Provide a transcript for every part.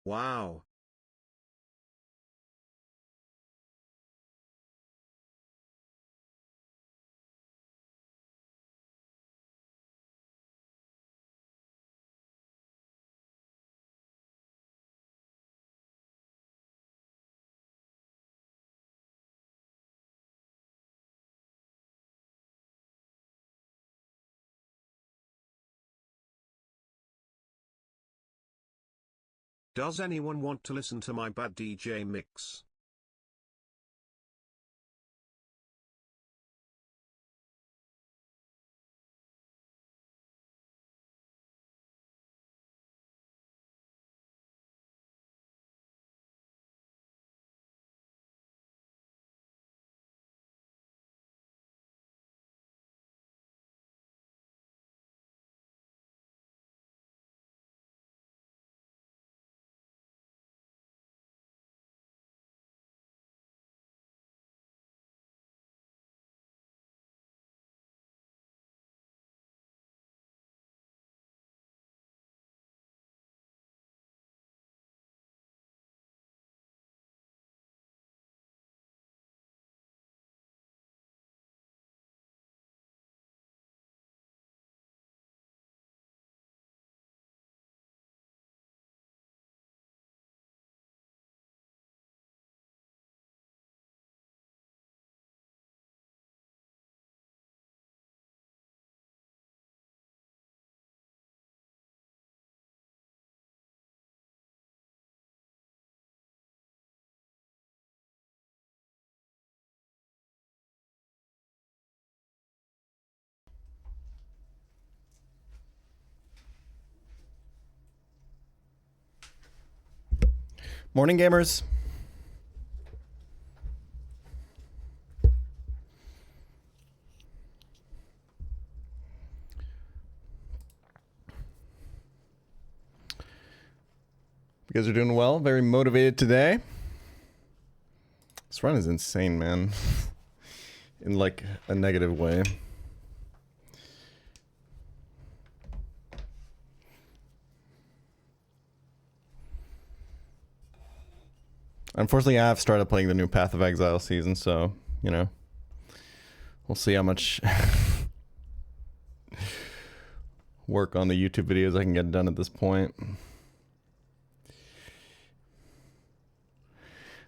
Wow. Does anyone want to listen to my bad DJ mix? Morning, gamers. You guys are doing well. Very motivated today. This run is insane, man. In like a negative way. Unfortunately, I have started playing the new Path of Exile season, so, you know, we'll see how much work on the YouTube videos I can get done at this point.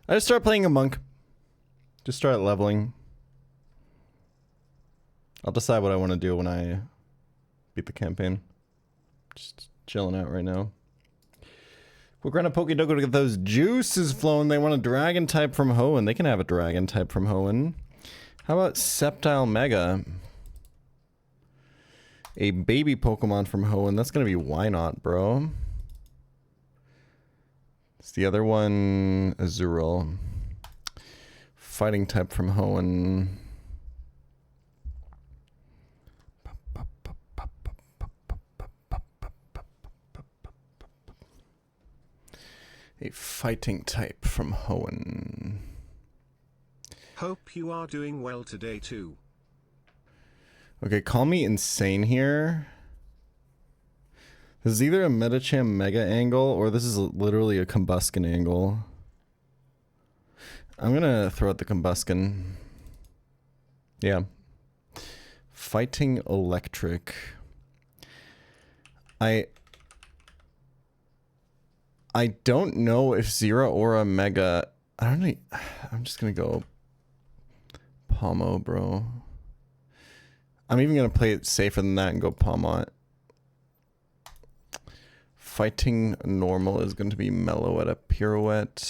I just started playing a monk. Just started leveling. I'll decide what I want to do when I beat the campaign. Just chilling out right now. We're going to Pokédogo to get those juices flowing. They want a dragon type from Hoenn. They can have a dragon type from Hoenn. How about Sceptile Mega? A baby Pokemon from Hoenn. That's going to be why not, bro. It's the other one, Azurill. Fighting type from Hoenn. A fighting type from Hoenn. Hope you are doing well today too. Okay, call me insane here. This is either a Medicham Mega angle or this is literally a Combuskin angle. I'm gonna throw out the Combuskin. Yeah. Fighting Electric. I don't know if Zera or a Mega. I'm just gonna go Pomo, bro. I'm even gonna play it safer than that and go Pomot. Fighting normal is going to be mellow at a pirouette.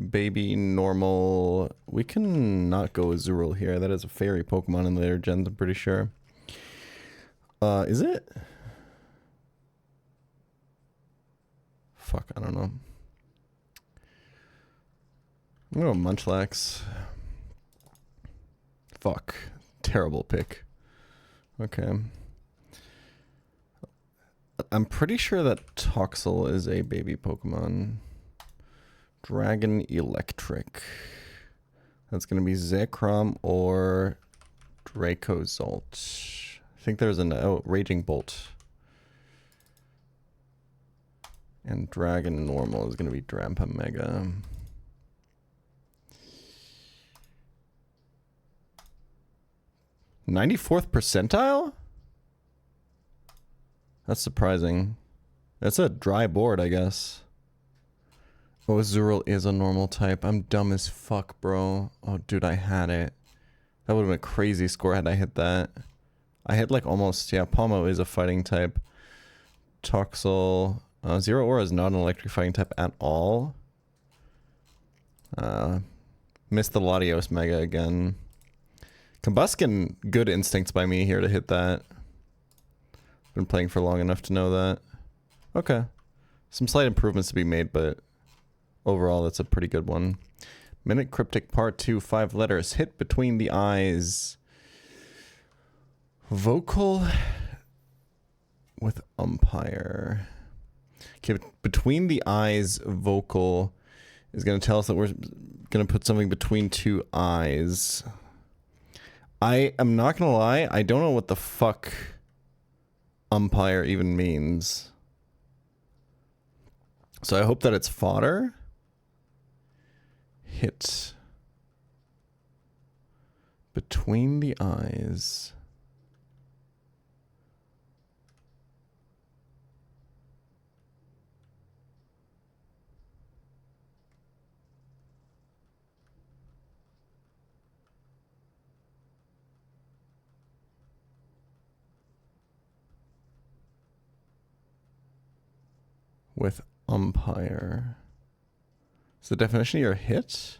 Baby normal. We can not go Azurill here. That is a fairy Pokemon in later gens, I'm pretty sure. Is it? Fuck, I don't know. I'm going to go Munchlax. Fuck. Terrible pick. Okay. I'm pretty sure that Toxel is a baby Pokemon. Dragon Electric. That's going to be Zekrom or Dracozolt. I think there's an... Oh, Raging Bolt. And dragon normal is going to be Drampa Mega. '94th percentile? That's surprising. That's a dry board, I guess. Oh, Azurill is a normal type. I'm dumb as fuck, bro. Oh, dude, I had it. That would have been a crazy score had I hit that. I hit like almost, yeah, Pomo is a fighting type. Toxel. Zero Aura is not an electric fighting type at all. Missed the Latios Mega again. Combuskin, good instincts by me here to hit that. Been playing for long enough to know that. Okay. Some slight improvements to be made, but overall that's a pretty good one. Minute Cryptic Part 2, 5 letters. Hit between the eyes. Vocal with umpire. Okay, between the eyes vocal is going to tell us that we're going to put something between two eyes. I am not going to lie, I don't know what the fuck umpire even means. So I hope that it's fodder. Hit between the eyes. With umpire. Is the definition of your hit?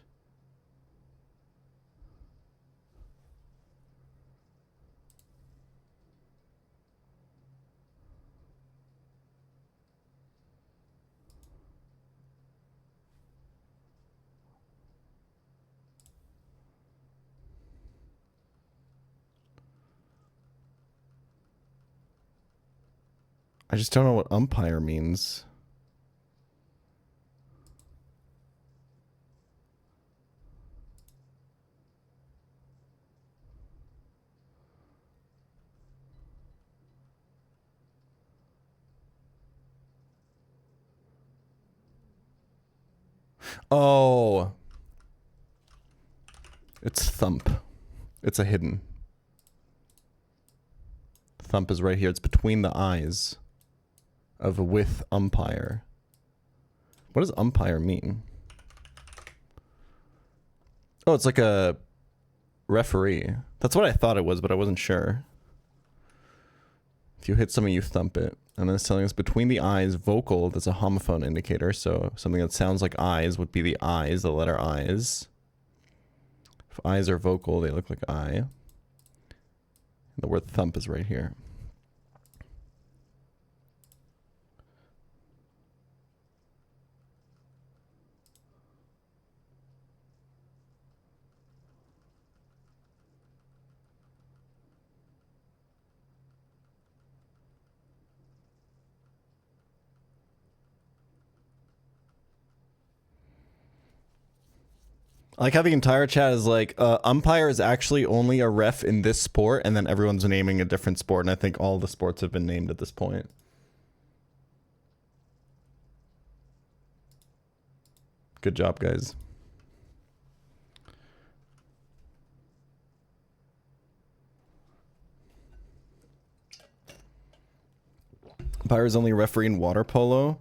I just don't know what umpire means. Oh. It's thump. It's a hidden. Thump is right here. It's between the eyes of with umpire. What does umpire mean? Oh, it's like a referee. That's what I thought it was, but I wasn't sure. If you hit something, you thump it. And then it's telling us between the eyes, vocal, that's a homophone indicator. So something that sounds like eyes would be the eyes, the letter eyes. If eyes are vocal, they look like I. The word thump is right here. I like how the entire chat is like, umpire is actually only a ref in this sport, and then everyone's naming a different sport, and I think all the sports have been named at this point. Good job, guys. Umpire is only a referee in water polo.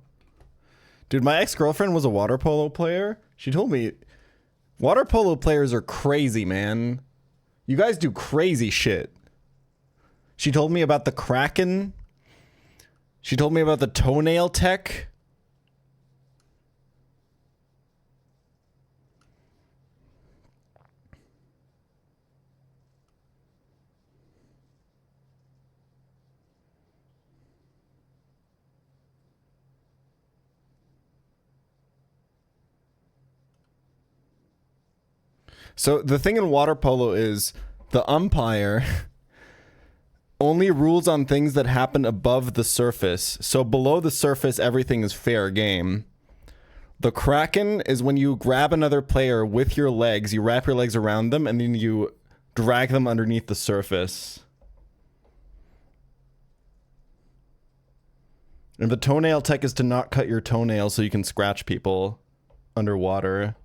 Dude, my ex-girlfriend was a water polo player. She told me... Water polo players are crazy, man. You guys do crazy shit. She told me about the Kraken. She told me about the toenail tech. So the thing in water polo is the umpire only rules on things that happen above the surface. So below the surface, everything is fair game. The Kraken is when you grab another player with your legs, you wrap your legs around them, and then you drag them underneath the surface. And the toenail tech is to not cut your toenails so you can scratch people underwater.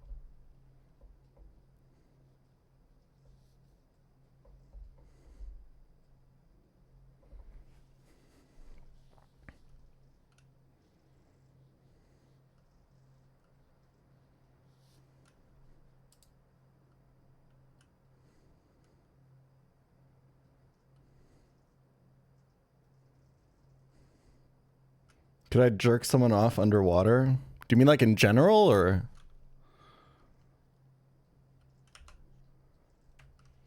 Could I jerk someone off underwater? Do you mean like in general, or?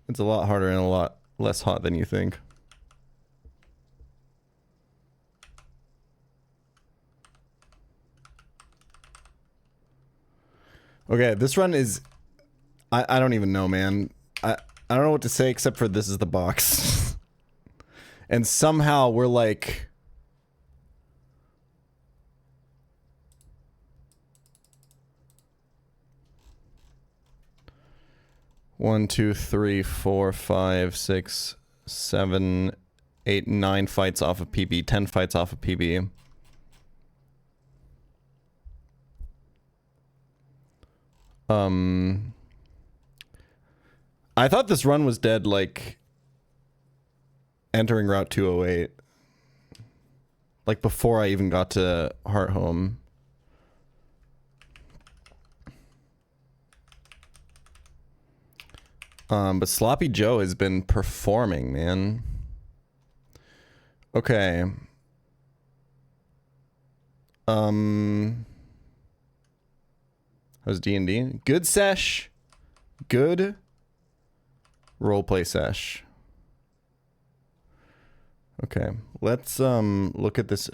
It's a lot harder and a lot less hot than you think. Okay, this run is... I don't even know, man. I don't know what to say except for this is the box. And somehow we're like... One, two, three, 4, 5, 6, 7, 8, 9 fights off of PB, 10 fights off of PB. I thought this run was dead, like, entering Route 208. Like, before I even got to Heart Home. But Sloppy Joe has been performing, man. Okay. How's D&D? Good sesh. Good roleplay sesh. Okay. Let's look at this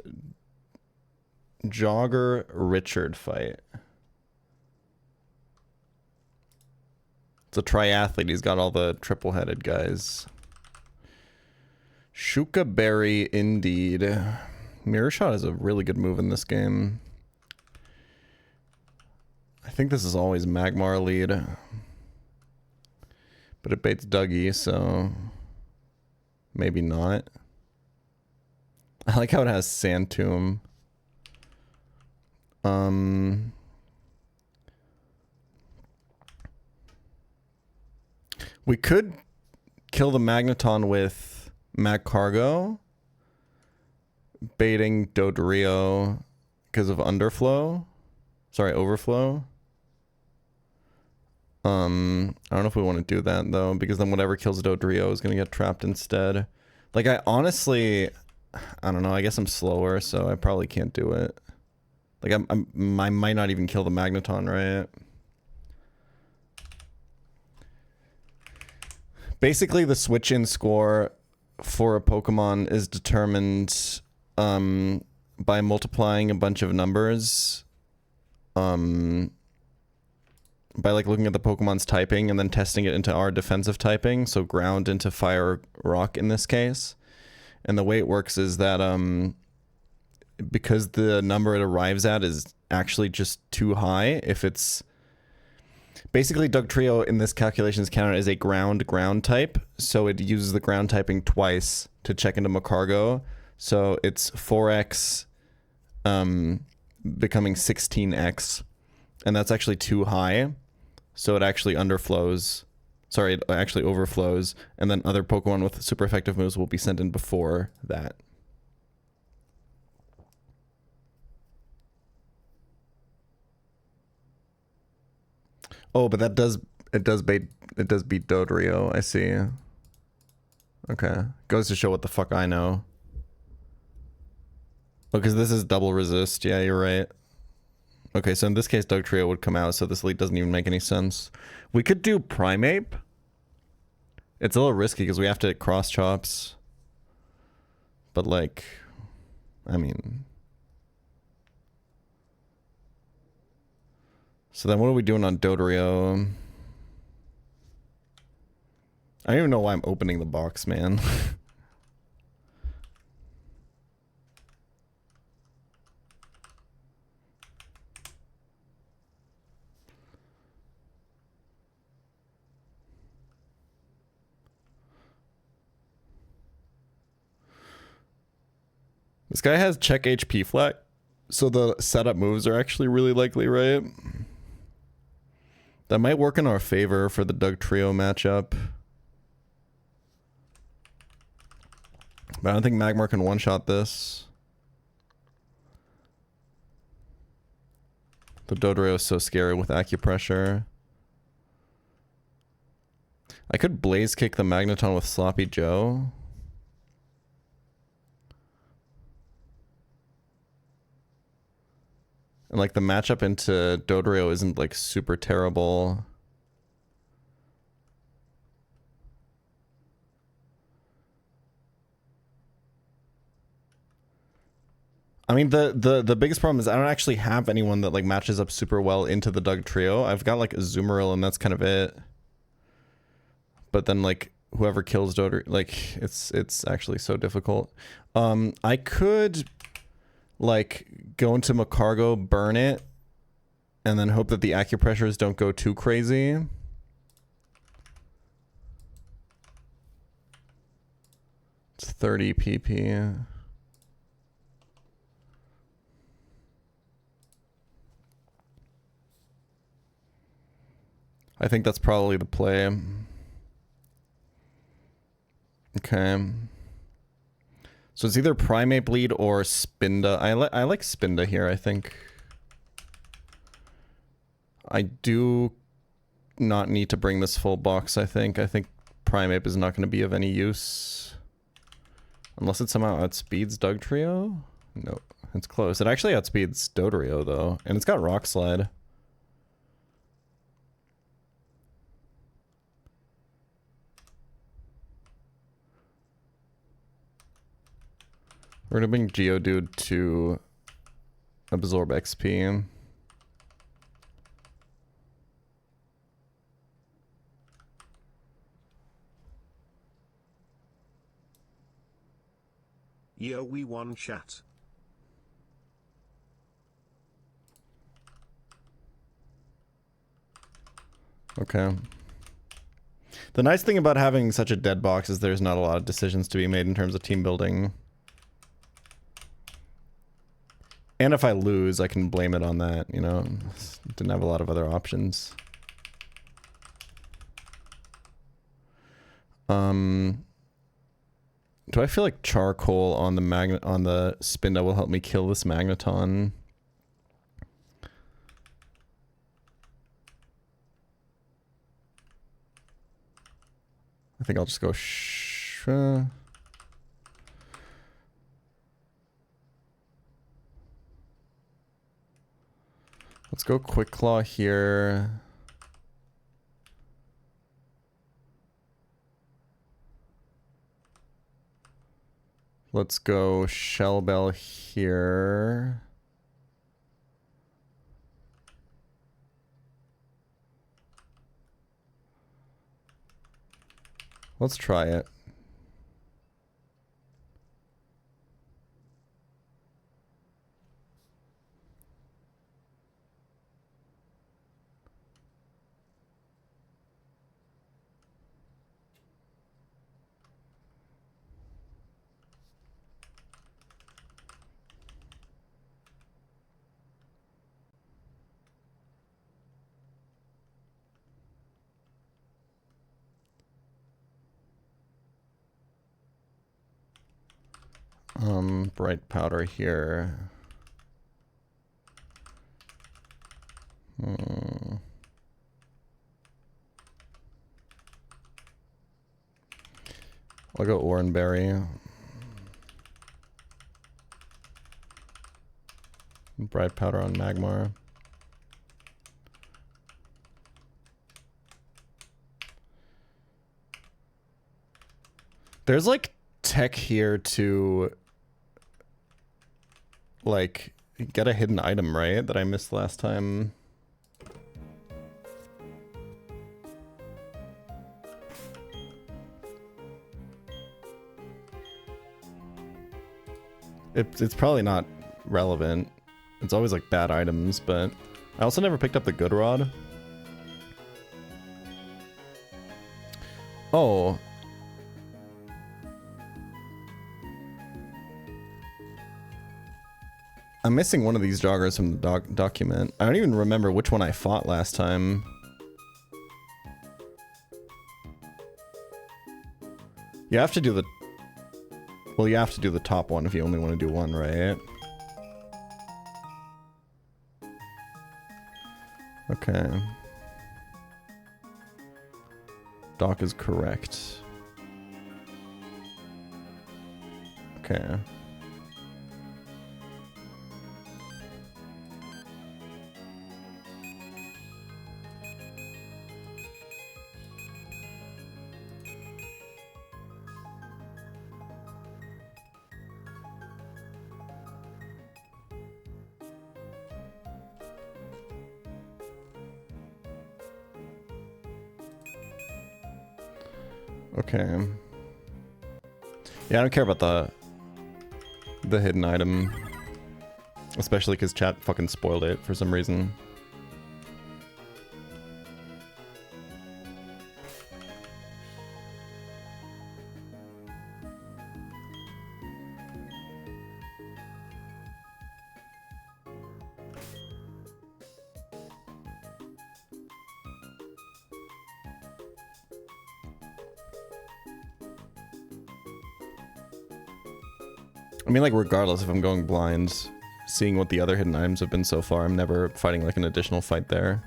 Jogger Richard fight. It's a triathlete. He's got all the triple-headed guys. Shuka Berry, indeed. Mirror Shot is a really good move in this game. I think this is always Magmar lead. But it baits Dougie, so... maybe not. I like how it has Sand Tomb. We could kill the Magneton with Mag Cargo, baiting Dodrio because of underflow. Sorry, overflow. I don't know if we want to do that though, because then whatever kills Dodrio is gonna get trapped instead. Like, I honestly, I don't know. I guess I'm slower, so I probably can't do it. Like, I might not even kill the Magneton, right? Basically, the switch-in score for a Pokemon is determined by multiplying a bunch of numbers. By like looking at the Pokemon's typing and then testing it into our defensive typing. So ground into fire, rock in this case. And the way it works is that because the number it arrives at is actually just too high, if it's... Basically, Dugtrio in this calculations counter is a ground type, so it uses the ground typing twice to check into Macargo. So it's 4x becoming 16x, and that's actually too high. So it actually underflows. Sorry, it actually overflows, and then other Pokemon with super effective moves will be sent in before that. Oh, but it does beat Dodrio, I see. Okay. Goes to show what the fuck I know. Oh, because this is double resist. Yeah, you're right. Okay, so in this case, Dugtrio would come out, so this lead doesn't even make any sense. We could do Primeape. It's a little risky because we have to cross chops. But like, I mean... So then what are we doing on Dodrio? I don't even know why I'm opening the box, man. This guy has check HP flat, so the setup moves are actually really likely, right? That might work in our favor for the Doug Trio matchup. But I don't think Magmar can one-shot this. The Dodrio is so scary with acupressure. I could Blaze Kick the Magneton with Sloppy Joe. And like the matchup into Dodrio isn't like super terrible. I mean, the biggest problem is I don't actually have anyone that like matches up super well into the Doug Trio. I've got like Azumarill and that's kind of it. But then like whoever kills Dodrio, like it's actually so difficult. I could like go into Macargo, burn it, and then hope that the acupressures don't go too crazy. It's 30 PP. I think that's probably the play. Okay. So it's either Primate Bleed or Spinda. I like Spinda here, I think. I do not need to bring this full box, I think. I think Primate is not going to be of any use. Unless it somehow outspeeds Doug Trio? No, it's close. It actually outspeeds Dodrio, though. And it's got Rock Slide. We're gonna bring Geodude to absorb XP. Yo, we won chat. Okay. The nice thing about having such a dead box is there's not a lot of decisions to be made in terms of team building. And if I lose, I can blame it on that, you know? Didn't have a lot of other options. Do I feel like charcoal on the Spinda will help me kill this Magneton? I think I'll just go let's go Quick Claw here. Let's go Shell Bell here. Let's try it. Bright Powder here. I'll go Oranberry. Bright Powder on Magmar. There's like tech here to like get a hidden item, right? That I missed last time. It's probably not relevant. It's always like bad items, but I also never picked up the good rod. Oh. I'm missing one of these joggers from the document. I don't even remember which one I fought last time. You have to do the... Well, you have to do the top one if you only want to do one, right? Okay. Doc is correct. Okay. Okay. Yeah, I don't care about the hidden item. Especially because chat fucking spoiled it for some reason. I mean, like, regardless if I'm going blind, seeing what the other hidden items have been so far, I'm never fighting, like, an additional fight there.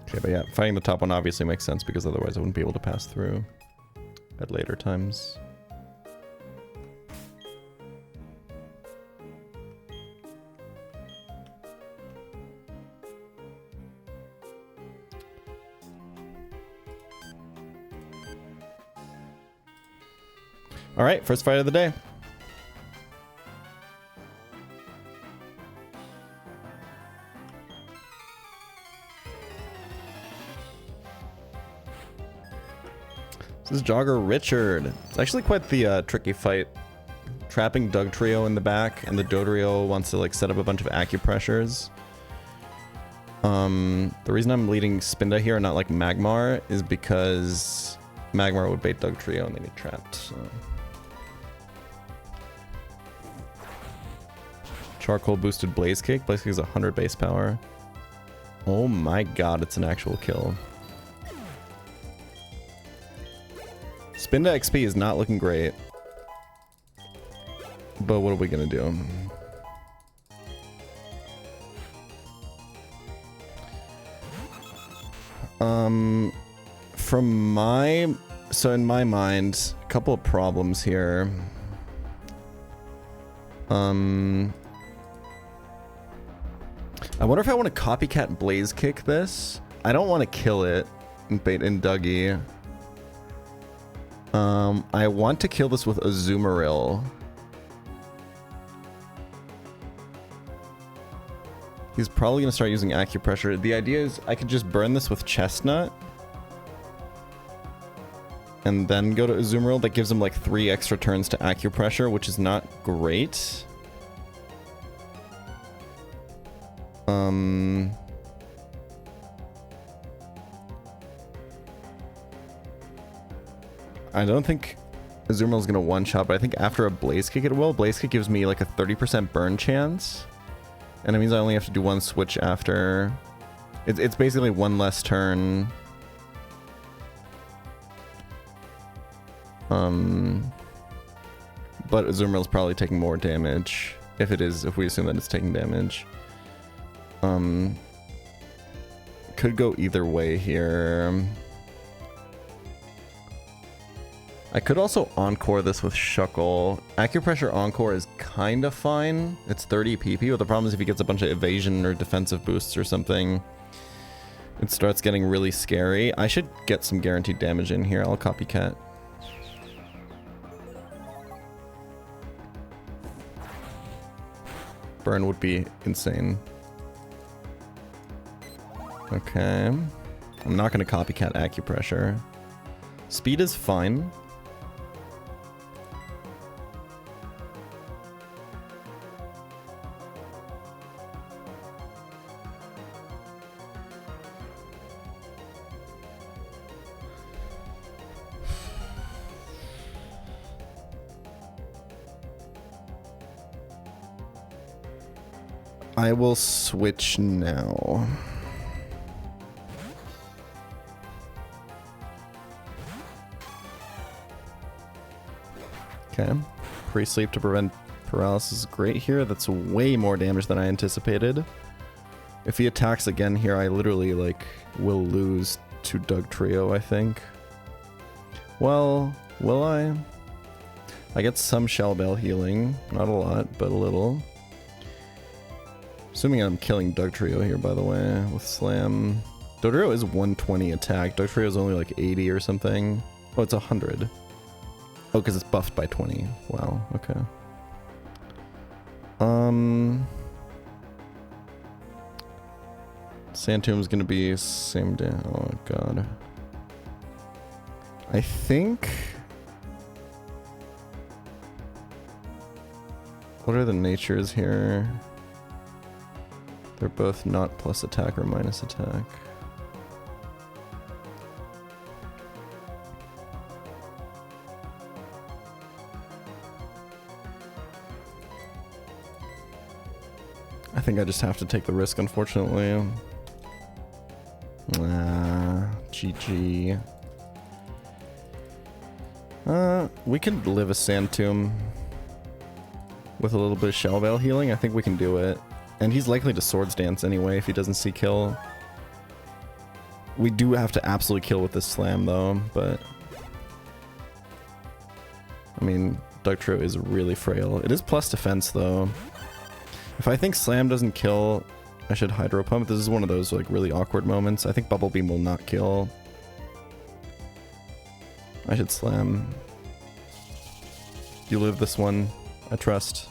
Okay, but yeah, fighting the top one obviously makes sense because otherwise I wouldn't be able to pass through at later times. All right, first fight of the day. This is Jogger Richard. It's actually quite the tricky fight. Trapping Dugtrio in the back, and the Dodrio wants to like set up a bunch of acupressures. The reason I'm leading Spinda here and not like Magmar is because Magmar would bait Dugtrio and they get trapped. So. Charcoal boosted Blaze Kick. Blaze Kick is 100 base power. Oh my god, it's an actual kill. Spinda XP is not looking great. But what are we gonna do? So in my mind, a couple of problems here. I wonder if I want to copycat Blaze Kick this. I don't want to kill it and bait in Dougie. I want to kill this with Azumarill. He's probably gonna start using acupressure. The idea is I could just burn this with Chestnut. And then go to Azumarill. That gives him like 3 extra turns to acupressure, which is not great. I don't think Azumarill's gonna one-shot, but I think after a Blaze Kick it will. Blaze Kick gives me like a 30% burn chance. And it means I only have to do 1 switch after. It's basically 1 less turn. But Azumarill's probably taking more damage. If we assume that it's taking damage. Could go either way here. I could also Encore this with Shuckle. Acupressure Encore is kind of fine. It's 30 PP, but the problem is if he gets a bunch of evasion or defensive boosts or something, it starts getting really scary. I should get some guaranteed damage in here. I'll copycat. Burn would be insane. Okay. I'm not going to copycat Acupressure. Speed is fine. I will switch now. Okay. Pre-sleep to prevent paralysis is great here. That's way more damage than I anticipated. If he attacks again here, I literally, like, will lose to Doug Trio, I think. Well, will I? I get some Shell Bell healing. Not a lot, but a little. Assuming I'm killing Doug Trio here, by the way, with Slam. Doug Trio is 120 attack. Doug Trio is only like 80 or something. Oh, it's 100. Oh, because it's buffed by 20. Wow, okay. Sand Tomb's gonna be same day. Oh god. I think... What are the natures here? They're both not plus attack or minus attack. I think I just have to take the risk, unfortunately. GG. We could live a Sand Tomb with a little bit of Shell Veil healing. I think we can do it. And he's likely to Swords Dance anyway if he doesn't see kill. We do have to absolutely kill with this Slam though, but... I mean, Doug Trio is really frail. It is plus defense though. If I think Slam doesn't kill, I should Hydro Pump. This is one of those like really awkward moments. I think Bubble Beam will not kill. I should Slam. You live this one. I trust.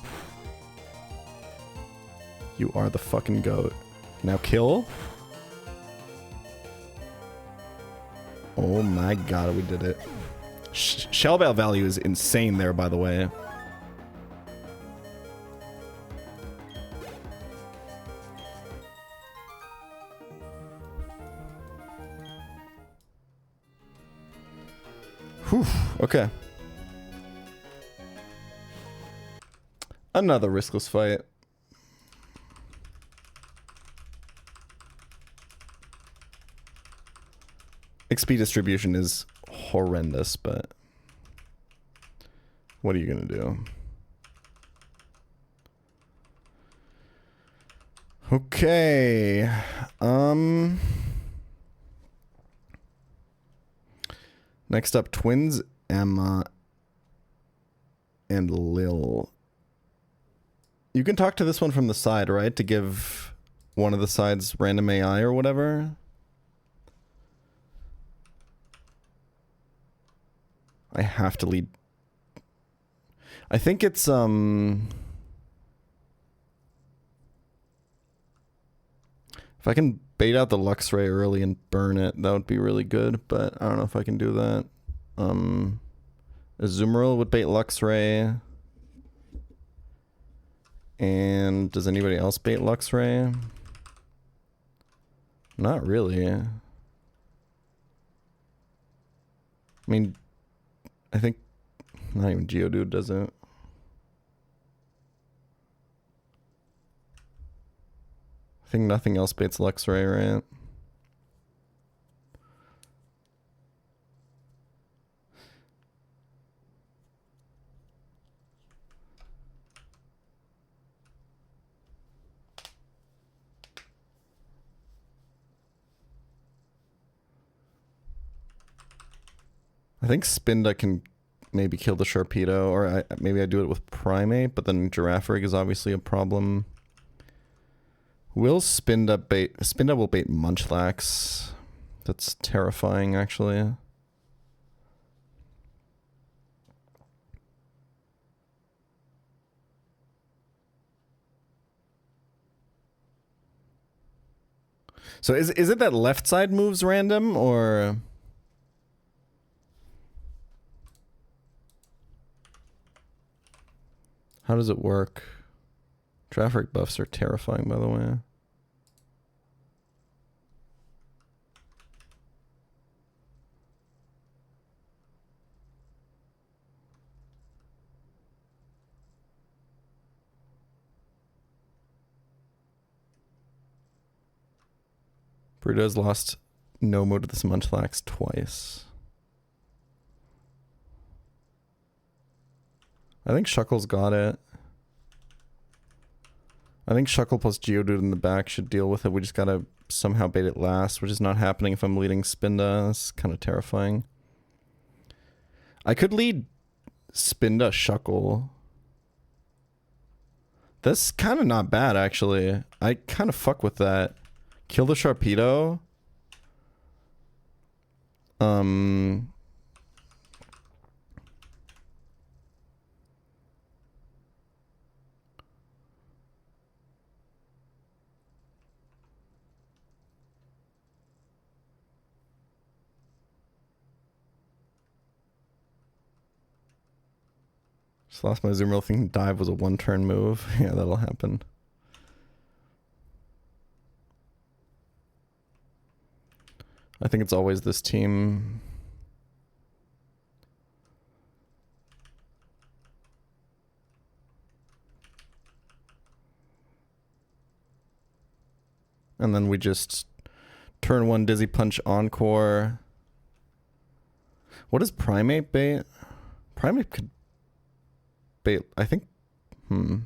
You are the fucking goat. Now kill? Oh my god, we did it. Shell Veil value is insane there, by the way. Whew, okay. Another riskless fight. XP distribution is horrendous, but what are you gonna do? Okay. Next up, twins Emma and Lil. You can talk to this one from the side, right? To give one of the sides random AI or whatever. I have to lead. I think it's if I can bait out the Luxray early and burn it, that would be really good, but I don't know if I can do that. Azumarill would bait Luxray. And does anybody else bait Luxray? Not really. I mean, I think not even Geodude does it. I think nothing else baits Luxray, right? I think Spinda can maybe kill the Sharpedo, or maybe I do it with Primate, but then Girafarig is obviously a problem. Will Spinda bait... Spinda will bait Munchlax. That's terrifying, actually. So is it that left side moves random, or... How does it work? Traffic buffs are terrifying, by the way. Burrito's lost no mode to this Munchlax twice. I think Shuckle's got it. I think Shuckle plus Geodude in the back should deal with it. We just gotta somehow bait it last, which is not happening if I'm leading Spinda. That's kind of terrifying. I could lead Spinda Shuckle. That's kind of not bad, actually. I kind of fuck with that. Kill the Sharpedo. Just lost my Azumarill thinking dive was a one-turn move. Yeah, that'll happen. I think it's always this team. And then we just turn one Dizzy Punch Encore. What is Primate bait? Primate could bait, I think. Yeah,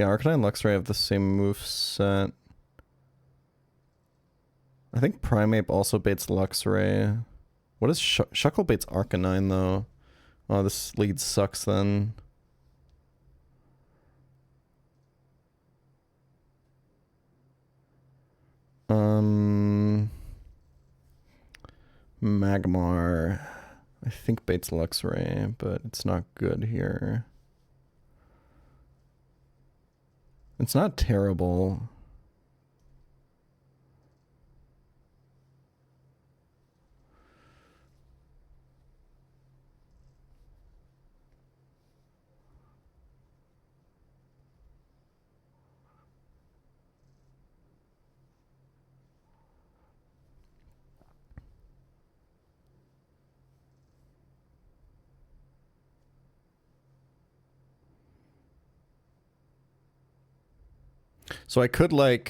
Arcanine and Luxray have the same move set. I think Primeape also baits Luxray. What is Shuckle baits Arcanine though? Oh, this lead sucks then. Magmar. I think baits Luxray, but it's not good here. It's not terrible. So I could lead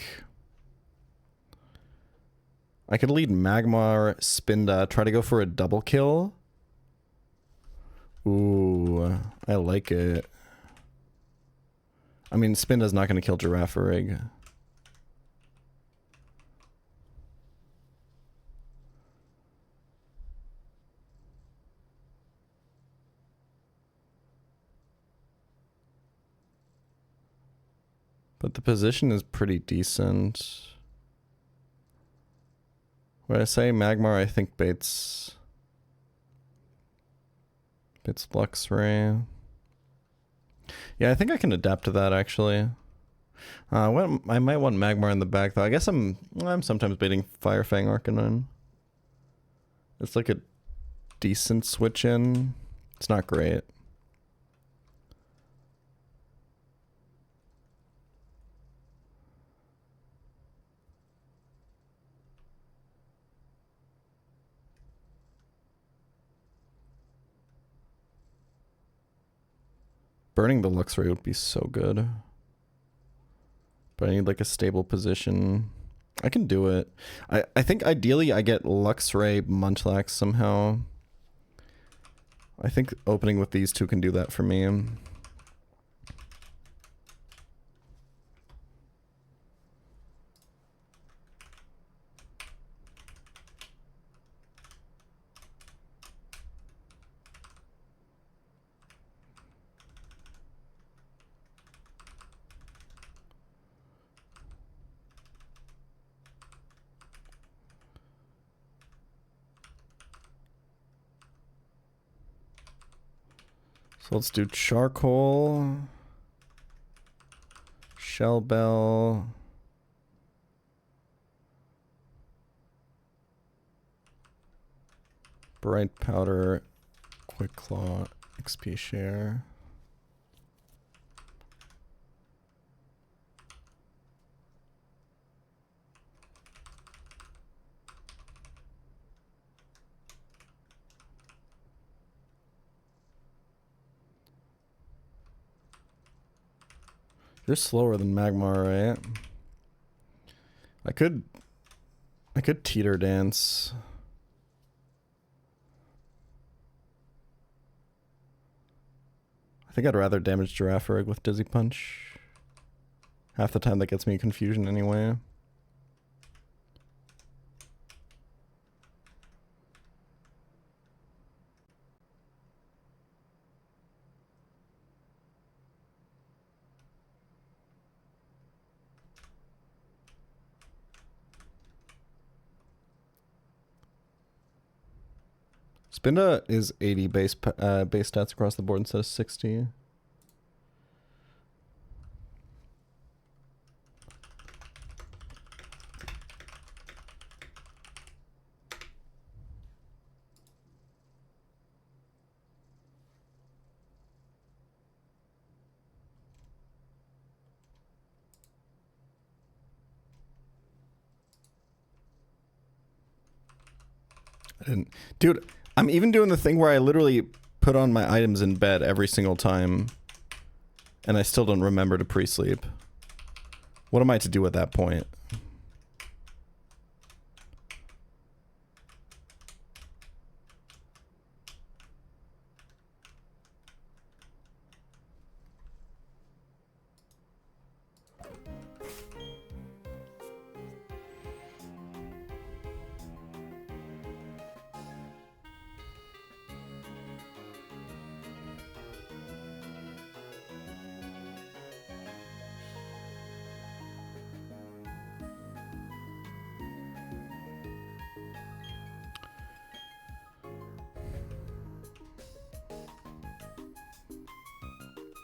Magmar, Spinda, try to go for a double kill. Ooh, I like it. I mean, Spinda's not going to kill Girafarig. But the position is pretty decent. When I say Magmar, I think baits Luxray. Yeah, I think I can adapt to that actually. I might want Magmar in the back though. I guess I'm sometimes baiting Firefang Arcanine. It's like a decent switch in. It's not great. Burning the Luxray would be so good. But I need like a stable position. I can do it. I think ideally I get Luxray Munchlax somehow. I think opening with these two can do that for me. So let's do Charcoal, Shell Bell, Bright Powder, Quick Claw, XP Share. They're slower than Magmar, right? I could teeter dance. I think I'd rather damage Girafarig with Dizzy Punch. Half the time that gets me confusion anyway. Spinda is 80 base stats across the board instead of 60. Dude, I'm even doing the thing where I literally put on my items in bed every single time, and I still don't remember to pre-sleep. What am I to do at that point?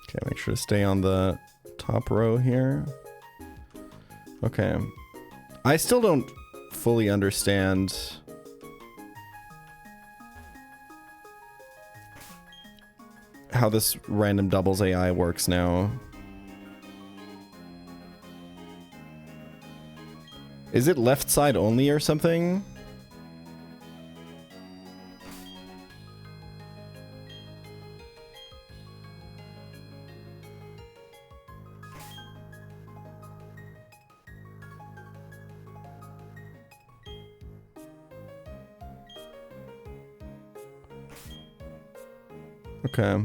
Okay, make sure to stay on the top row here. Okay. I still don't fully understand how this random doubles AI works now. Is it left side only or something? Okay.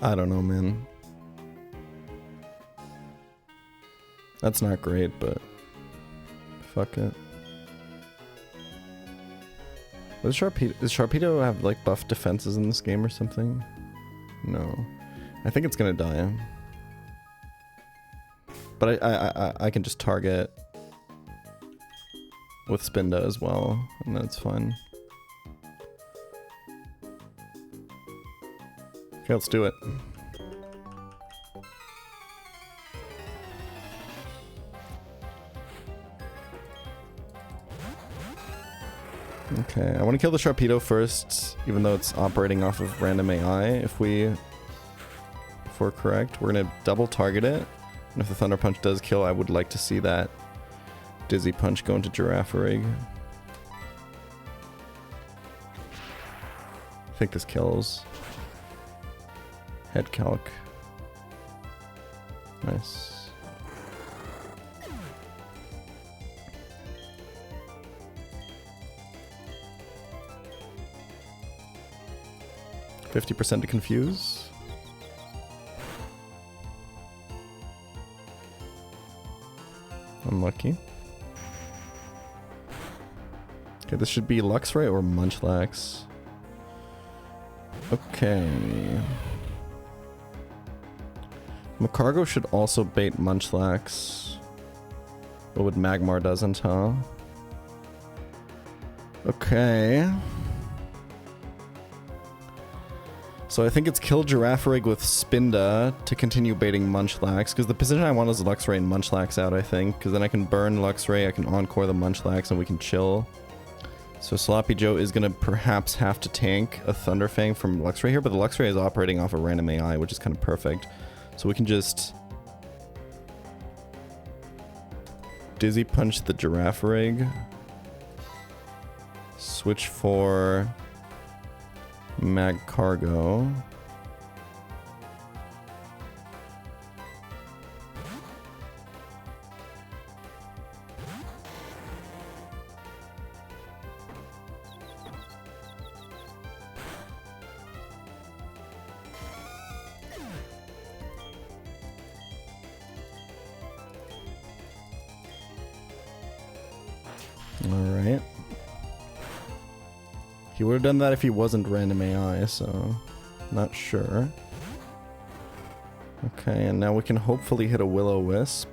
I don't know, man. That's not great, but fuck it. Does Sharpedo have like buff defenses in this game or something? No. I think it's gonna die. But I can just target with Spinda as well, and that's fine. Okay, let's do it. Okay, I want to kill the Sharpedo first, even though it's operating off of random AI. If we're correct, we're gonna double target it, and if the Thunder Punch does kill, I would like to see that Dizzy Punch go into Girafarig. I think this kills. Head calc. Nice. %50 to confuse. Unlucky. Okay, this should be Luxray or Munchlax. Okay. Macargo should also bait Munchlax. But what Magmar doesn't, huh? Okay. So I think it's kill Girafarig with Spinda to continue baiting Munchlax, because the position I want is Luxray and Munchlax out, I think, because then I can burn Luxray, I can encore the Munchlax, and we can chill. So Sloppy Joe is going to perhaps have to tank a Thunderfang from Luxray here, but the Luxray is operating off a random AI, which is kind of perfect. So we can just Dizzy Punch the Girafarig, switch for Magcargo, Alright. He would have done that if he wasn't random AI, so not sure. Okay, and now we can hopefully hit a Will-O-Wisp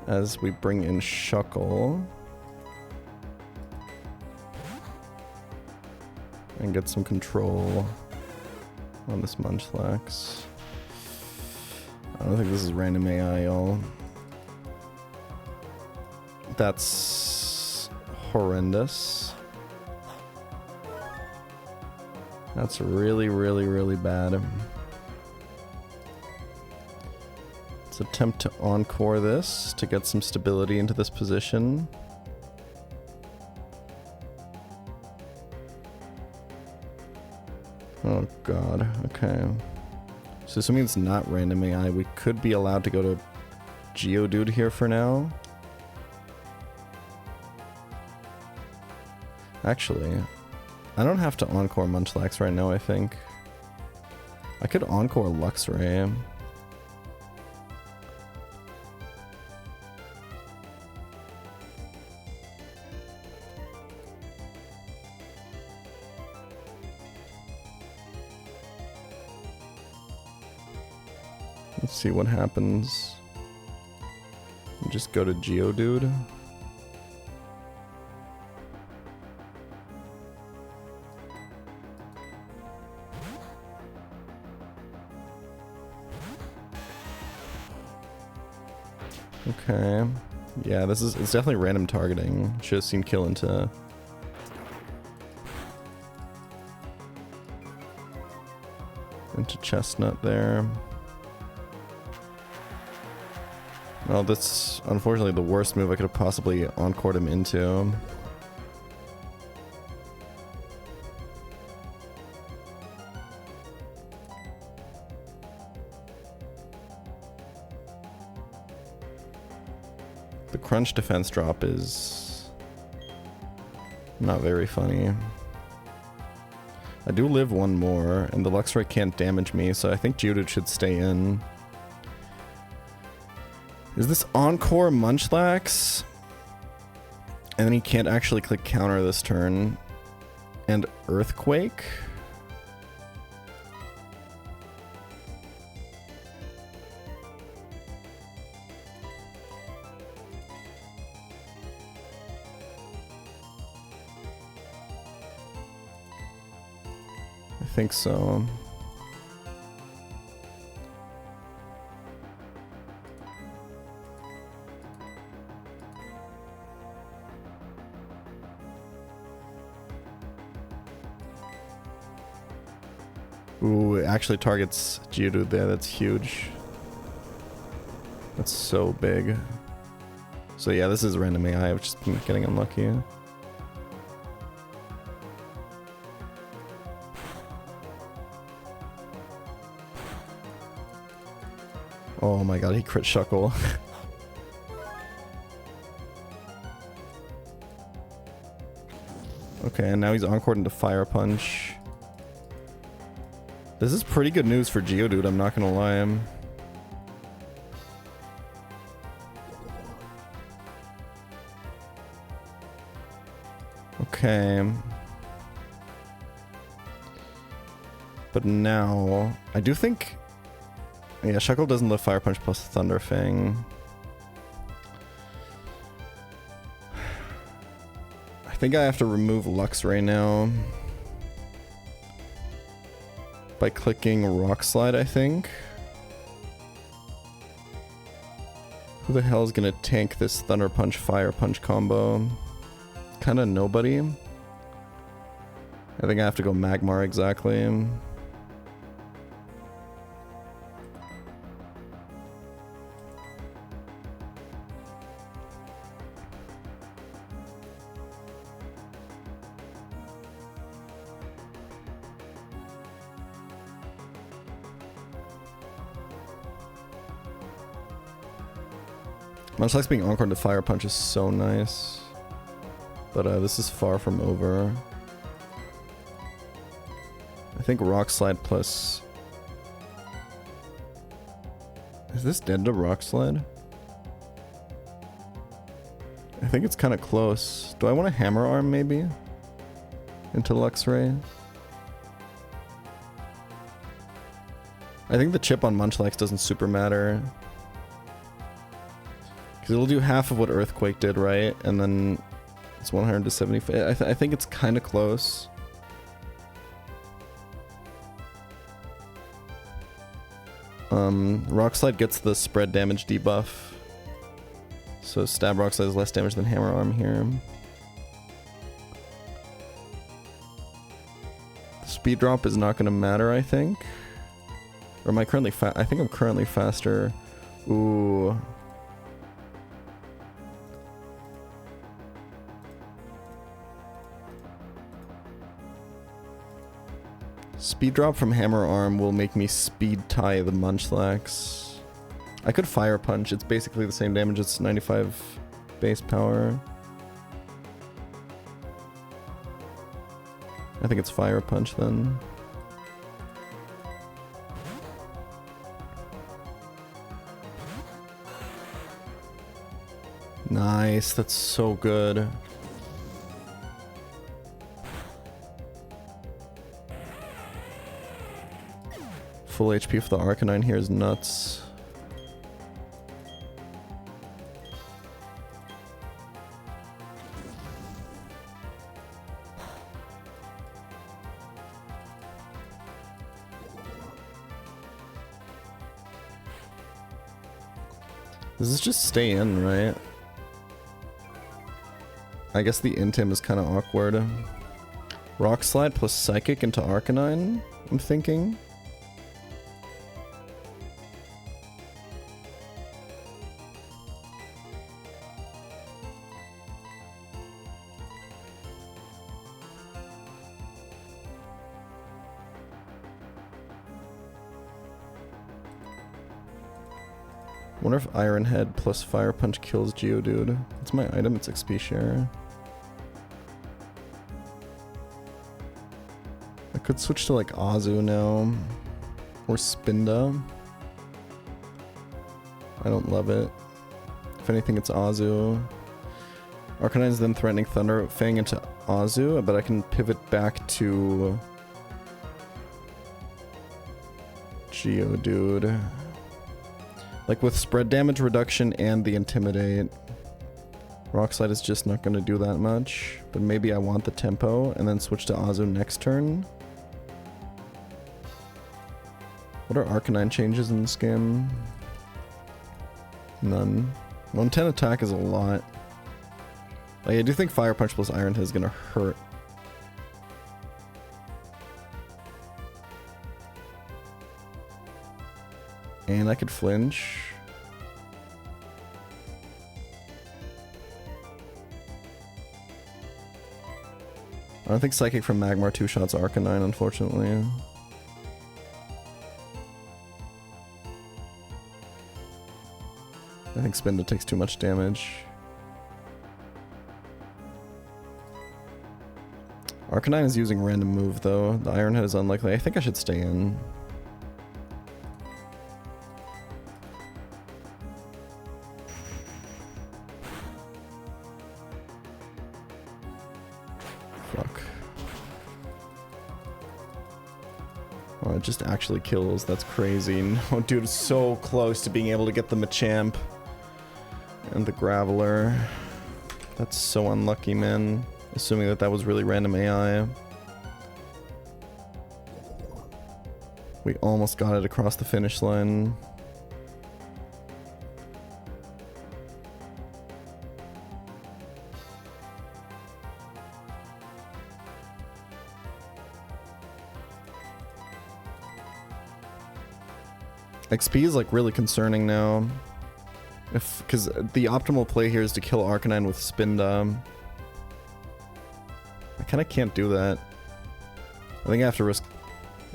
as we bring in Shuckle and get some control on this Munchlax. I don't think this is random AI, y'all. That's horrendous. That's really, really, really bad. Let's attempt to encore this to get some stability into this position. Oh god, okay. So assuming it's not random AI, we could be allowed to go to Geodude here for now. Actually, I don't have to encore Munchlax right now, I think. I could encore Luxray. Let's see what happens. Just go to Geodude. Okay. Yeah, it's definitely random targeting. Should have seen kill into Chestnut there. Well, that's unfortunately the worst move I could have possibly encored him into. The crunch defense drop is not very funny. I do live one more, and the Luxray can't damage me, so I think Geodude should stay in. Is this Encore Munchlax? And then he can't actually click counter this turn. And Earthquake? I think so. Ooh, it actually targets Geodude there. That's huge. That's so big. So yeah, this is random AI. I've just been getting unlucky. Oh my god, he crit Shuckle. Okay, and now he's encored into Fire Punch. This is pretty good news for Geodude, I'm not gonna lie. Okay. But now, I do think... Yeah, Shuckle doesn't live Fire Punch plus Thunder Fang. I think I have to remove Luxray now. By clicking Rock Slide, I think. Who the hell is gonna tank this Thunder Punch, Fire Punch combo? Kinda nobody. I think I have to go Magmar exactly. Munchlax being encored to Fire Punch is so nice. But this is far from over. I think Rock Slide plus... Is this dead to Rock Slide? I think it's kind of close. Do I want a hammer arm maybe? Into Luxray? I think the chip on Munchlax doesn't super matter. Because it'll do half of what Earthquake did, right? And then it's 100 to 75. I think it's kind of close. Rock Slide gets the spread damage debuff. So Stab Rock Slide is less damage than Hammer Arm here. The speed drop is not going to matter, I think. Or am I currently I think I'm currently faster. Ooh. Speed drop from Hammer Arm will make me speed tie the Munchlax. I could Fire Punch. It's basically the same damage. It's 95 base power. I think it's Fire Punch then. Nice. That's so good. Full HP for the Arcanine here is nuts. Does this just stay in, right? I guess the Intim is kind of awkward. Rock Slide plus Psychic into Arcanine, I'm thinking. Wonder if Iron Head plus Fire Punch kills Geodude. It's my item, it's XP share. I could switch to like Azu now. Or Spinda. I don't love it. If anything, it's Azu. Arcanine's then threatening Thunder Fang into Azu, but I can pivot back to Geodude. Like with spread damage reduction and the Intimidate, Rock Slide is just not going to do that much. But maybe I want the tempo and then switch to Azu next turn. What are Arcanine changes in this game? None. 110 attack is a lot. Like, I do think Fire Punch plus Iron Head is going to hurt. And I could flinch. I don't think Psychic from Magmar two-shots Arcanine, unfortunately. I think Spinda takes too much damage. Arcanine is using random move, though. The Iron Head is unlikely. I think I should stay in. Oh, it just actually kills. That's crazy. No, dude, so close to being able to get the Machamp and the Graveler. That's so unlucky, man. Assuming that that was really random AI. We almost got it across the finish line. XP is like really concerning now. Because the optimal play here is to kill Arcanine with Spinda. I kind of can't do that. I think I have to risk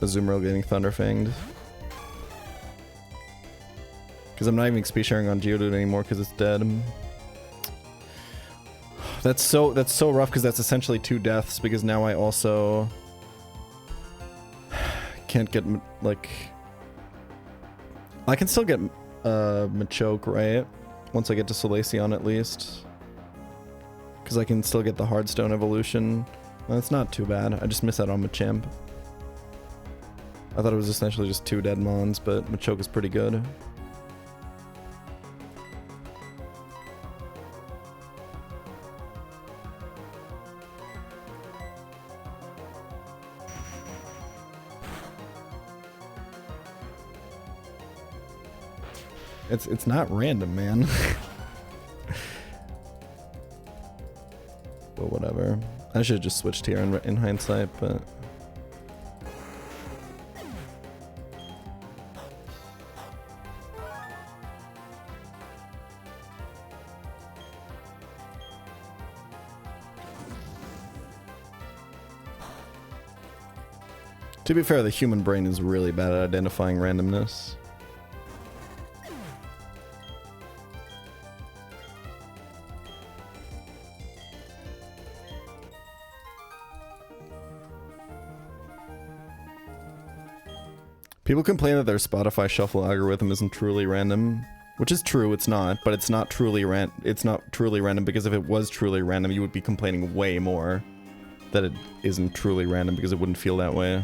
Azumarill getting Thunder Fanged. Because I'm not even XP sharing on Geodude anymore because it's dead. That's so rough because that's essentially 2 deaths because now I also can't get like I can still get Machoke, right? Once I get to Solaceon at least. Because I can still get the Hardstone evolution. That's not too bad. I just miss out on Machamp. I thought it was essentially just 2 dead Mons, but Machoke is pretty good. It's not random, man. But whatever. I should have just switched here in hindsight, but... To be fair, the human brain is really bad at identifying randomness. People complain that their Spotify shuffle algorithm isn't truly random, which is true, it's not, but it's not truly random because if it was truly random, you would be complaining way more that it isn't truly random because it wouldn't feel that way.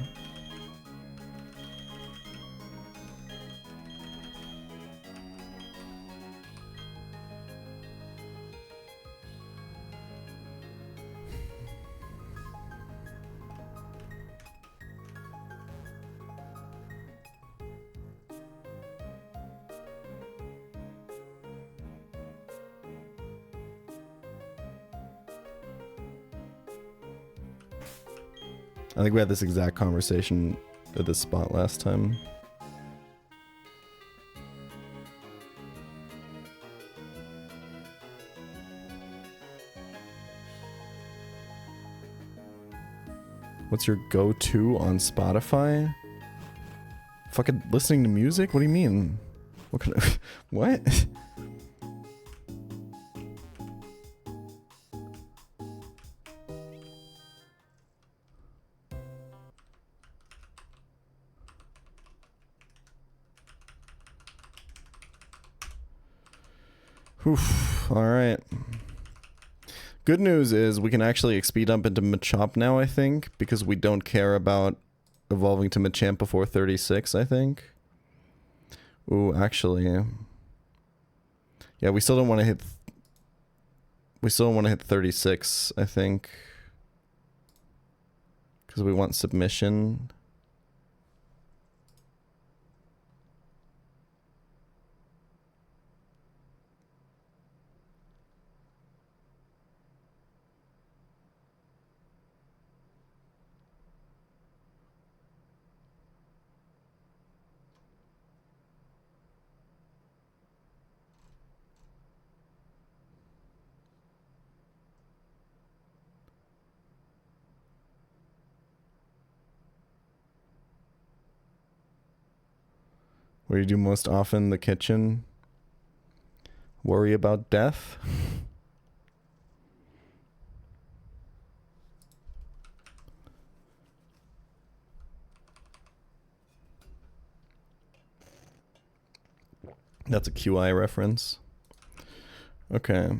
I think we had this exact conversation at this spot last time. What's your go-to on Spotify? Fucking listening to music? What do you mean? What kind of... What? Oof, alright. Good news is we can actually speed up into Machop now, I think, because we don't care about evolving to Machamp before 36, I think. Ooh, actually. Yeah, we still don't want to hit... We still don't want to hit 36, I think. Because we want submission. What do you do most often? The kitchen? Worry about death? That's a QI reference. Okay.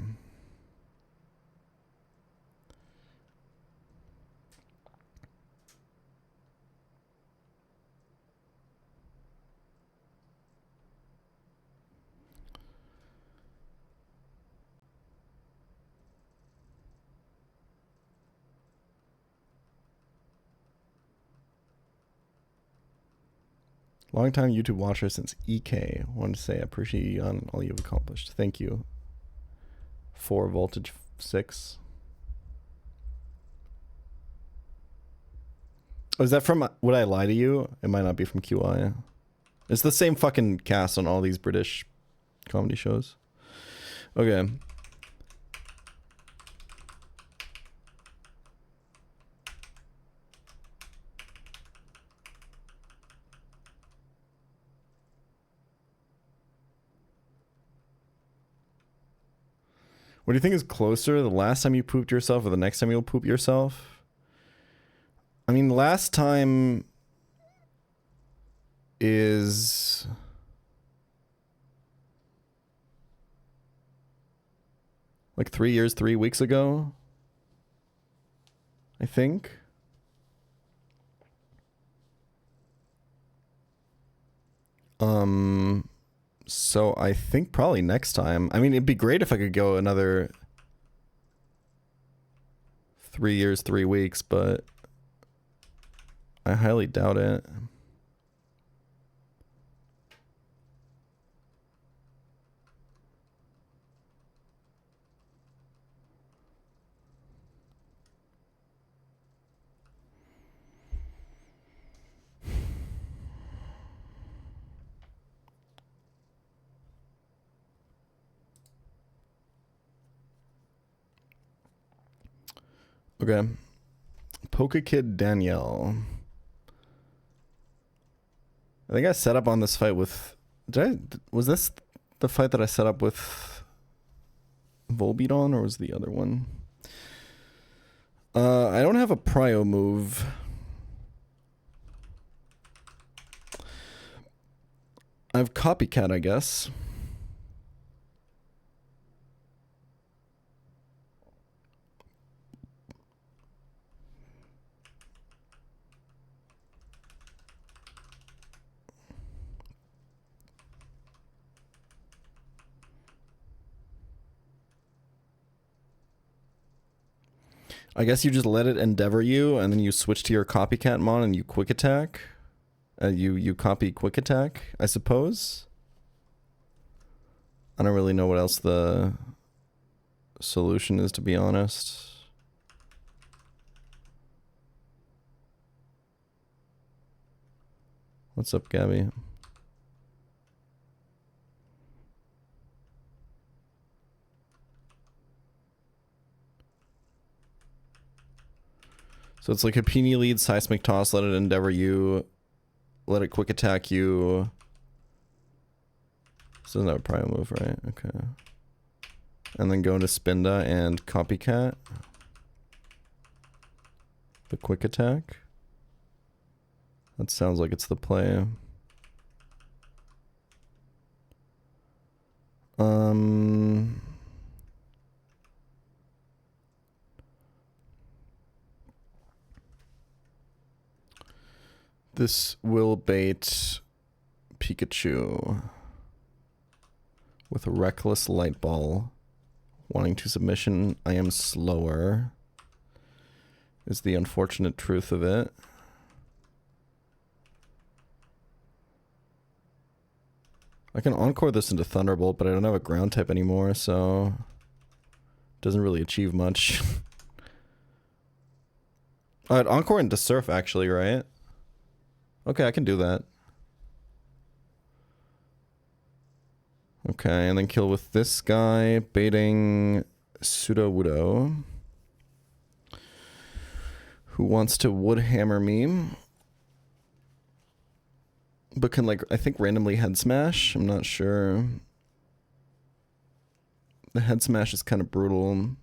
Long-time YouTube watcher since EK. Wanted to say I appreciate you on all you've accomplished. Thank you. 4 voltage 6. Oh, is that from Would I Lie to You? It might not be from QI. It's the same fucking cast on all these British comedy shows. Okay. What do you think is closer, the last time you pooped yourself or the next time you'll poop yourself? I mean, last time is... Like 3 years, 3 weeks ago, I think. So I think probably next time. I mean, it'd be great if I could go another 3 years, 3 weeks, but I highly doubt it. Okay. PokeKid Danielle. I think I set up on this fight with... Was this the fight that I set up with Volbeat, or was the other one? I don't have a prio move. I have Copycat, I guess. I guess you just let it endeavor you, and then you switch to your Copycat mon and you quick attack. You copy quick attack, I suppose. I don't really know what else the solution is, to be honest. What's up, Gabby? So it's like a Peony lead, Seismic Toss, let it endeavor you, let it quick attack you. This doesn't have a prime move, right? Okay. And then go into Spinda and Copycat. The quick attack. That sounds like it's the play. This will bait Pikachu with a Reckless Light Ball. Wanting to submission, I am slower, is the unfortunate truth of it. I can Encore this into Thunderbolt, but I don't have a ground type anymore, so it doesn't really achieve much. Alright, Encore into Surf actually, right? Okay, I can do that. Okay, and then kill with this guy, baiting Sudowoodo, who wants to Woodhammer me, but can, like, I think randomly head smash. I'm not sure. The head smash is kind of brutal.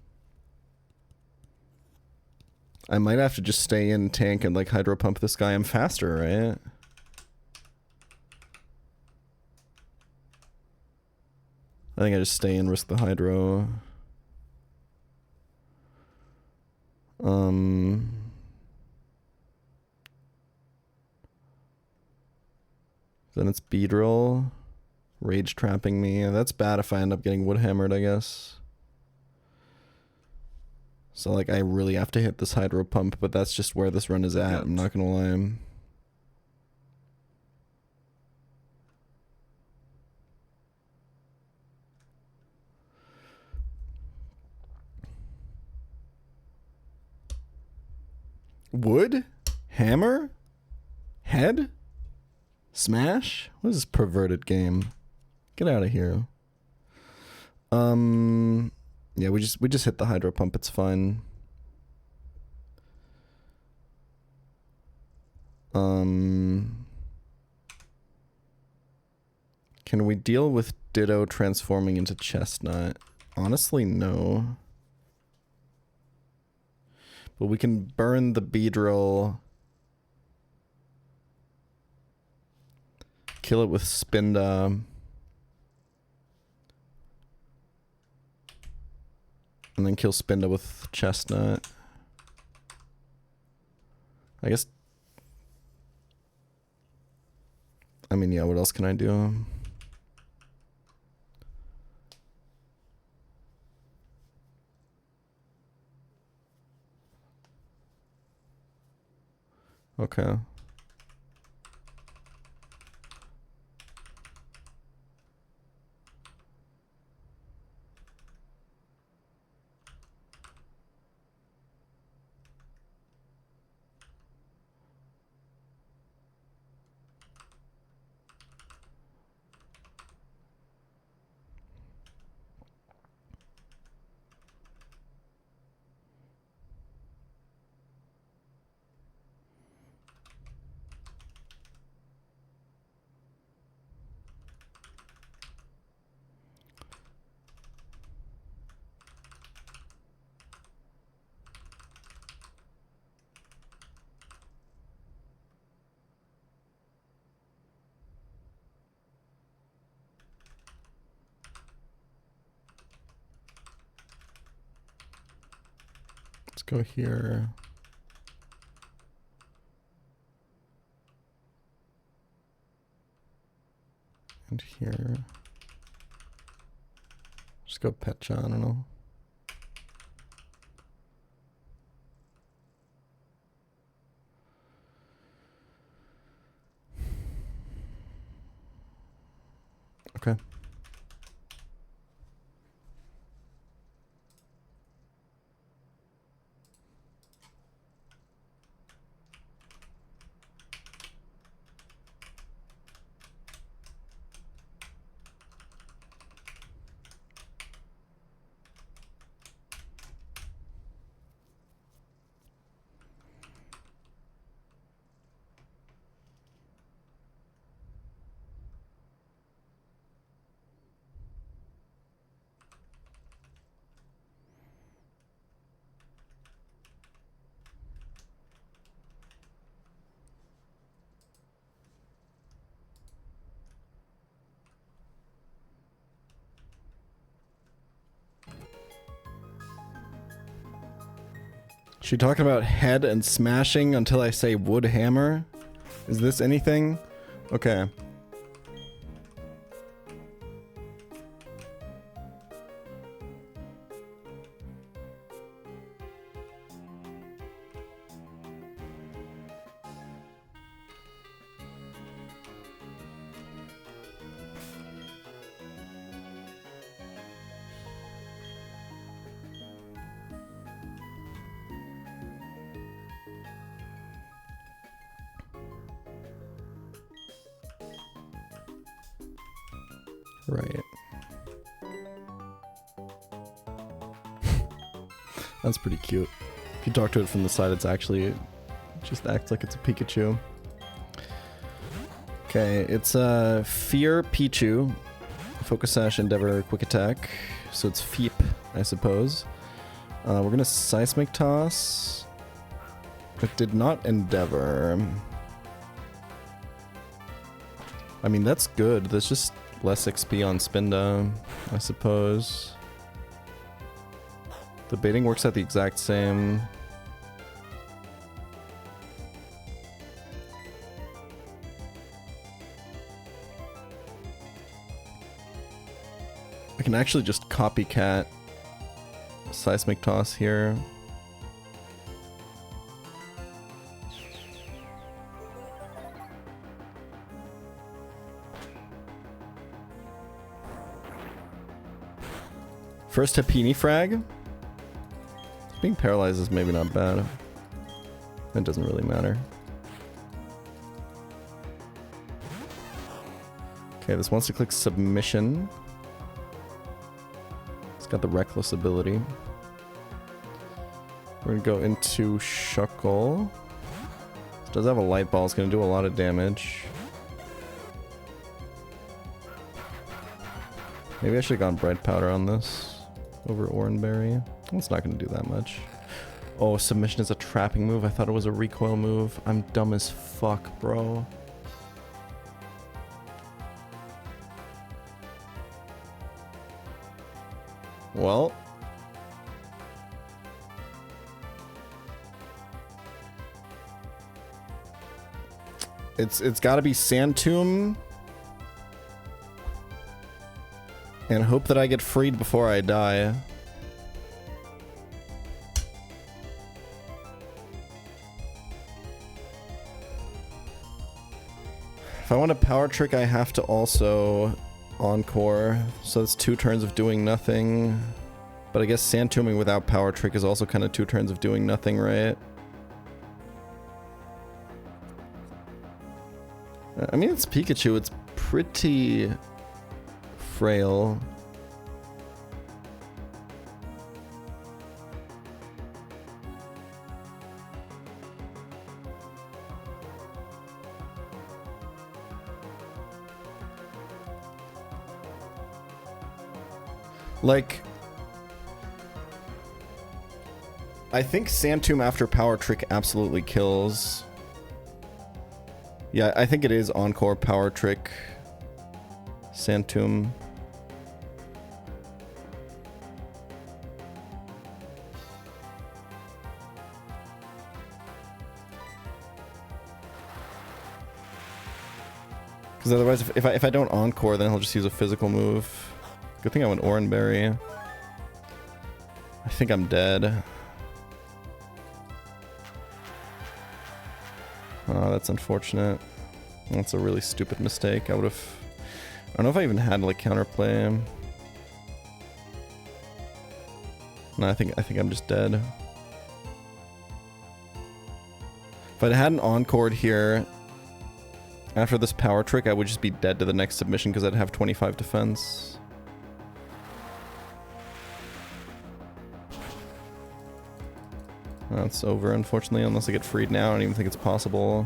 I might have to just stay in tank and, like, hydro pump this guy. I'm faster, right? I think I just stay and risk the hydro. Then it's Beedrill. Rage trapping me. That's bad if I end up getting Woodhammered, I guess. So, like, I really have to hit this hydro pump, but that's just where this run is at. I'm not gonna lie. Wood? Hammer? Head? Smash? What is this perverted game? Get out of here. Yeah, we just hit the hydro pump. It's fine. Can we deal with Ditto transforming into Chestnut? Honestly, no. But we can burn the Beedrill. Kill it with Spinda. And then kill Spinda with Chestnut. I guess... I mean, yeah, what else can I do? Okay. Let's go here. And here. Just go pChal, I don't know. Okay. She talking about head and smashing until I say wood hammer? Is this anything? Okay. Right. That's pretty cute. If you talk to it from the side, it's actually... it just acts like it's a Pikachu. Okay, it's Fear Pichu. Focus Sash, Endeavor, Quick Attack. So it's Feep, I suppose. We're gonna Seismic Toss. It did not Endeavor. I mean, that's good. That's just less XP on Spinda, I suppose. The baiting works out the exact same. I can actually just copycat Seismic Toss here. First Happini frag. Being paralyzed is maybe not bad. It doesn't really matter. Okay, this wants to click submission. It's got the reckless ability. We're gonna go into Shuckle. It does have a light ball, it's gonna do a lot of damage. Maybe I should have gone Bright Powder on this over Oranberry. Well, it's not going to do that much. Oh, submission is a trapping move. I thought it was a recoil move. I'm dumb as fuck, bro. Well, It's got to be Sand Tomb. And hope that I get freed before I die. If I want a power trick, I have to also encore. So it's 2 turns of doing nothing. But I guess Sand Tombing without power trick is also kind of 2 turns of doing nothing, right? I mean, it's Pikachu. It's pretty frail. Like, I think Sand Tomb after power trick absolutely kills. Yeah, I think it is encore power trick. Sand Tomb. Because otherwise, if I don't encore, then he'll just use a physical move. Good thing I went Oranberry. I think I'm dead. Oh, that's unfortunate. That's a really stupid mistake. I would have... I don't know if I even had like counterplay. No, I think I'm just dead. If I hadn't encored here after this power trick, I would just be dead to the next submission because I'd have 25 defense. That's over, unfortunately, unless I get freed now. I don't even think it's possible.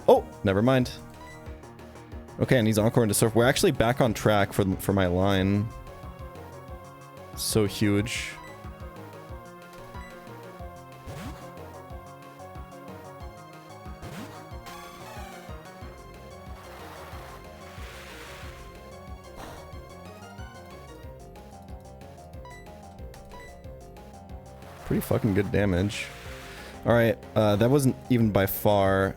Oh, never mind. Okay, and he's encore into Surf. We're actually back on track for my line. So huge. Pretty fucking good damage. Alright, that wasn't even by far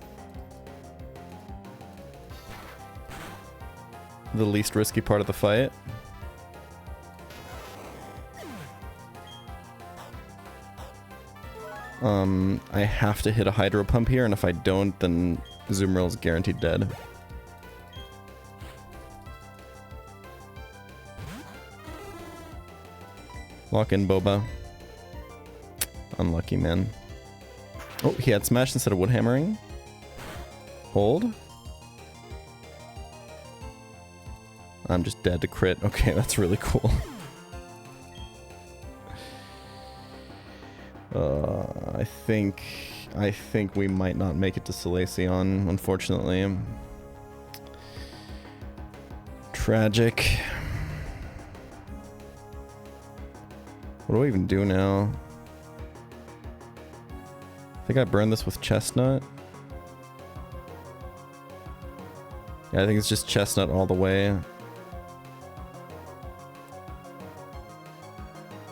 the least risky part of the fight. I have to hit a Hydro Pump here, and if I don't, then Zoomerill's guaranteed dead. Lock in Boba. Unlucky, man. Oh, he had Smash instead of Wood Hammering. Hold. I'm just dead to crit. Okay, that's really cool. I think we might not make it to Solaceon, unfortunately. Tragic. What do I even do now? I think I burned this with Chestnut. Yeah, I think it's just Chestnut all the way.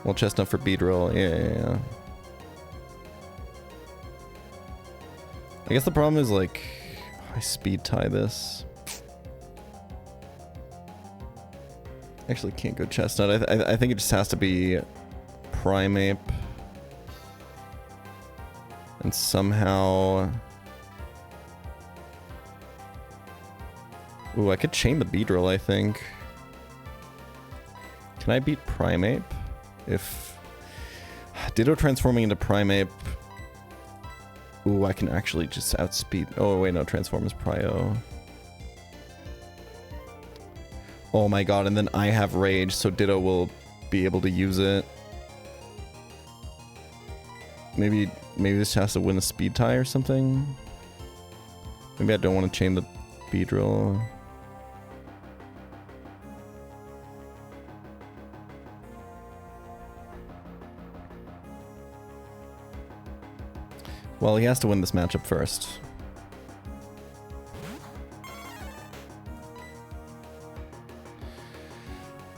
Well, Chestnut for Beedrill. Yeah. I guess the problem is, like, I speed tie this. Actually can't go Chestnut. I think it just has to be Primeape. And somehow... Ooh, I could chain the Beedrill, I think. Can I beat Primeape? If... Ditto transforming into Primeape... Ooh, I can actually just outspeed... Oh, wait, no, transform is Prio. Oh my god, and then I have Rage, so Ditto will be able to use it. Maybe this has to win a speed tie or something? Maybe I don't want to chain the Beedrill. Well, he has to win this matchup first.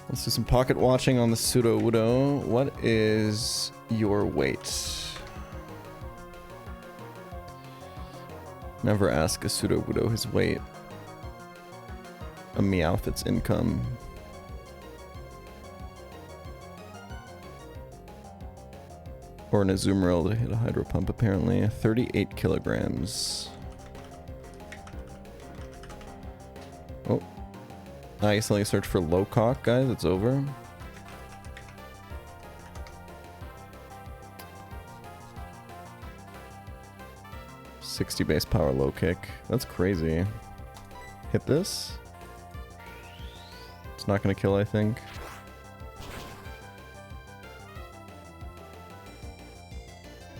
Let's do some pocket watching on the Sudowoodo. What is your weight? Never ask a pseudo-widow his weight. A Meowth its income. Or an Azumarill to hit a Hydro Pump, apparently. 38 kilograms. Oh. I accidentally searched for Lowcock, guys. It's over. .60 base power low kick. That's crazy. Hit this. It's not gonna kill, I think.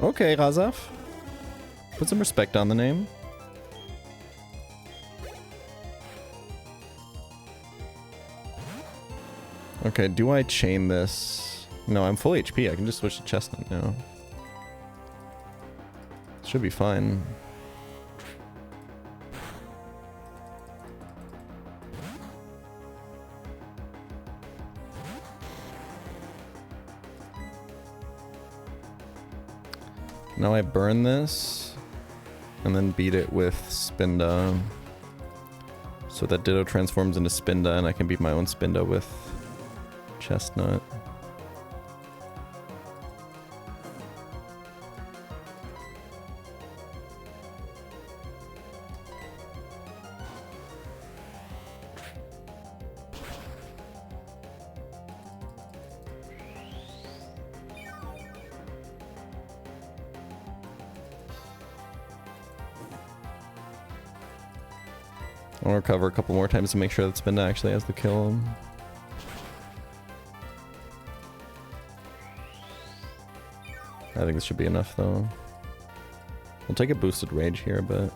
Okay, Razaf. Put some respect on the name. Okay, do I chain this? No, I'm full HP. I can just switch to Chestnut now. Should be fine. Now I burn this, and then beat it with Spinda. So that Ditto transforms into Spinda, and I can beat my own Spinda with Chestnut. I want to recover a couple more times to make sure that Spinda actually has the kill. I think this should be enough though. We'll take a boosted rage here, but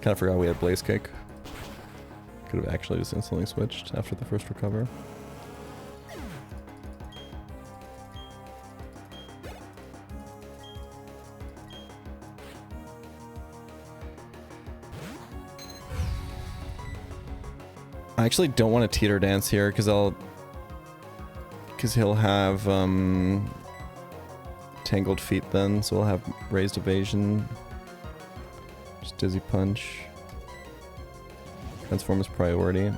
kind of forgot we had Blaze Kick. Could have actually just instantly switched after the first recover. I actually don't want to teeter dance here because he'll have tangled feet then, so we'll have raised evasion. Just Dizzy Punch. Transform is priority.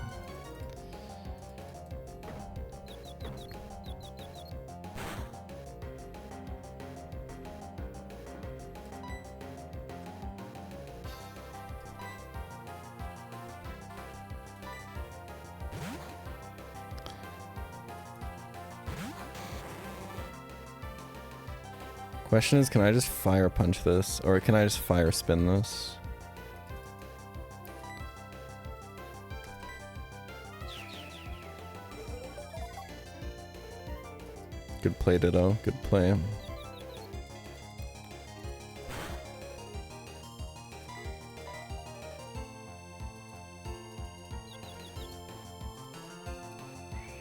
Question is, can I just fire punch this, or can I just fire spin this? Good play, Ditto. Good play.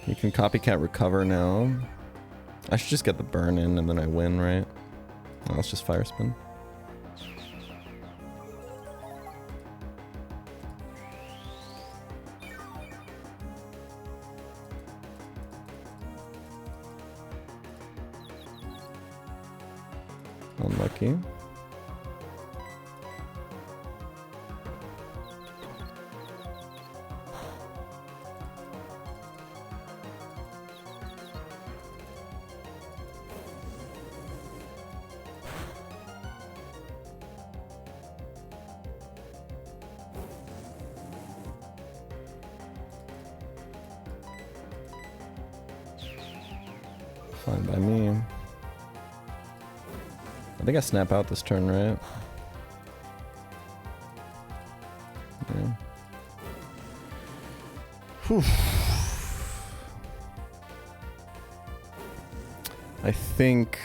You can copycat recover now. I should just get the burn in and then I win, right? Oh, let's just fire spin. Unlucky. Fine by me. I think I snap out this turn, right? Yeah. Whew. I think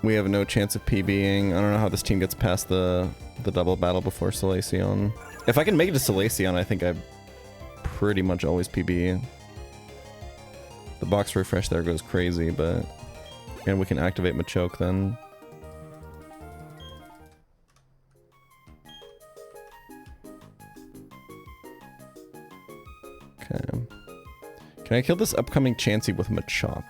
we have no chance of PBing. I don't know how this team gets past the double battle before Salacion. If I can make it to Salacion, I think I pretty much always PB. The box refresh there goes crazy, but... And we can activate Machoke then. Okay. Can I kill this upcoming Chansey with Machop?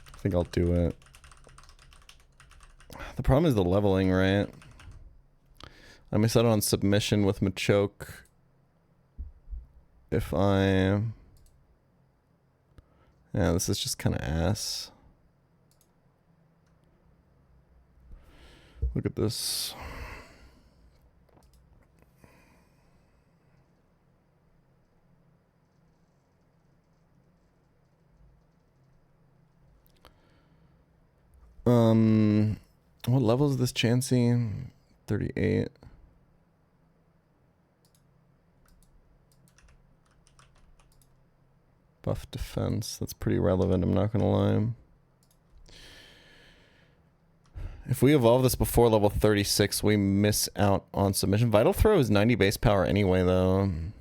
I think I'll do it. The problem is the leveling, right? I may set it on submission with Machoke. If I... Yeah, this is just kind of ass. Look at this. What level is this Chansey? 38. Buff defense. That's pretty relevant, I'm not gonna lie. If we evolve this before level 36, we miss out on submission. Vital Throw is 90 base power anyway, though. And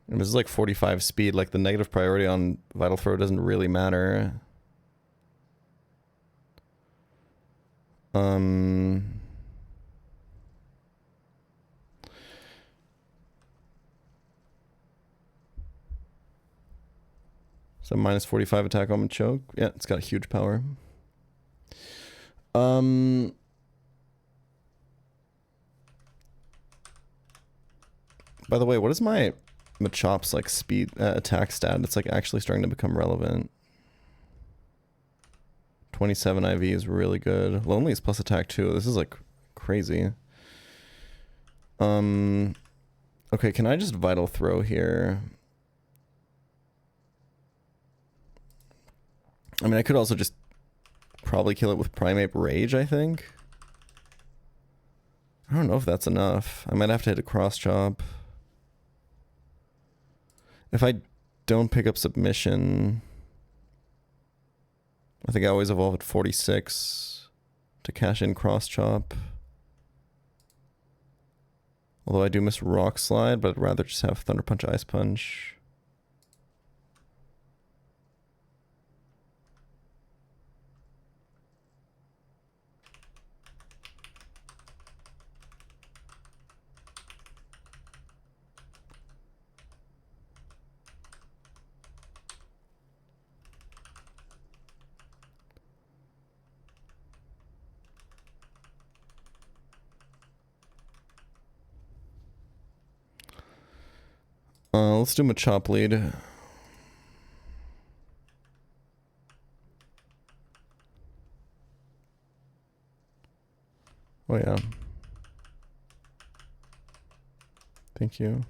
this is like 45 speed. Like, the negative priority on Vital Throw doesn't really matter. So minus 45 attack on Machoke. Yeah, it's got a huge power. By the way, what is my Machop's like speed attack stat? It's like actually starting to become relevant. 27 IV is really good. Lonely is plus attack too. This is like crazy. Okay, can I just Vital Throw here? I mean, I could also just probably kill it with Primeape Rage, I think. I don't know if that's enough. I might have to hit a Cross Chop. If I don't pick up Submission... I think I always evolve at 46 to cash in Cross Chop. Although I do miss Rock Slide, but I'd rather just have Thunder Punch, Ice Punch. Let's do Machop lead. Oh yeah. Thank you.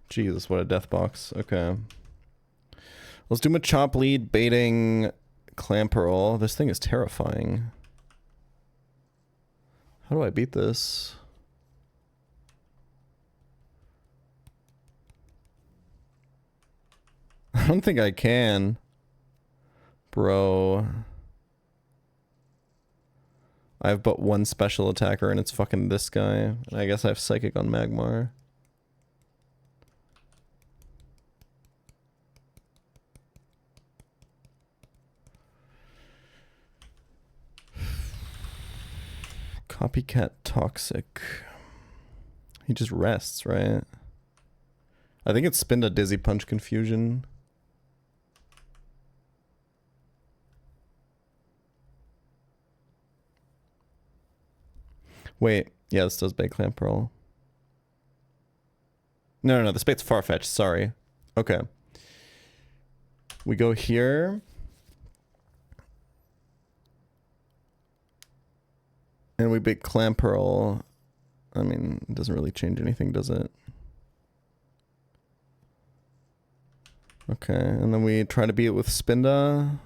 Jesus, what a death box. Okay. Let's do Machop lead, baiting Clamperl. This thing is terrifying. How do I beat this? I don't think I can. Bro. I have but one special attacker and it's fucking this guy. And I guess I have Psychic on Magmar. Copycat Toxic. He just rests, right? I think it's Spin to Dizzy Punch Confusion. Wait, yeah, this does bait Clamperl. No, this bait's Farfetch'd, sorry. Okay. We go here. And we bait Clamperl. I mean, it doesn't really change anything, does it? Okay, and then we try to beat it with Spinda.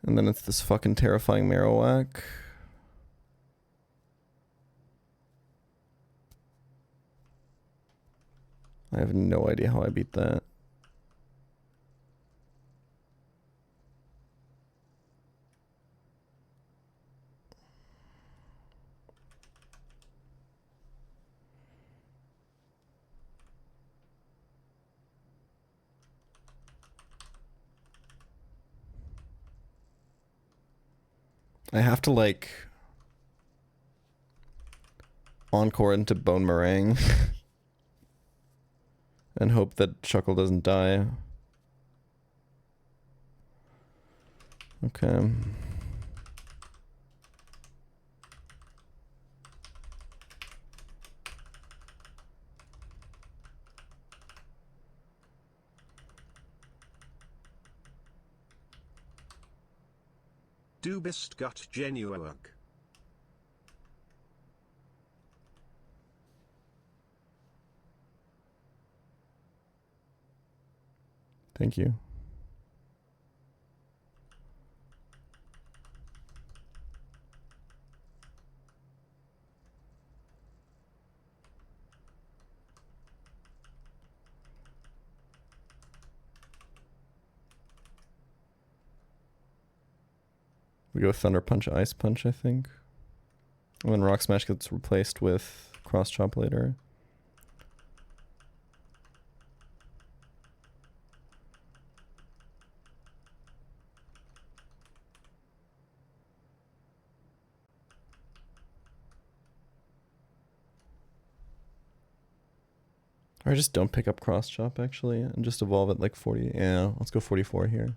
And then it's this fucking terrifying Marowak. I have no idea how I beat that. I have to like encore into Bone Meringue and hope that Chuckle doesn't die. Okay. Du bist Gott genuig. Thank you. We go Thunder Punch, Ice Punch, I think. And then Rock Smash gets replaced with Cross Chop later. Or I just don't pick up Cross Chop actually and just evolve at like 40. Yeah, let's go 44 here.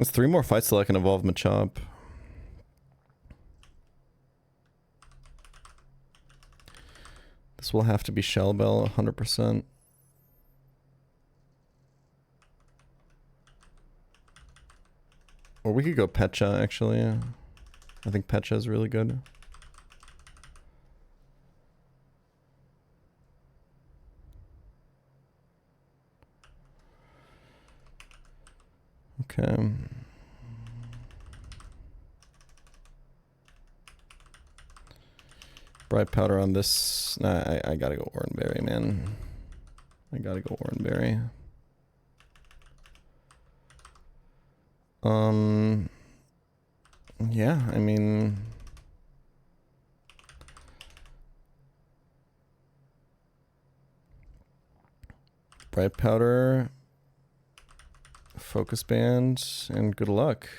It's 3 more fights till I can evolve Machop. This will have to be Shell Bell 100%. Or we could go Pecha actually. I think Pecha is really good. Okay. Bright Powder on this. Nah, I gotta go Oranberry, man. I gotta go Oranberry. Yeah, I mean... Bright Powder... Focus Band, and good luck.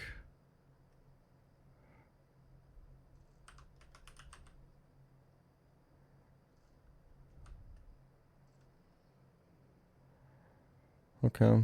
Okay.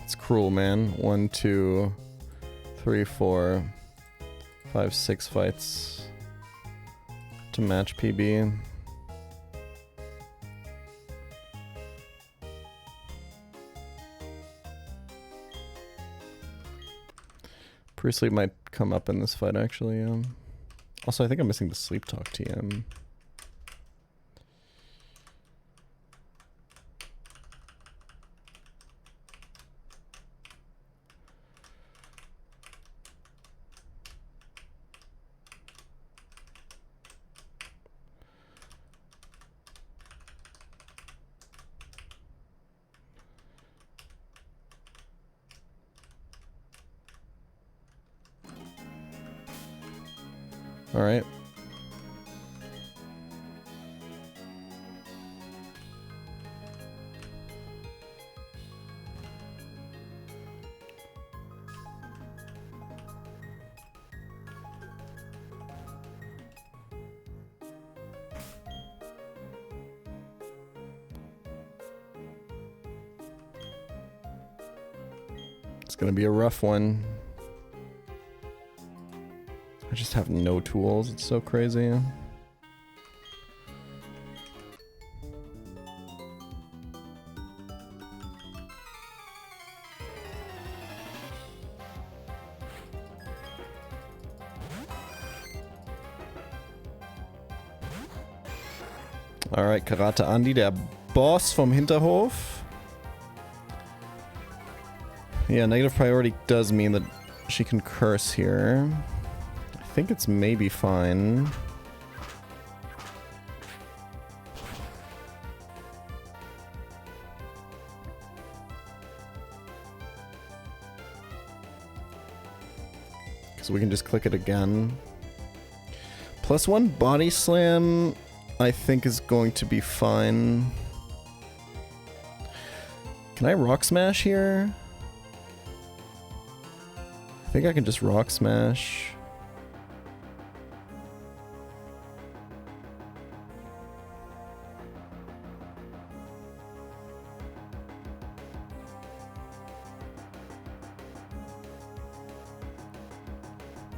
It's cruel, man. 1, 2, 3, 4, 5, 6 fights to match PB. Pre-sleep might come up in this fight, actually. Also, I think I'm missing the Sleep Talk TM. All right. It's gonna be a rough one. I just have no tools. It's so crazy. Alright, Karate Andy, der Boss vom Hinterhof. Yeah, negative priority does mean that she can curse here. I think it's maybe fine. Because we can just click it again. +1 body slam, I think, is going to be fine. Can I rock smash here? I think I can just rock smash.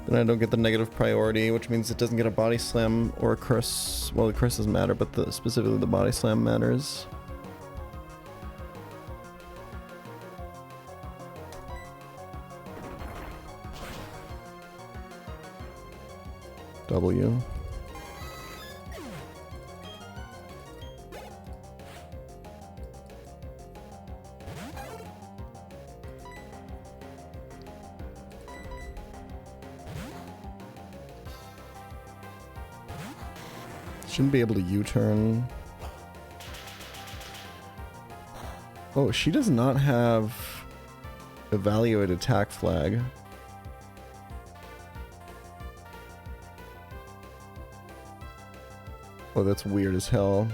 Then I don't get the negative priority, which means it doesn't get a body slam or a curse. Well, the curse doesn't matter, but specifically the body slam matters. W. Shouldn't be able to U-turn. Oh, she does not have evaluate attack flag. Oh, that's weird as hell.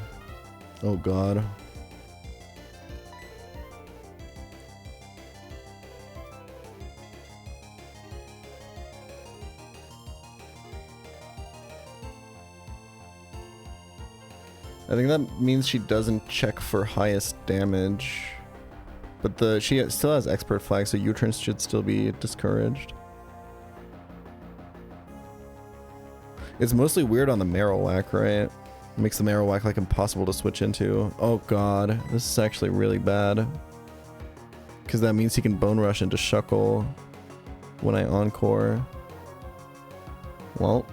Oh god. I think that means she doesn't check for highest damage. But she still has expert flag, so U-turns should still be discouraged. It's mostly weird on the Marowak, right? Makes the Marowak like impossible to switch into. Oh god, this is actually really bad. Because that means he can Bone Rush into Shuckle when I Encore. Well.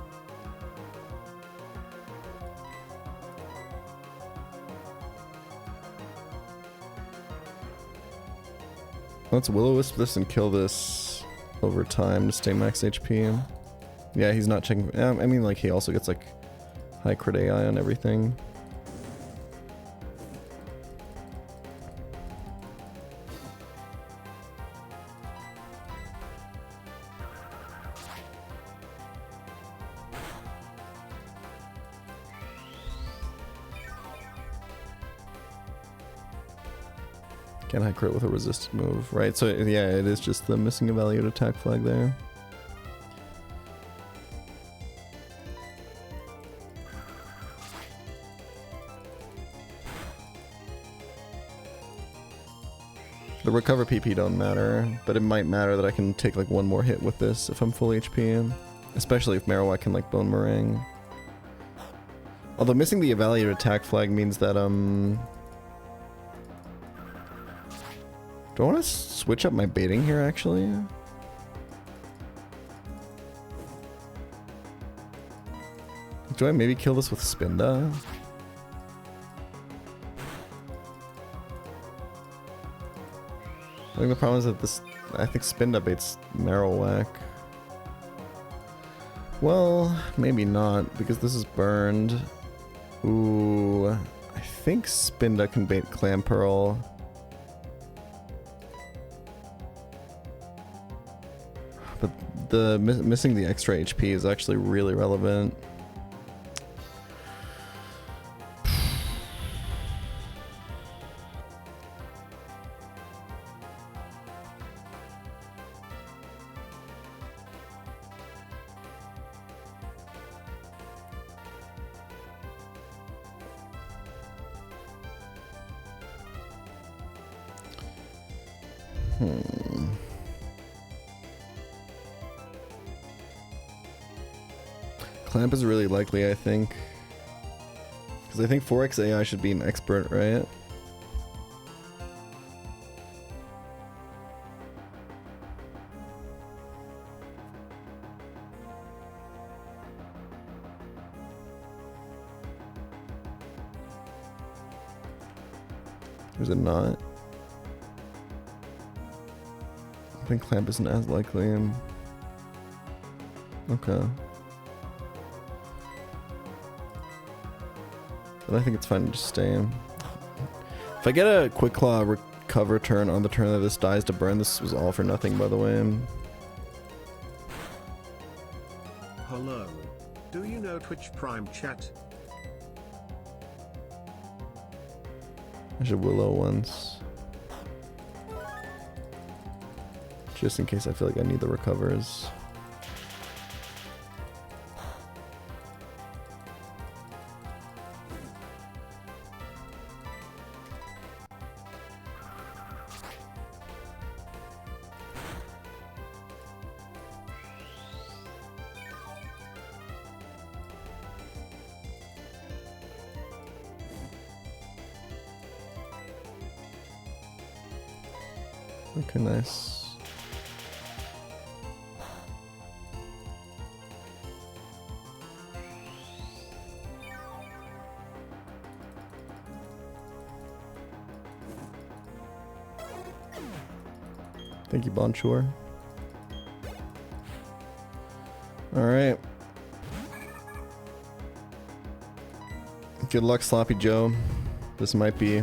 Let's Will-O-Wisp this and kill this over time to stay max HP. Yeah, he's not checking. I mean, like, he also gets like high crit AI on everything. Can high crit with a resisted move, right? So yeah, it is just the missing evaluate attack flag there. The recover PP don't matter, but it might matter that I can take like one more hit with this if I'm full HP. Especially if Marowak can like Bone Meringue. Although missing the evaluate attack flag means that do I want to switch up my baiting here actually? Do I maybe kill this with Spinda? I think the problem is that this, I think Spinda baits Marowak. Well, maybe not, because this is burned. Ooh, I think Spinda can bait Clamperl. But the missing the extra HP is actually really relevant. Clamp is really likely, I think. Because I think 4x AI should be an expert, right? Or is it not? I think Clamp isn't as likely. Okay. But I think it's fine to just stay in. If I get a Quick Claw recover turn on the turn that this dies to burn, this was all for nothing, by the way. Hello. Do you know Twitch Prime chat? I should Willow once. Just in case I feel like I need the recovers. Okay, nice. Thank you, Bonjour. Alright. Good luck, Sloppy Joe. This might be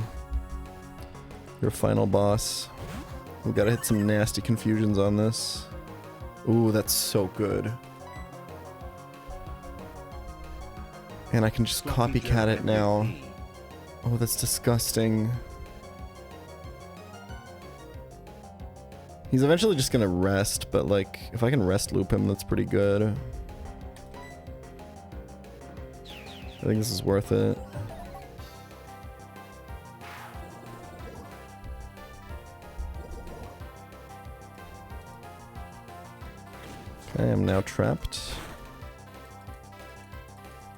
your final boss. We gotta hit some nasty confusions on this. Ooh, that's so good. And I can just copycat it now. Oh, that's disgusting. He's eventually just gonna rest, but like, if I can rest loop him, that's pretty good. I think this is worth it. I am now trapped.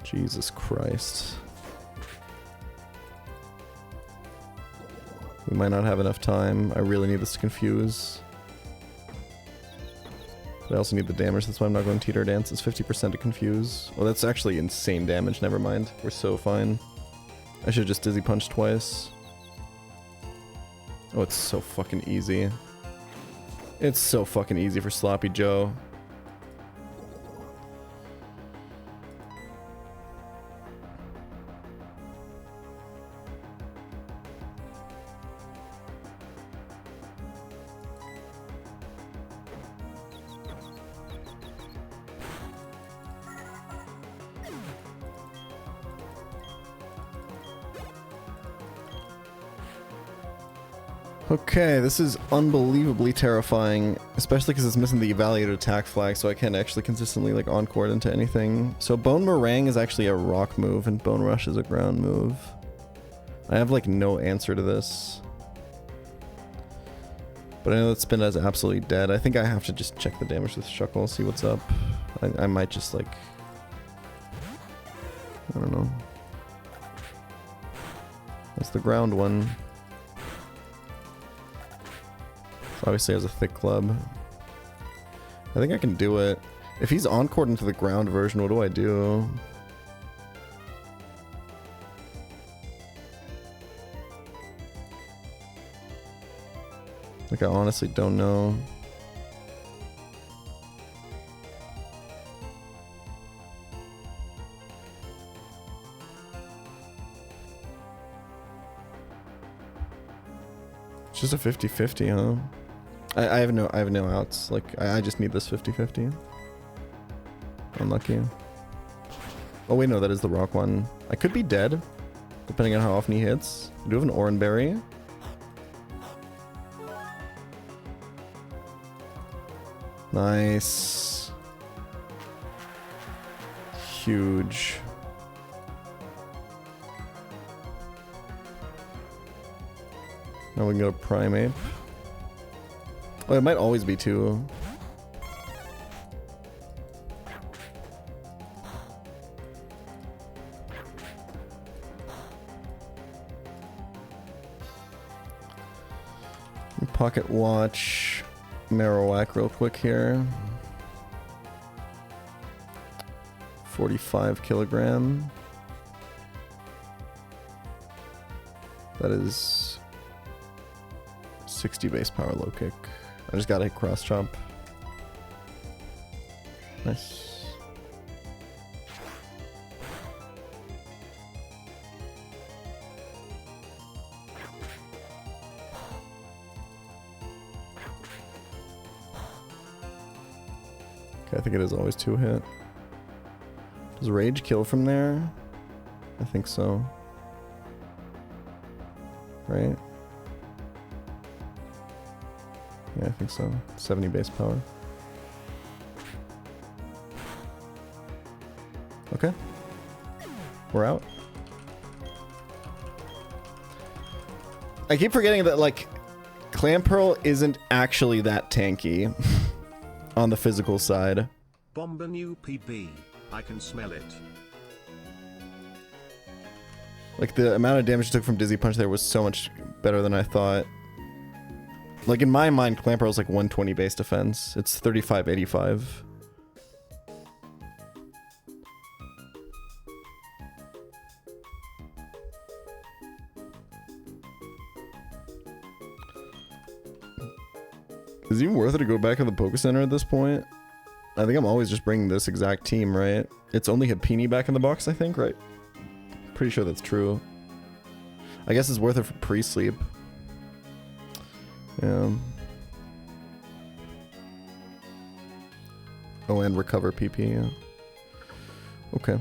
Jesus Christ. We might not have enough time. I really need this to confuse. But I also need the damage, that's why I'm not going Teeter Dance. It's 50% to confuse. Oh, that's actually insane damage, never mind. We're so fine. I should just Dizzy Punch twice. Oh, it's so fucking easy. It's so fucking easy for Sloppy Joe. Okay, this is unbelievably terrifying, especially because it's missing the evaluated attack flag, so I can't actually consistently like encore it into anything. So Bone Meringue is actually a rock move, and Bone Rush is a ground move. I have like no answer to this. But I know that Spin is absolutely dead. I think I have to just check the damage with Shuckle, see what's up. I might just like... I don't know. That's the ground one. Obviously has a thick club. I think I can do it. If he's encored into the ground version, what do I do? Like, I honestly don't know. It's just a 50-50, huh? I have no outs. Like, I just need this 50-50. Unlucky. Oh wait, no, that is the rock one. I could be dead, depending on how often he hits. I do have an Oranberry. Nice. Huge. Now we can go to Primeape. Oh, it might always be 2. Pocket watch Marowak real quick here. 45 kilogram. That is 60 base power low kick. I just gotta hit cross chop. Nice. Okay, I think it is always 2 hit. Does rage kill from there? I think so. Right? Yeah, I think so. 70 base power. Okay. We're out. I keep forgetting that, like, Clamperl isn't actually that tanky on the physical side. Bomber new PB. I can smell it. Like, the amount of damage it took from Dizzy Punch there was so much better than I thought. Like, in my mind, Clamperl's like 120 base defense. It's 35-85. Is it even worth it to go back to the Poké Center at this point? I think I'm always just bringing this exact team, right? It's only Happini back in the box, I think, right? Pretty sure that's true. I guess it's worth it for pre-sleep. Yeah. Oh, and recover PP, yeah. Okay.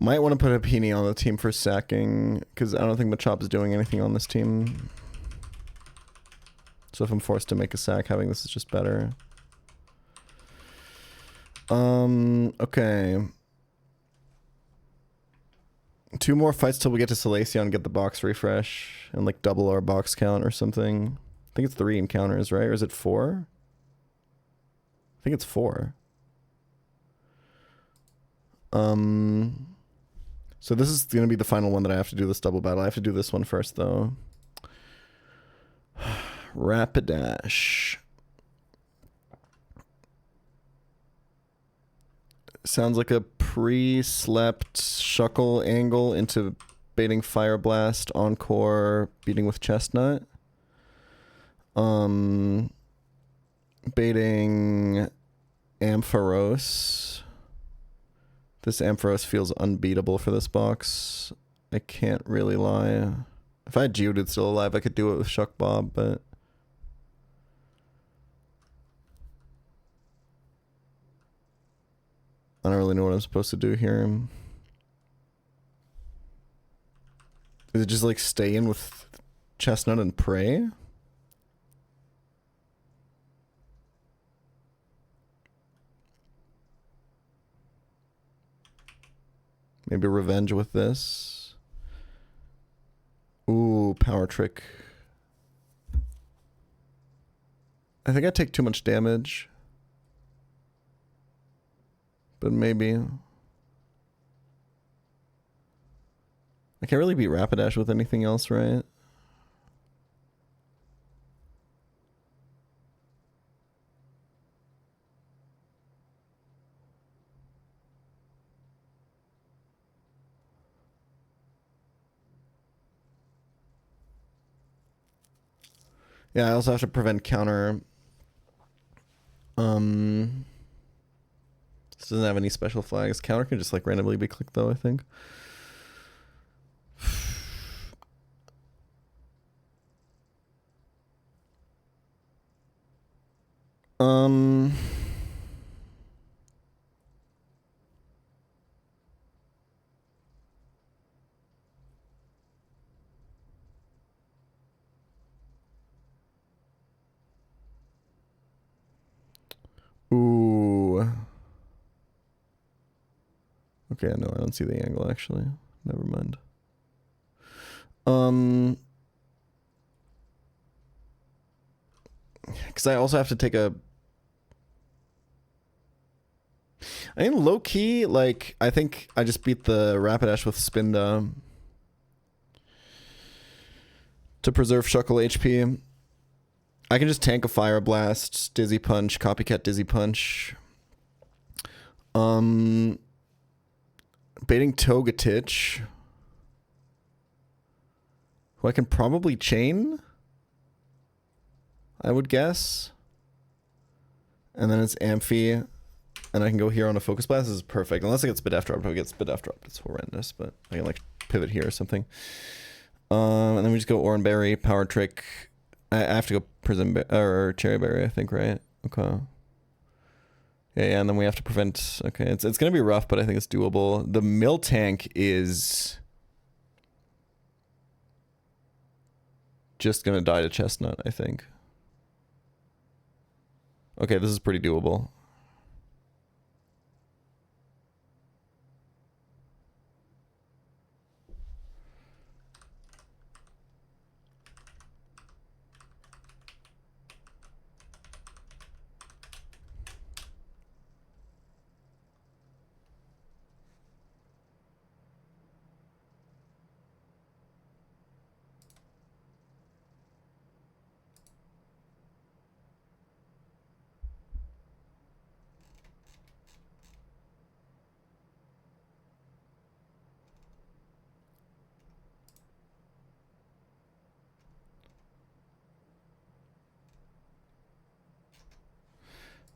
Might want to put a Peony on the team for sacking, because I don't think Machop is doing anything on this team. So if I'm forced to make a sack, having this is just better. Okay. 2 more fights till we get to Salacion and get the box refresh, and like double our box count or something. I think it's 3 encounters, right? Or is it 4? I think it's 4. So this is going to be the final one that I have to do this double battle. I have to do this one first, though. Rapidash. Sounds like a pre-slept Shuckle angle into baiting Fire Blast, Encore, beating with Chestnut. Baiting Ampharos. This Ampharos feels unbeatable for this box. I can't really lie. If I had Geodude still alive, I could do it with Shuck Bob, but... I don't really know what I'm supposed to do here. Is it just like stay in with Chestnut and pray? Maybe revenge with this. Ooh, power trick. I think I take too much damage. But maybe. I can't really beat Rapidash with anything else, right? Yeah, I also have to prevent counter. This doesn't have any special flags. Counter can just like randomly be clicked though, I think. Ooh. Okay, no, I don't see the angle actually. Never mind. Because I also have to take a... I mean, low key, like, I think I just beat the Rapidash with Spinda to preserve Shuckle HP. I can just tank a Fire Blast, Dizzy Punch, Copycat Dizzy Punch. Baiting Togetich, who I can probably chain, I would guess. And then it's Amphi, and I can go here on a Focus Blast. This is perfect. Unless I get Spit After Up. If I get Spit After Up, it's horrendous, but I can like pivot here or something. And then we just go Oranberry, Power Trick. I have to go Prism or Cherry Berry, I think, right? Okay. Yeah, and then we have to prevent... Okay, it's going to be rough, but I think it's doable. The Miltank is just going to die to Chestnut, I think. Okay, this is pretty doable.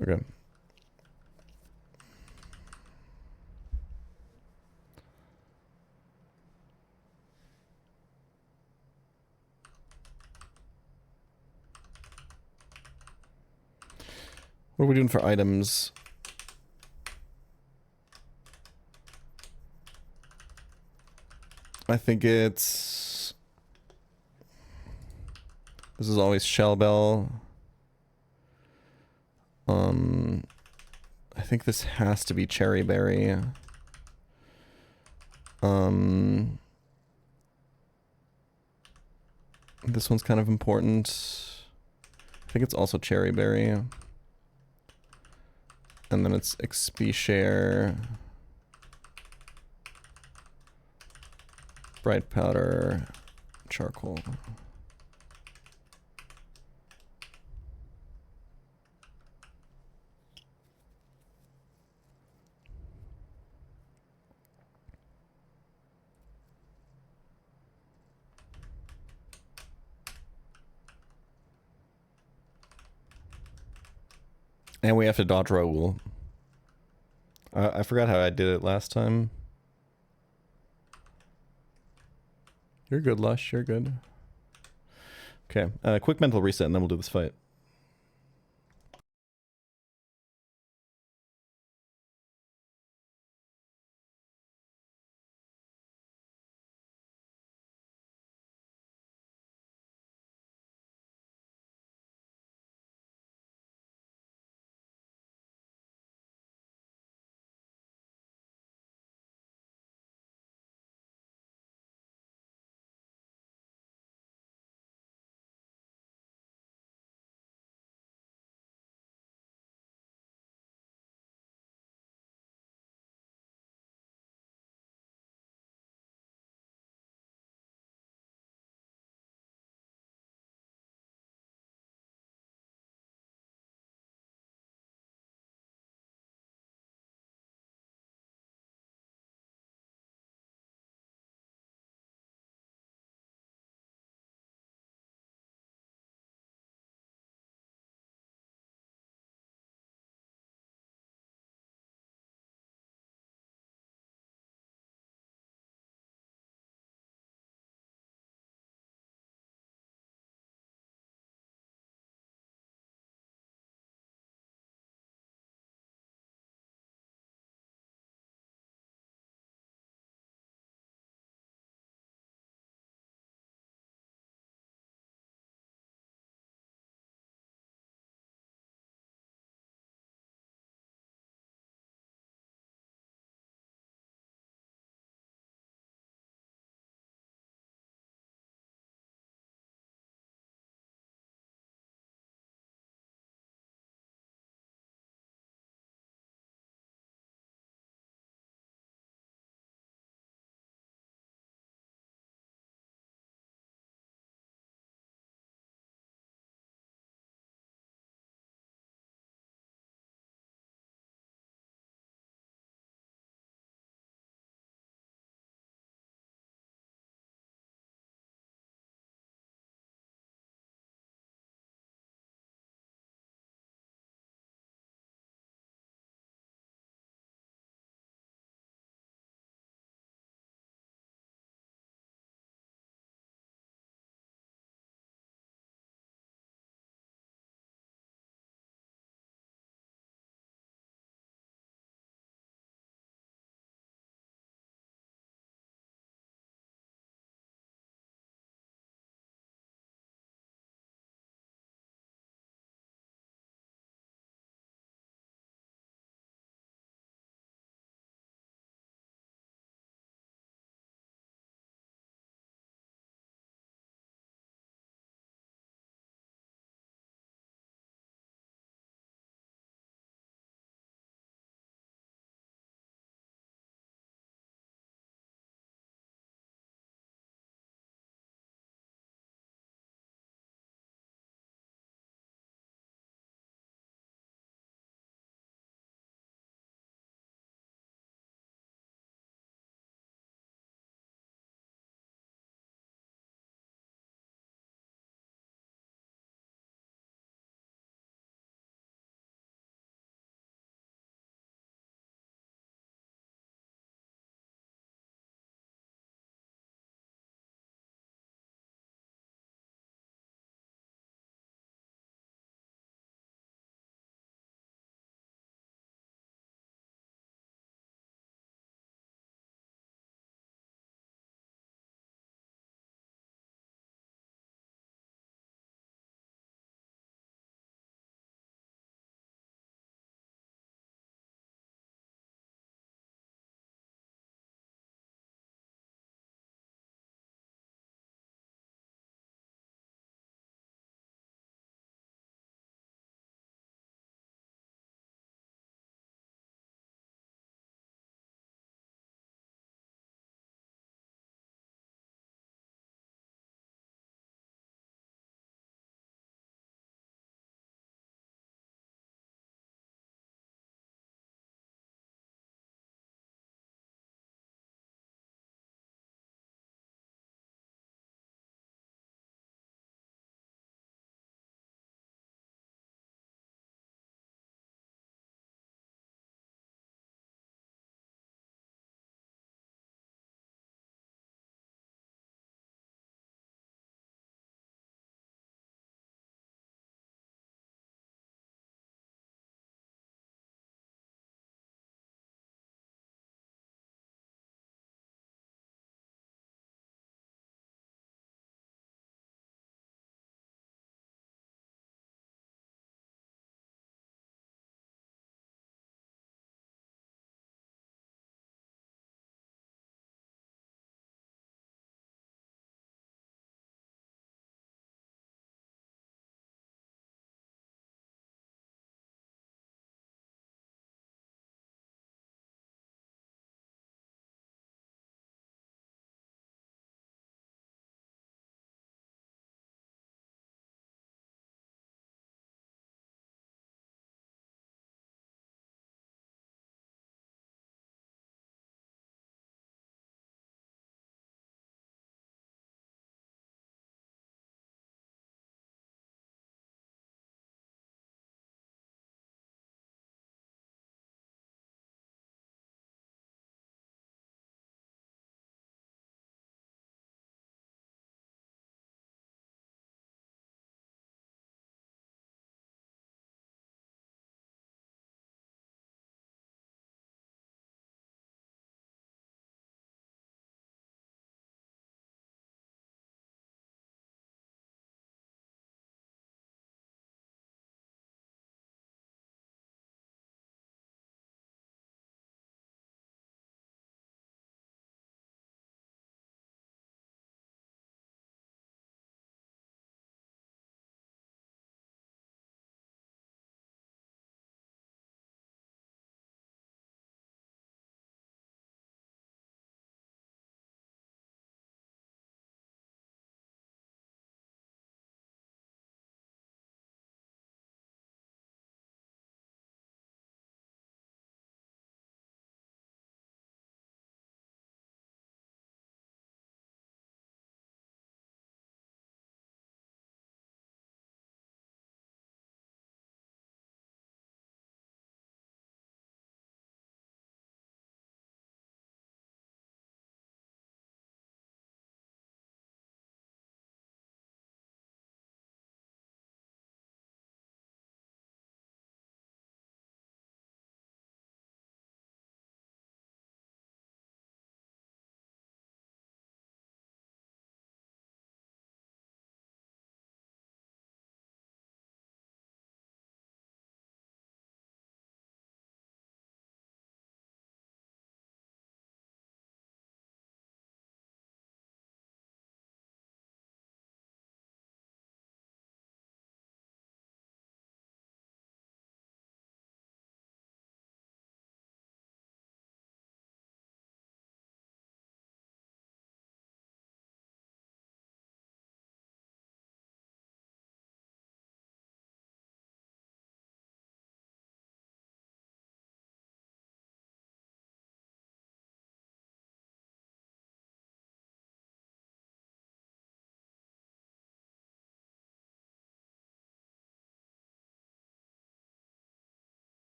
Okay. What are we doing for items? I think it's... This is always Shell Bell. I think this has to be Cherry Berry. This one's kind of important. I think it's also Cherry Berry. And then it's XP Share. Bright Powder. Charcoal. And we have to dodge Raoul. I forgot how I did it last time. You're good, Lush. You're good. Okay, quick mental reset and then we'll do this fight.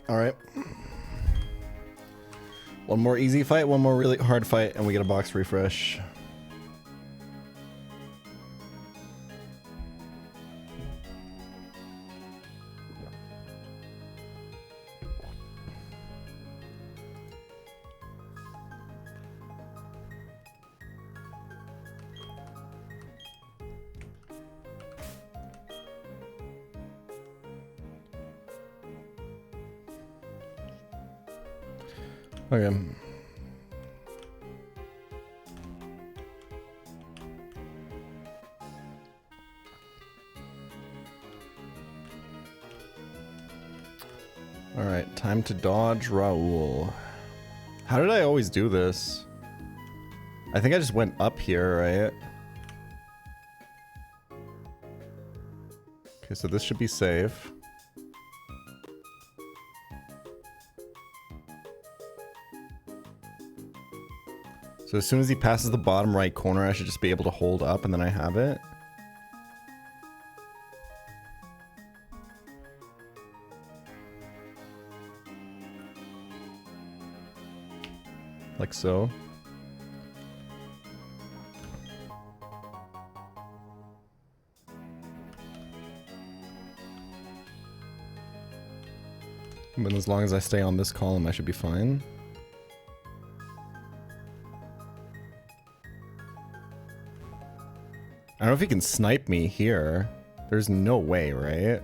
Alright. One more easy fight, one more really hard fight, and we get a box refresh. Okay. Alright, time to dodge Raoul. How did I always do this? I think I just went up here, right? Okay, so this should be safe. So as soon as he passes the bottom right corner, I should just be able to hold up and then I have it. Like so. But as long as I stay on this column, I should be fine. I don't know if he can snipe me here. There's no way, right?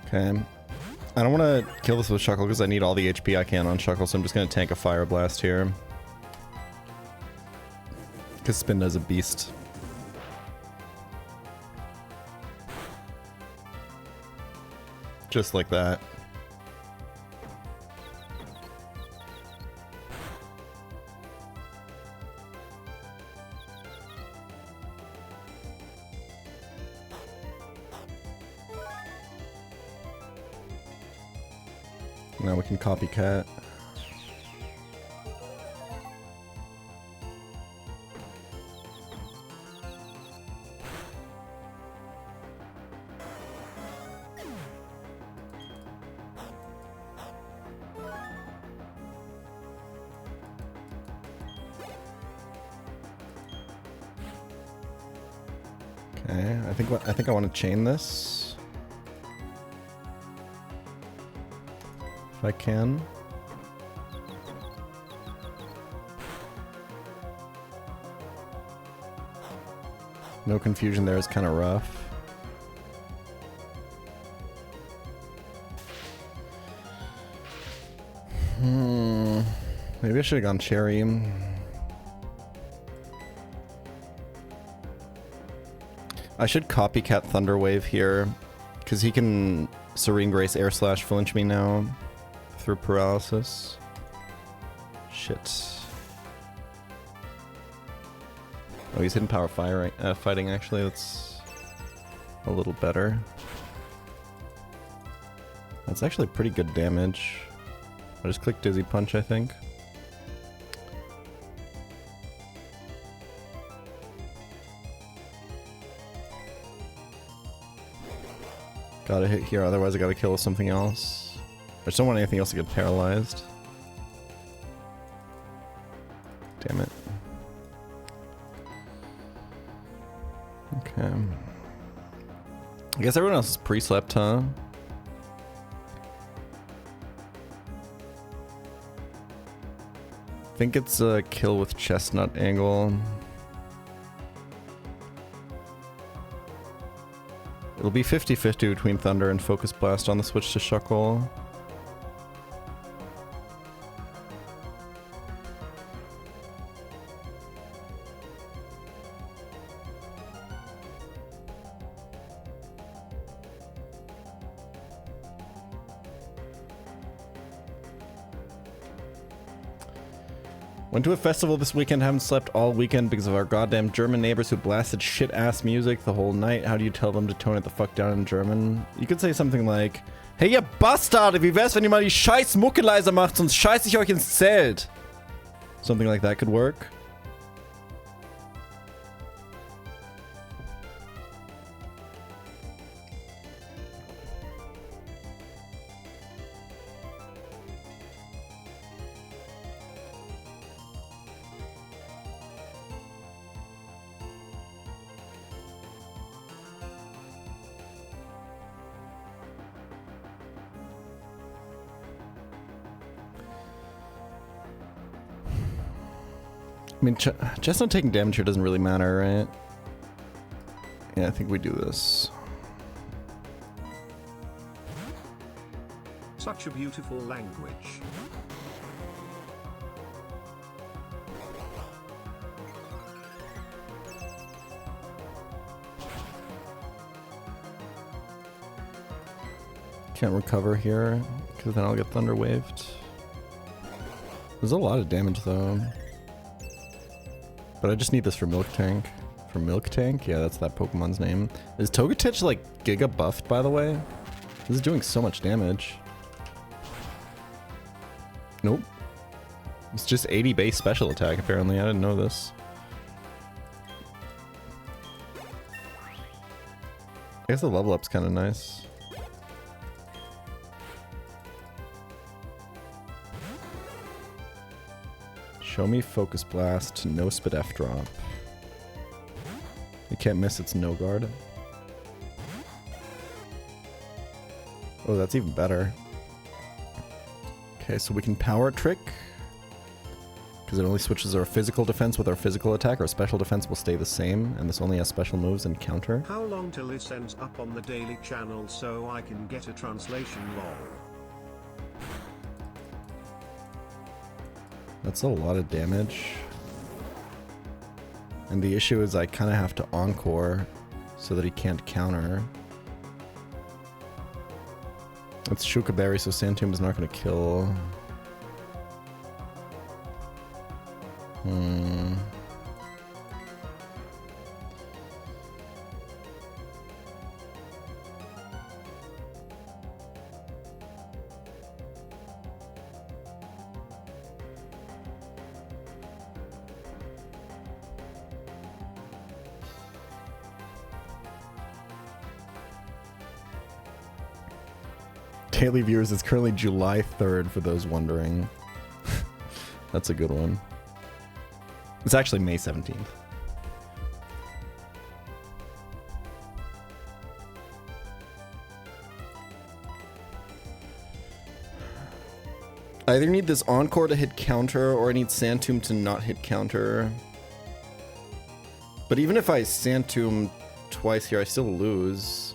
Okay. I don't want to kill this with Shuckle because I need all the HP I can on Shuckle, so I'm just going to tank a Fire Blast here. Because Spinda's a beast. Just like that. Now we can copycat. Okay, I think I want to chain this. If I can. No confusion there is kind of rough. Maybe I should have gone Cherry. I should copycat Thunderwave here, because he can Serene Grace Air Slash flinch me now through paralysis. Shit. Oh, he's hitting power fire fighting actually. That's a little better. That's actually pretty good damage. I just clicked Dizzy Punch, I think. Gotta hit here, otherwise I gotta kill with something else. I just don't want anything else to get paralyzed. Damn it. Okay. I guess everyone else is pre-slept, huh? I think it's a kill with Chestnut angle. It'll be 50-50 between Thunder and Focus Blast on the switch to Shuckle. Went to a festival this weekend, haven't slept all weekend because of our goddamn German neighbors who blasted shit-ass music the whole night. How do you tell them to tone it the fuck down in German? You could say something like, hey ihr Bastarde, wie wär's, wenn ihr mal die scheiß Mucke leiser macht, sonst scheiß ich euch ins Zelt. Something like that could work. I mean, just not taking damage here doesn't really matter, right? Yeah, I think we do this. Such a beautiful language. Can't recover here, because then I'll get thunder waved. There's a lot of damage though. But I just need this for Milk Tank. For Milk Tank? Yeah, that's that Pokemon's name. Is Togetic like Giga buffed, by the way? This is doing so much damage. Nope. It's just 80 base special attack, apparently. I didn't know this. I guess the level up's kind of nice. Show me Focus Blast, no Spit F drop. You can't miss its no guard. Oh, that's even better. Okay, so we can Power Trick. Because it only switches our physical defense with our physical attack. Our special defense will stay the same, and this only has special moves and counter. How long till this ends up on the daily channel so I can get a translation lol? That's a lot of damage. And the issue is I kind of have to Encore so that he can't counter. It's Shuka Berry, so Sandtomb is not going to kill. Daily viewers, it's currently July 3rd for those wondering. That's a good one. It's actually May 17th. I either need this Encore to hit counter, or I need Sandtomb to not hit counter. But even if I Sandtomb twice here, I still lose.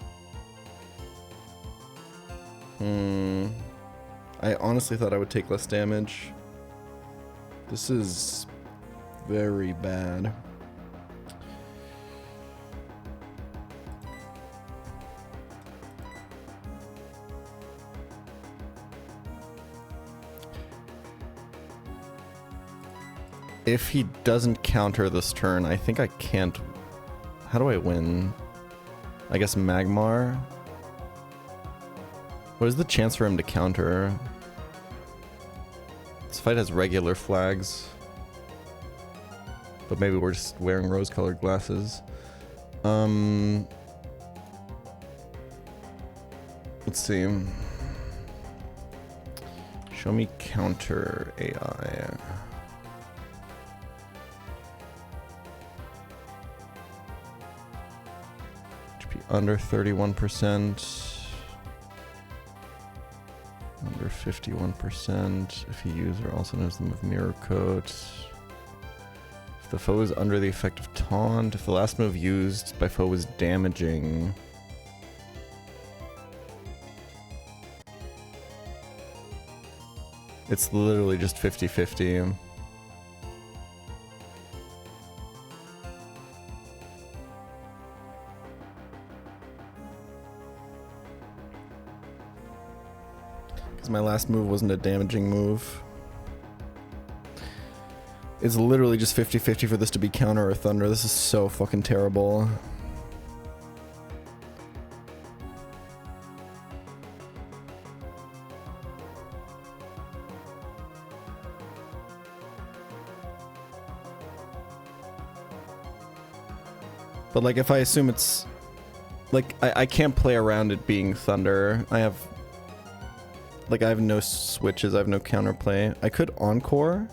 I honestly thought I would take less damage. This is very bad. If he doesn't counter this turn, I think I can't... How do I win? I guess Magmar? What is the chance for him to counter? This fight has regular flags. But maybe we're just wearing rose-colored glasses. Let's see. Show me counter AI. HP under 31%. Under 51%. If he user also knows the move Mirror Coat. If the foe is under the effect of Taunt. If the last move used by foe was damaging. It's literally just 50-50. My last move wasn't a damaging move. It's literally just 50-50 for this to be counter or thunder. This is so fucking terrible. But like if I assume it's... Like I can't play around it being thunder. I have no switches, I have no counterplay. I could encore.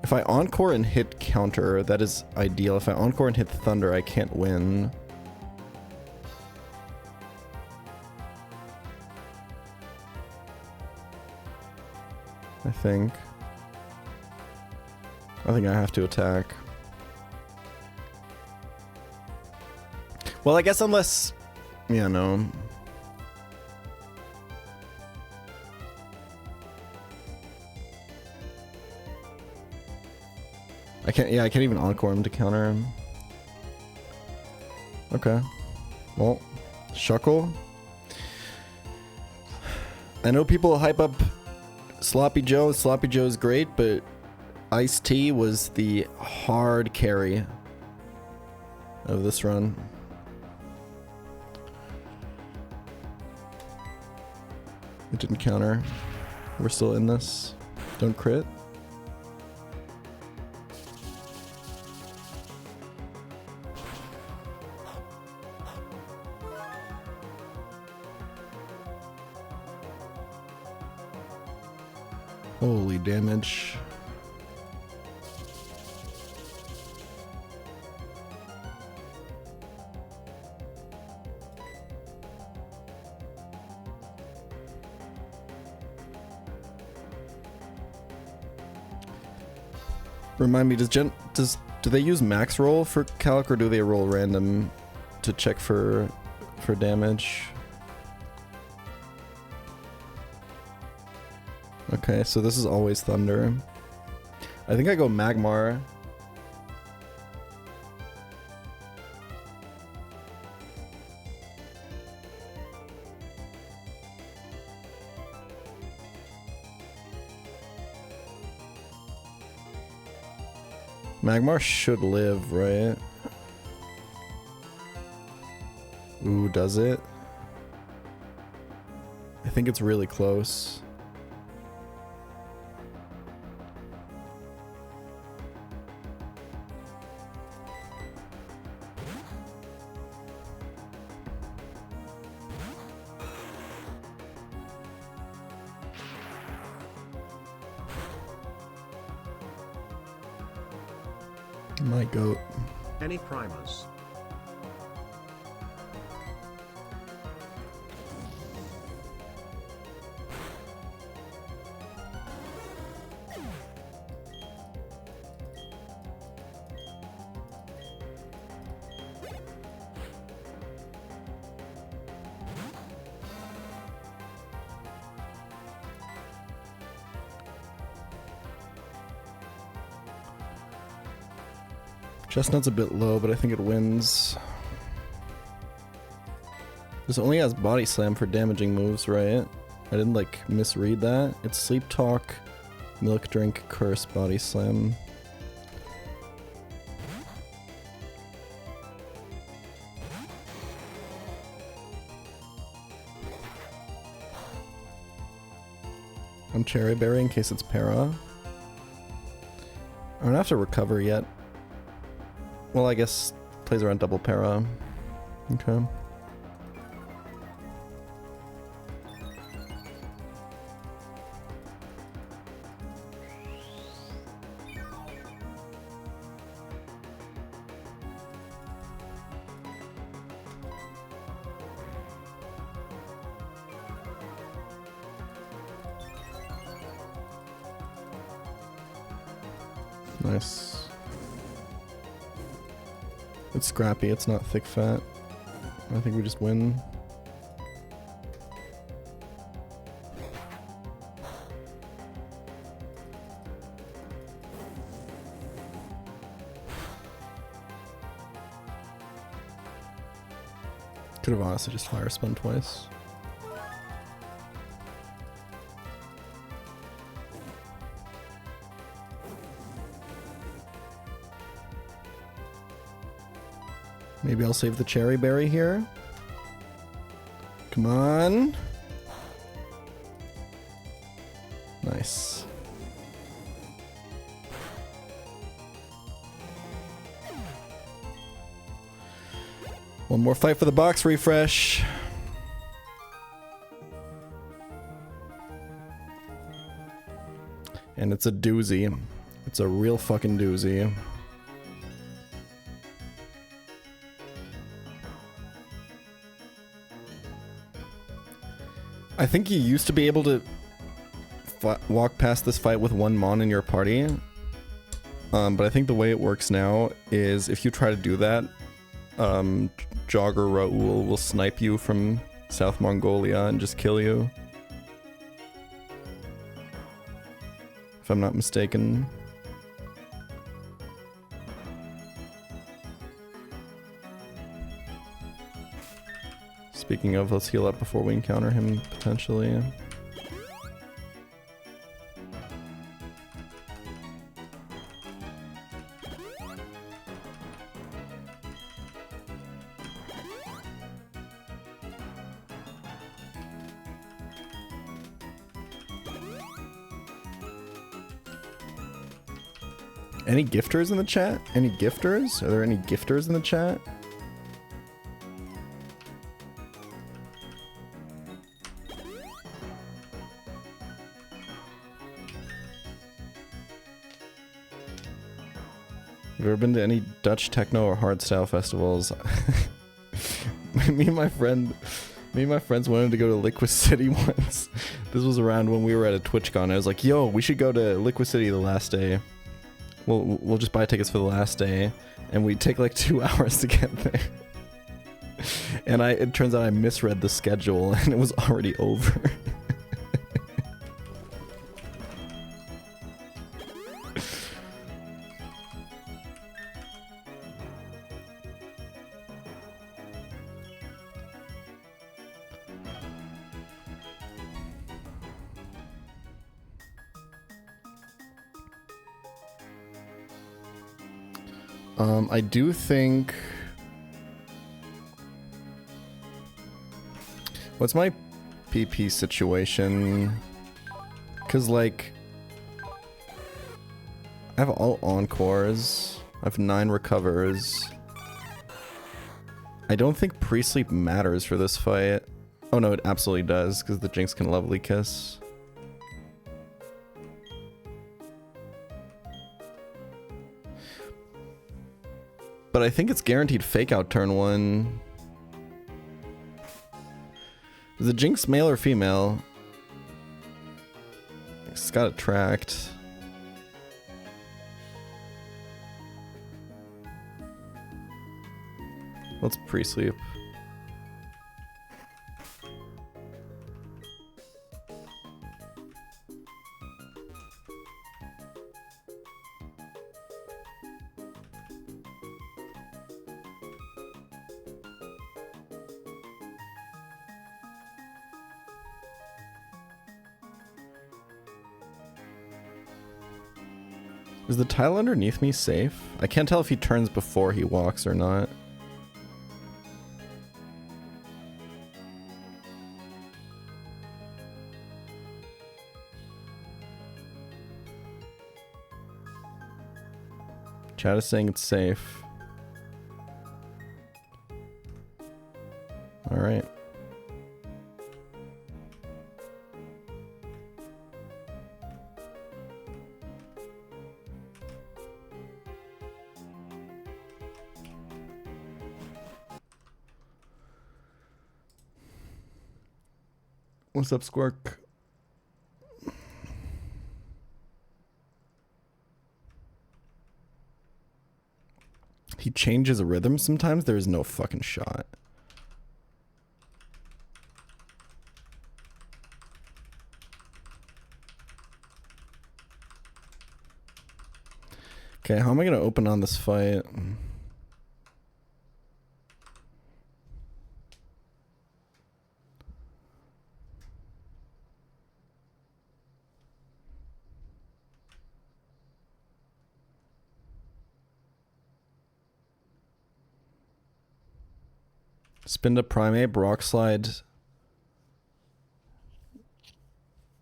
If I encore and hit counter, that is ideal. If I encore and hit thunder, I can't win. I think I have to attack. Well, I guess unless... Yeah, no. I can't even encore him to counter him. Okay. Well, Shuckle. I know people hype up Sloppy Joe. Sloppy Joe is great, but Ice-T was the hard carry of this run. It didn't counter. We're still in this. Don't crit. Holy damage. Remind me, do they use max roll for calc or do they roll random to check for damage? Okay, so this is always thunder. I think I go Magmar. Magmar should live, right? Ooh, does it? I think it's really close. My goat. Any primers? Chestnut's a bit low, but I think it wins. This only has Body Slam for damaging moves, right? I didn't like misread that. It's Sleep Talk, Milk Drink, Curse, Body Slam. I'm Cherry Berry in case it's para. I don't have to recover yet. Well, I guess plays around double para. Okay. Nice. It's scrappy, it's not thick fat. I think we just win. Could have honestly just fire spun twice. Maybe I'll save the cherry berry here. Come on. Nice. One more fight for the box refresh. And it's a doozy. It's a real fucking doozy. I think you used to be able to walk past this fight with one mon in your party. But I think the way it works now is if you try to do that, Jogger Raoul will snipe you from South Mongolia and just kill you. If I'm not mistaken. Speaking of, let's heal up before we encounter him, potentially. Any gifters in the chat? Any gifters? Are there any gifters in the chat? Have you ever been to any Dutch techno or hardstyle festivals? me and my friends wanted to go to Liquid City once. This was around when we were at a TwitchCon. I was like, yo, we should go to Liquid City the last day. We'll just buy tickets for the last day, and we take like 2 hours to get there. And it turns out I misread the schedule, and it was already over. I do think... What's my PP situation? Because, like... I have all encores. I have 9 recovers. I don't think pre-sleep matters for this fight. Oh no, it absolutely does, because the Jinx can Lovely Kiss. But I think it's guaranteed fake out turn 1. Is the Jinx male or female? It's got it tracked. Let's pre-sleep. Is the tile underneath me safe? I can't tell if he turns before he walks or not. Chat is saying it's safe. All right. What's up, Squirk? He changes a rhythm sometimes. There is no fucking shot. Okay, how am I gonna open on this fight? Spin to Primate, Rock Slide,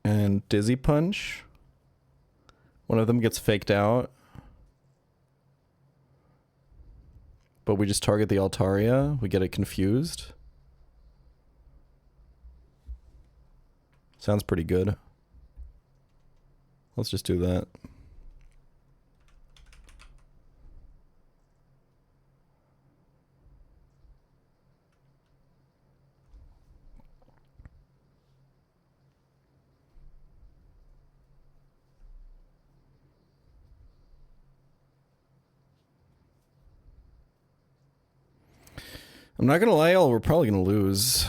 and Dizzy Punch. One of them gets faked out. But we just target the Altaria. We get it confused. Sounds pretty good. Let's just do that. I'm not gonna lie, y'all, we're probably gonna lose.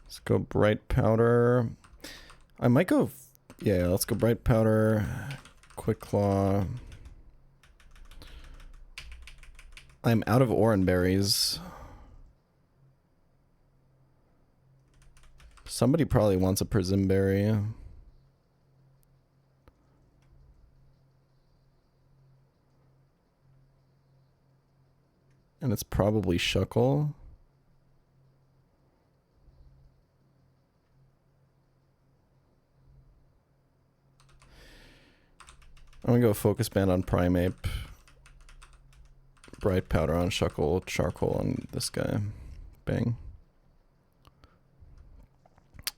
Let's go Bright Powder. I might go... Yeah, let's go Bright Powder, Quick Claw. I'm out of Oran Berries. Somebody probably wants a Prism Berry. And it's probably Shuckle. I'm gonna go Focus Band on Primeape. Bright Powder on Shuckle. Charcoal on this guy. Bang.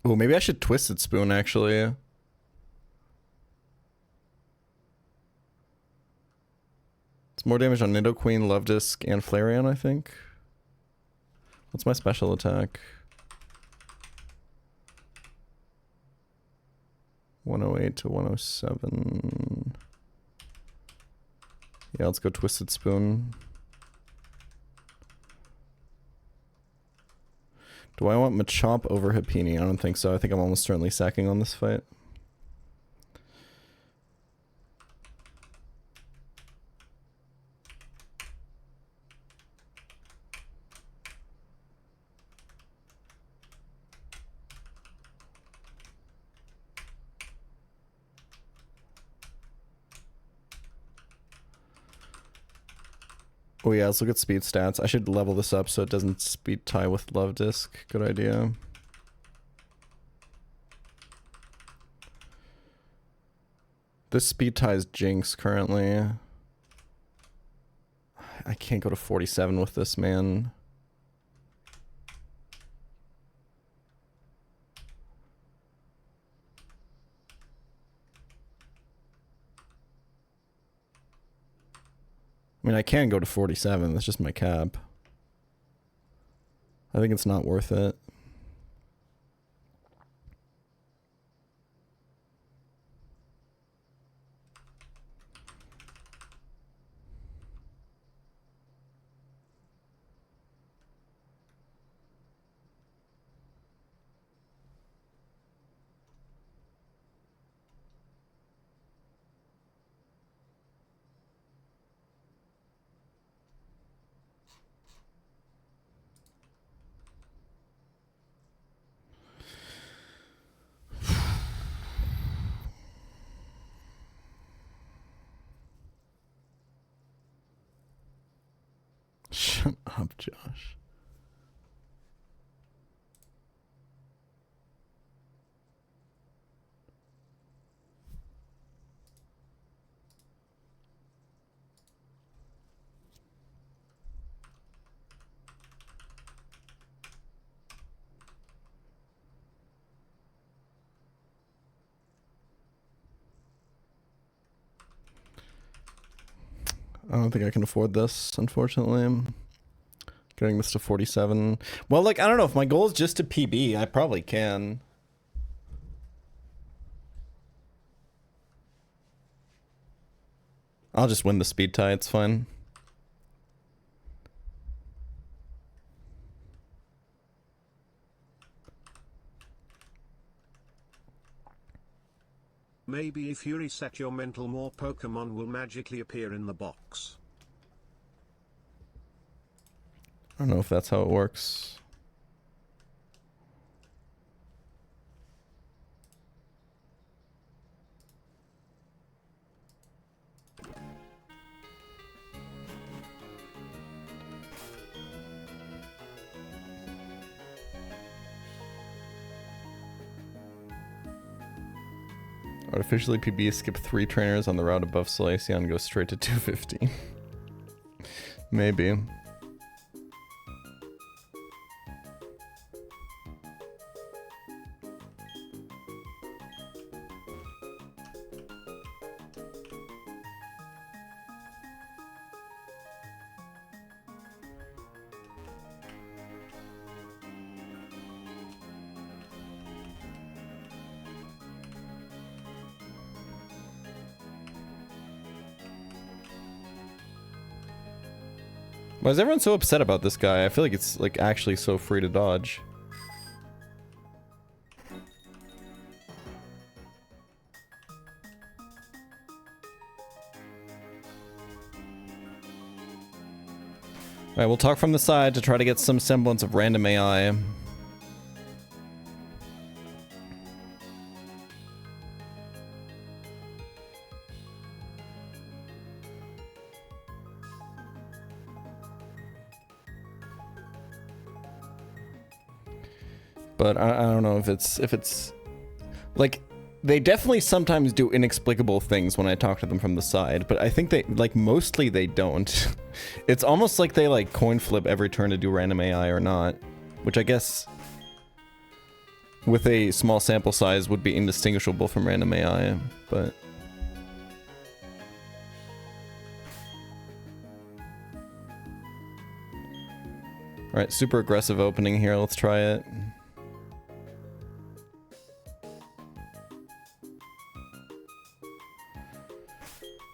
Oh, maybe I should Twisted Spoon, actually. It's more damage on Nidoqueen, Luvdisc, and Flareon, I think. What's my special attack? 108 to 107. Yeah, let's go Twisted Spoon. Do I want Machop over Happiny? I don't think so. I think I'm almost certainly sacking on this fight. Oh yeah, let's look at speed stats. I should level this up so it doesn't speed tie with Luvdisc. Good idea. This speed ties Jinx currently. I can't go to 47 with this, man. I mean, I can go to 47. That's just my cap. I think it's not worth it. Shut up, Josh. I don't think I can afford this, unfortunately. Getting this to 47. Well, like, I don't know. If my goal is just to PB, I probably can. I'll just win the speed tie. It's fine. Maybe if you reset your mental, more Pokemon will magically appear in the box. I don't know if that's how it works. Artificially PB skip 3 trainers on the route above Salacion and go straight to 250. Maybe. Why is everyone so upset about this guy? I feel like it's like actually so free to dodge. Alright, we'll talk from the side to try to get some semblance of random AI. But I don't know if it's like, they definitely sometimes do inexplicable things when I talk to them from the side, but I think they, like, mostly they don't. It's almost like they like coin flip every turn to do random AI or not, which I guess with a small sample size would be indistinguishable from random AI, but alright, super aggressive opening here, let's try it.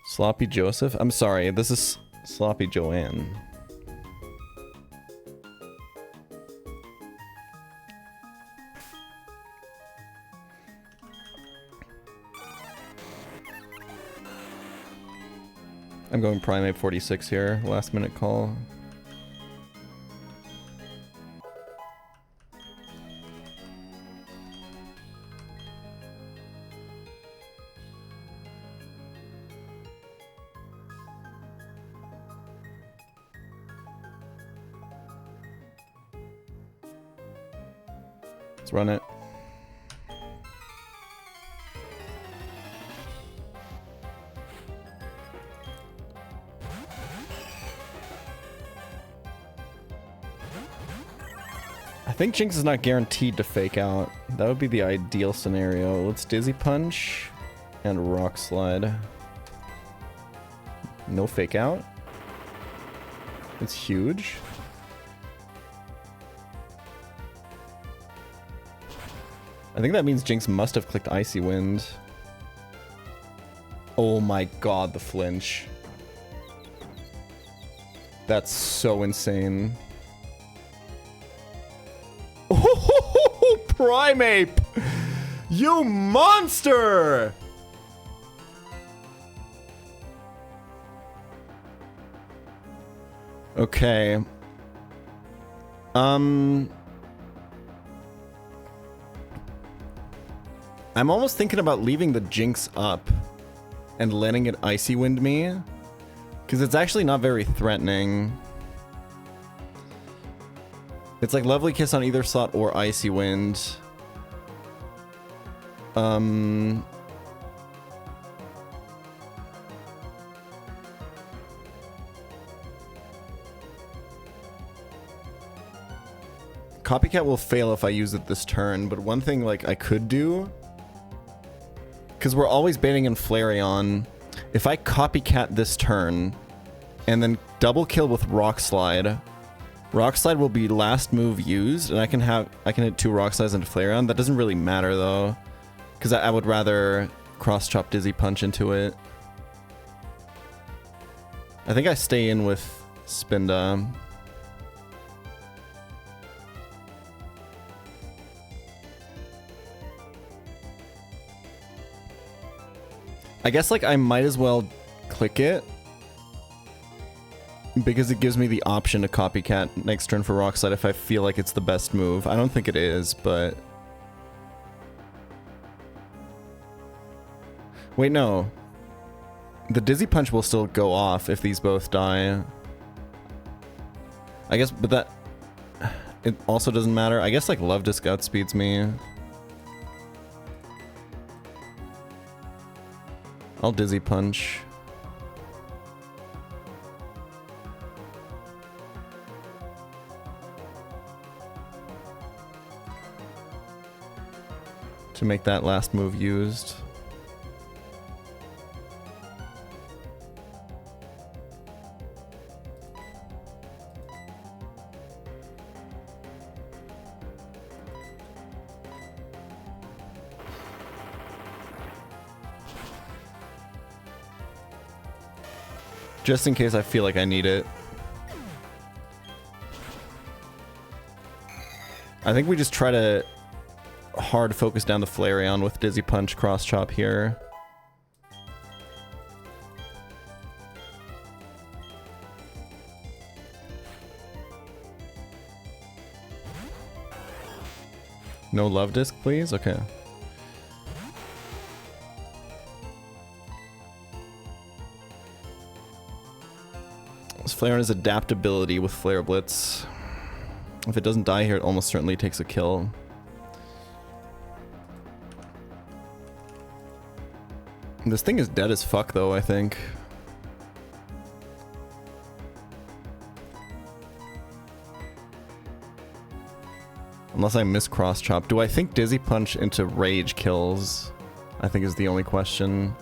Sloppy Joseph? I'm sorry, this is Sloppy Joanne. I'm going Primate 46 here, last minute call. Let's run it. I think Jinx is not guaranteed to fake out. That would be the ideal scenario. Let's Dizzy Punch and Rock Slide. No fake out. It's huge. I think that means Jinx must have clicked Icy Wind. Oh my god, the flinch. That's so insane. Oh, Primeape! You monster! Okay. I'm almost thinking about leaving the Jinx up and letting it Icy Wind me, because it's actually not very threatening. It's like Lovely Kiss on either slot or Icy Wind. Copycat will fail if I use it this turn, but one thing like I could do, because we're always baiting in Flareon, if I Copycat this turn and then double kill with Rock Slide, Rock Slide will be last move used, and I can hit 2 Rock Slides into Flareon. That doesn't really matter though, because I would rather cross chop Dizzy Punch into it. I think I stay in with Spinda. I guess like I might as well click it because it gives me the option to copycat next turn for Rock Slide if I feel like it's the best move. I don't think it is, but... Wait, no. The Dizzy Punch will still go off if these both die. I guess, but that... It also doesn't matter. I guess like Love Disc outspeeds me. I'll Dizzy Punch. To make that last move used. Just in case I feel like I need it. I think we just try to hard focus down the Flareon with Dizzy Punch, Cross Chop here. No Love Disc, please? Okay. This Flareon has adaptability with Flare Blitz. If it doesn't die here, it almost certainly takes a kill. This thing is dead as fuck though, I think. Unless I miss Cross Chop. Do I think Dizzy Punch into Rage kills? I think is the only question.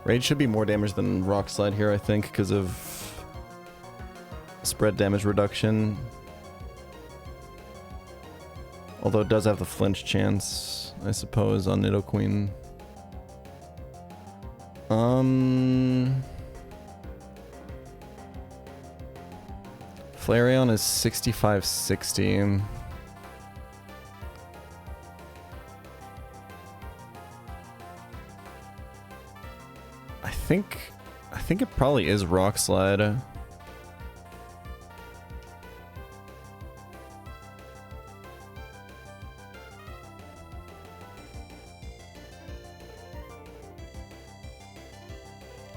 Rage should be more damage than Rock Slide here, I think, because of spread damage reduction. Although it does have the flinch chance, I suppose, on Nidoqueen. Flareon is 65-60. I think it probably is Rock Slide.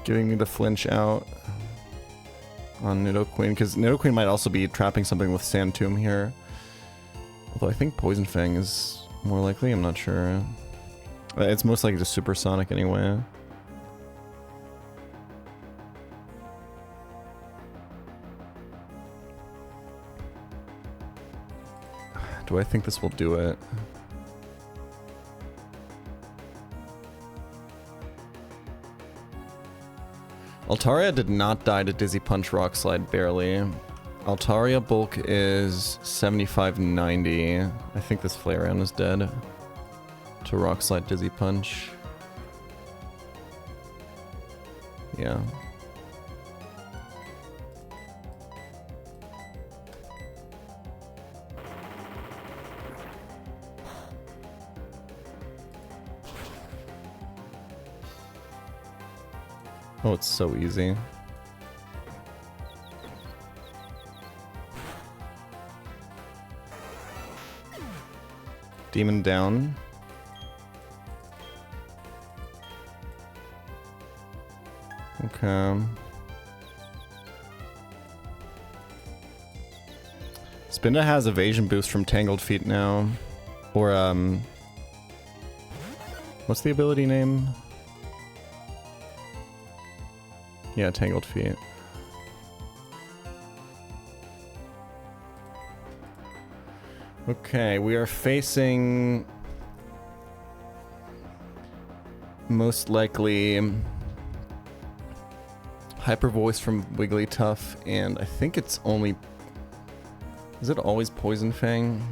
Giving me the flinch out on Nidoqueen, because Nidoqueen might also be trapping something with Sand Tomb here. Although I think Poison Fang is more likely, I'm not sure. It's most likely just Supersonic anyway. Do I think this will do it? Altaria did not die to Dizzy Punch Rock Slide, barely. Altaria bulk is 75-90. I think this Flareon is dead to Rock Slide Dizzy Punch. Yeah. Oh, it's so easy. Demon down. Okay. Spinda has evasion boost from Tangled Feet now. Or, what's the ability name? Yeah, Tangled Feet. Okay, we are facing most likely Hyper Voice from Wigglytuff, and I think it's only... Is it always Poison Fang?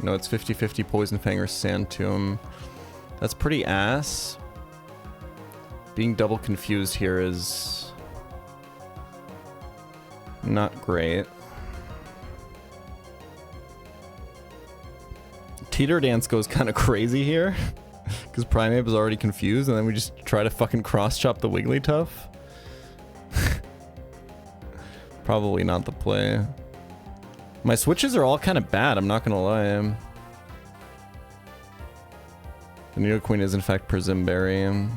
No, it's 50-50 Poison Fang or Sand Tomb. That's pretty ass. Being double confused here is not great. Teeter Dance goes kind of crazy here Because Primeape is already confused, and then we just try to fucking cross-chop the Wigglytuff? Probably not the play. My switches are all kind of bad, I'm not gonna lie. The Nidoqueen is in fact Prismberry.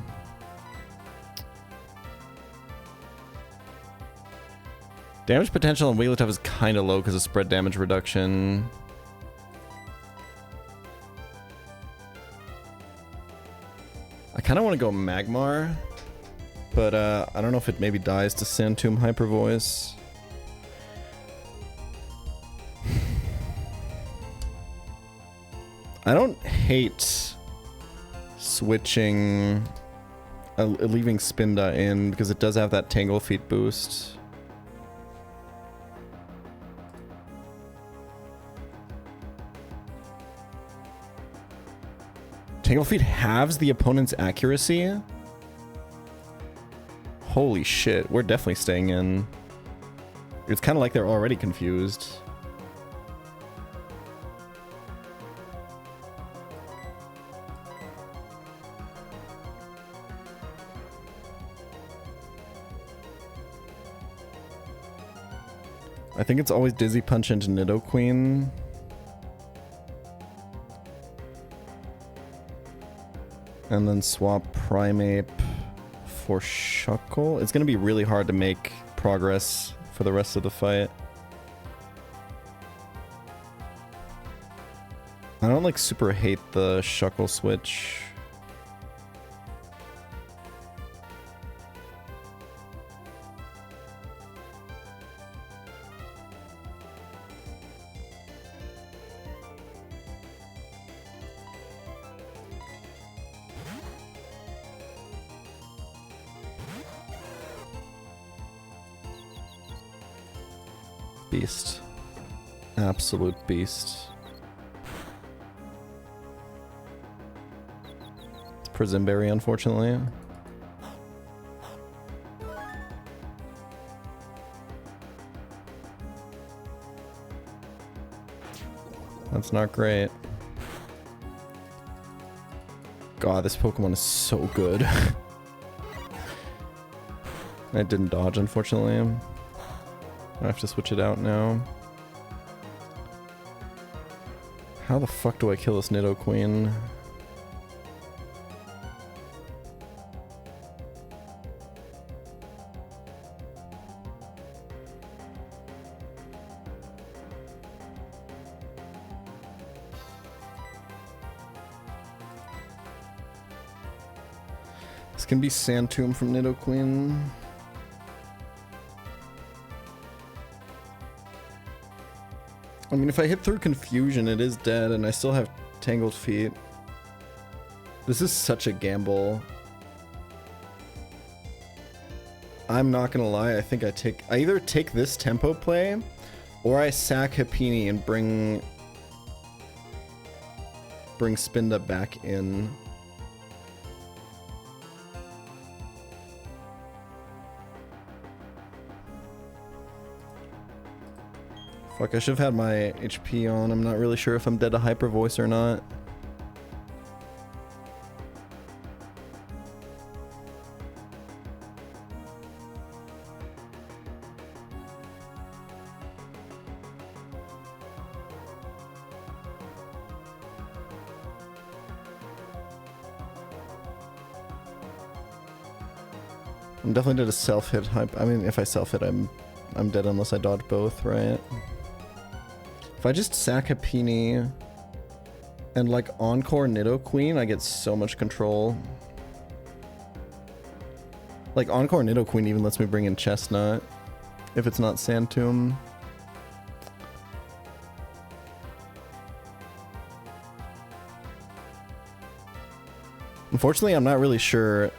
Damage potential on Wigglytuff is kind of low because of spread damage reduction. I kind of want to go Magmar, but I don't know if it maybe dies to Sandtomb Hyper Voice. I don't hate switching, leaving Spinda in because it does have that Tangle Feet boost. Tangle Feet halves the opponent's accuracy? Holy shit, we're definitely staying in. It's kind of like they're already confused. I think it's always Dizzy Punch into Nidoqueen. And then swap Primeape for Shuckle. It's gonna be really hard to make progress for the rest of the fight. I don't like super hate the Shuckle switch. Beast. Absolute beast. It's Prismberry, unfortunately. That's not great. God, this Pokemon is so good. I didn't dodge, unfortunately. I have to switch it out now. How the fuck do I kill this Nidoqueen? This can be Sandtomb from Nidoqueen. I mean, if I hit through Confusion, it is dead, and I still have Tangled Feet. This is such a gamble. I'm not gonna lie, I think I either take this tempo play, or I sack Happiny and bring Spinda back in. Fuck, I should have had my HP on. I'm not really sure if I'm dead to Hyper Voice or not. I'm definitely dead to self-hit hype. I mean, if I self-hit, I'm dead unless I dodge both, right? If I just sack Happiny and like Encore Nidoqueen, I get so much control. Like Encore Nidoqueen even lets me bring in Chestnut if it's not Sandtomb. Unfortunately, I'm not really sure.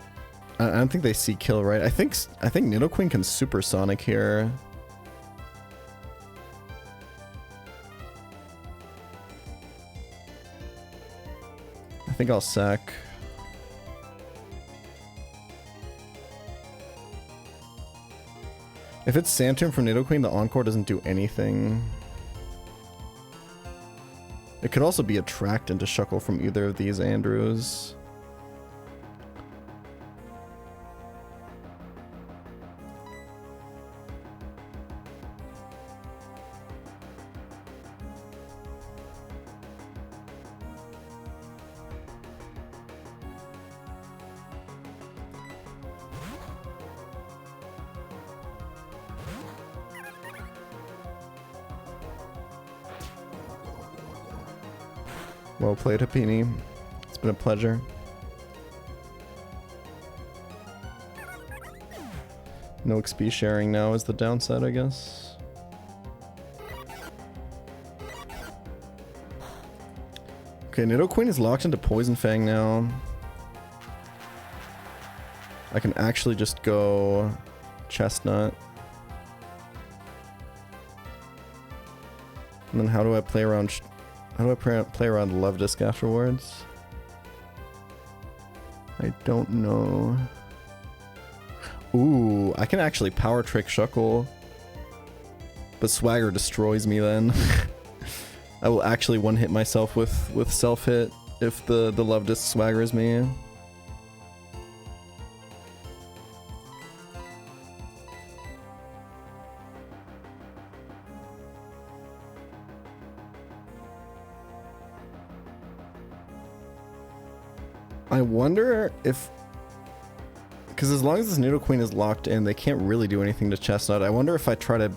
I don't think they see kill, right? I think Nidoqueen can Supersonic here. I think I'll sack. If it's Sandtomb from Nidoqueen, the Encore doesn't do anything. It could also be attract into Shuckle from either of these Andrews. Well played, Hapini. It's been a pleasure. No XP sharing now is the downside, I guess. Okay, Nidoqueen is locked into Poison Fang now. I can actually just go Chestnut. And then how do I play around? How do I play around Love Disc afterwards? I don't know. Ooh, I can actually Power Trick Shuckle. But Swagger destroys me then. I will actually one-hit myself with self-hit if the Love Disc Swaggers me. I wonder if... Because as long as this Nidoqueen is locked in, they can't really do anything to Chestnut. I wonder if I try to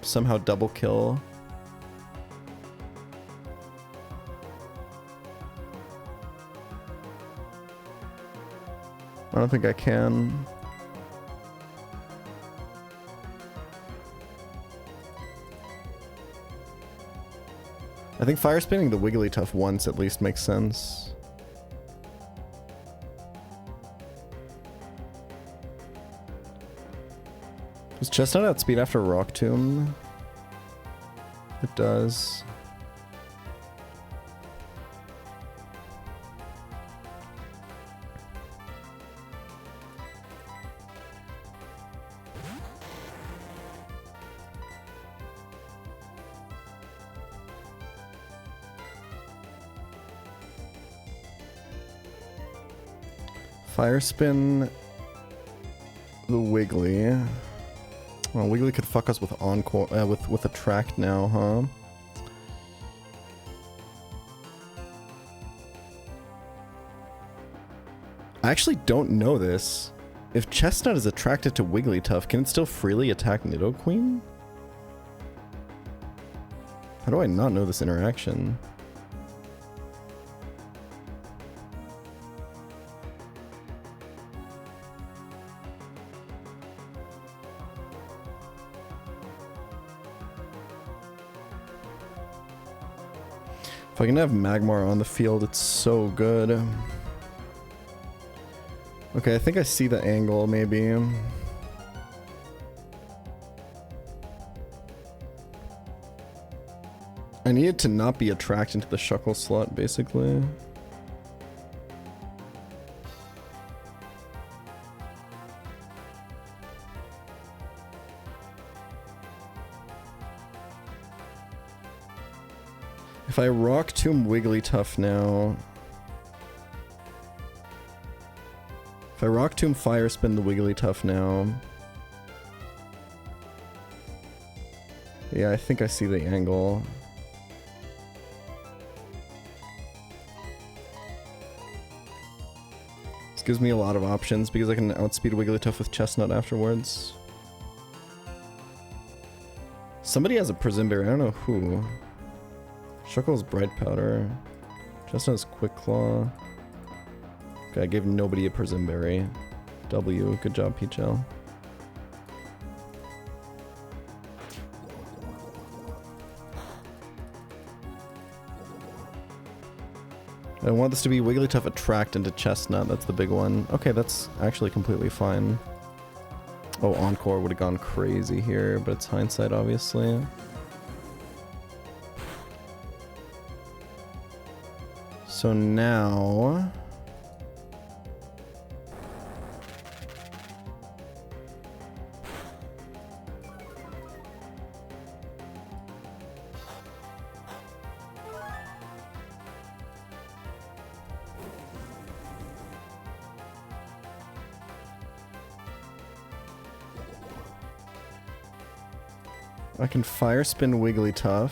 somehow double kill. I don't think I can. I think fire spinning the Wigglytuff once at least makes sense. Does Chestnut outspeed after Rock Tomb? It does. Fire spin the Wiggly. Well, Wiggly could fuck us with Encore, with Attract now, huh? I actually don't know this. If Chestnut is attracted to Wigglytuff, can it still freely attack Nidoqueen? How do I not know this interaction? If I can have Magmar on the field, it's so good. Okay, I think I see the angle, maybe. I need it to not be attracted into the Shuckle slot, basically. If I Rock Tomb Wigglytuff now... If I Rock Tomb Fire Spin the Wigglytuff now... Yeah, I think I see the angle. This gives me a lot of options because I can outspeed Wigglytuff with Chestnut afterwards. Somebody has a Prismberry, I don't know who. Shuckle's Bright Powder. Chestnut's Quick Claw. Okay, I gave nobody a Prismberry. W, good job, pChal. I want this to be Wigglytuff Attract into Chestnut, that's the big one. Okay, that's actually completely fine. Oh, Encore would have gone crazy here, but it's hindsight, obviously. So now... I can Fire Spin Wigglytuff.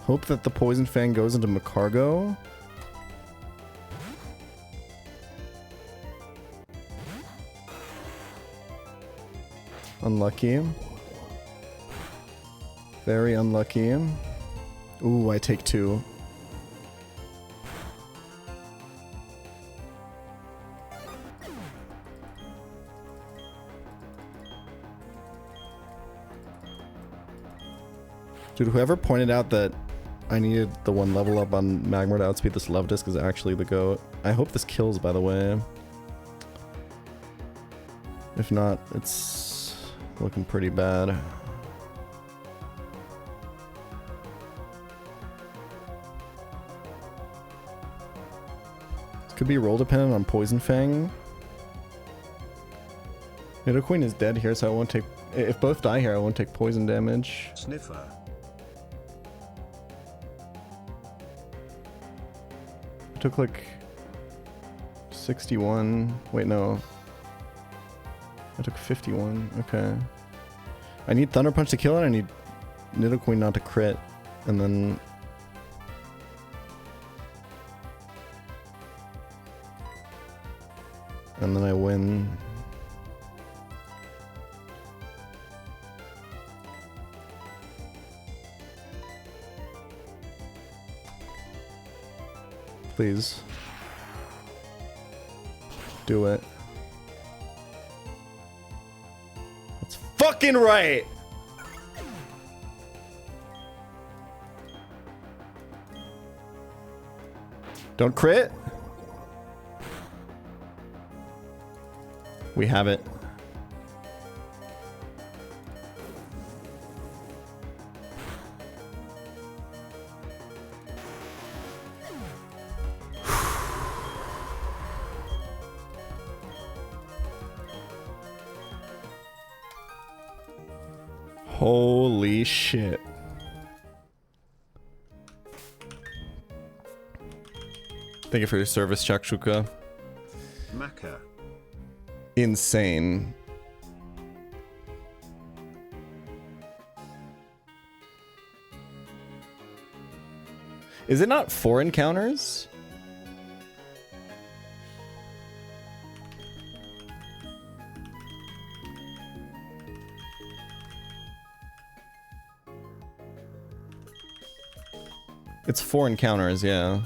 Hope that the Poison Fang goes into Macargo. Unlucky. Very unlucky. Ooh, I take two. Dude, whoever pointed out that I needed the one level up on Magmar to outspeed this Love Disc is actually the GOAT. I hope this kills, by the way. If not, it's looking pretty bad. This could be role dependent on Poison Fang. Nidoqueen is dead here, so I won't take... If both die here, I won't take poison damage. Sniffer. I took like 61. Wait, no. I took 51. Okay. I need Thunder Punch to kill it. I need Nidoqueen not to crit. And then... and then I win. Please. Do it. That's fucking right! Don't crit? We have it. Holy shit. Thank you for your service, Chakshuka. Maka. Insane. Is it not 4 encounters? It's 4 encounters, yeah.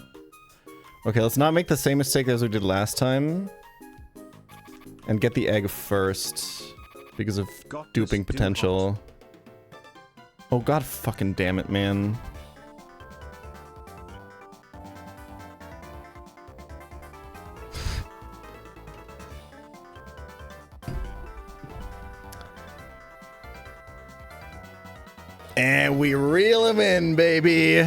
Okay, let's not make the same mistake as we did last time. And get the egg first. Because of duping potential. Oh god fucking damn it, man. And we reel him in, baby.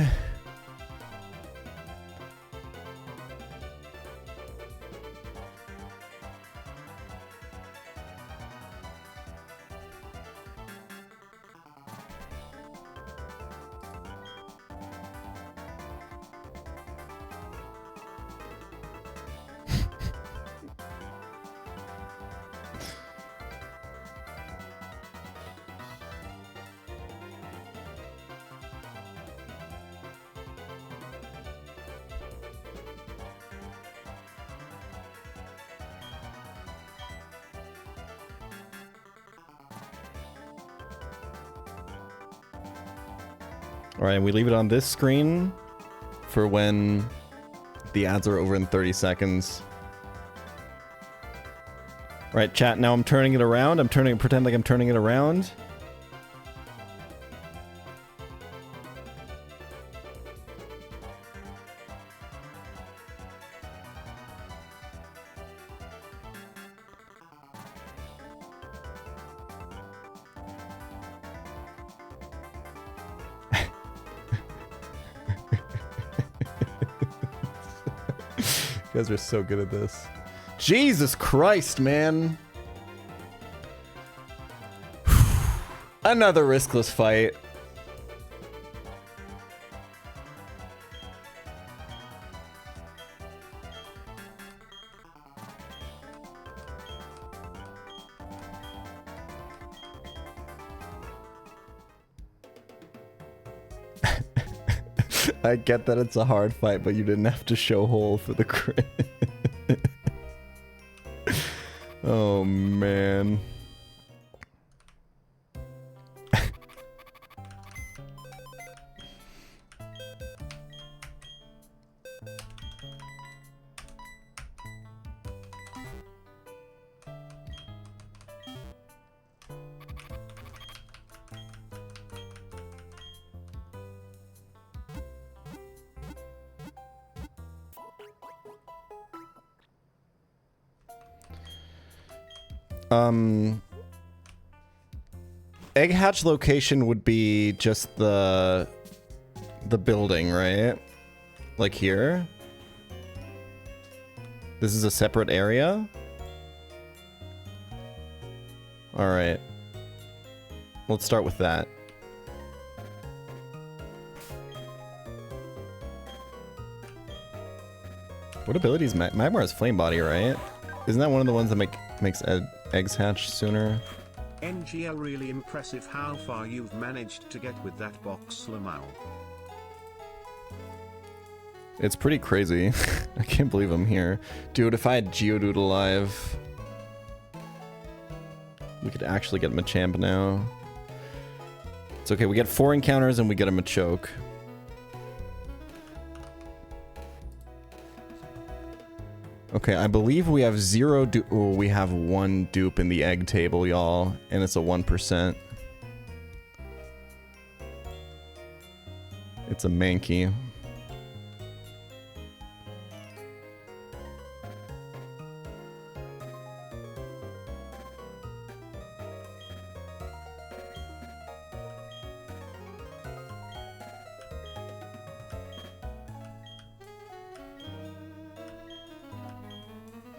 Alright, we leave it on this screen for when the ads are over in 30 seconds. Alright, chat, now I'm turning it around. Pretend like I'm turning it around. You guys are so good at this. Jesus Christ, man. Another riskless fight. I get that it's a hard fight, but you didn't have to show hole for the crit. Oh, man. Egg hatch location would be just the building, right? Like here. This is a separate area. All right. Let's start with that. What abilities? Magmar has Flame Body, right? Isn't that one of the ones that makes eggs hatch sooner? NGL, really impressive how far you've managed to get with that box, Lamau. It's pretty crazy. I can't believe I'm here. Dude, if I had Geodude alive, we could actually get Machamp now. It's okay, we get 4 encounters and we get a Machoke. Okay, I believe we have 0 dupe. Oh, we have 1 dupe in the egg table, y'all, and it's a 1%. It's a Mankey.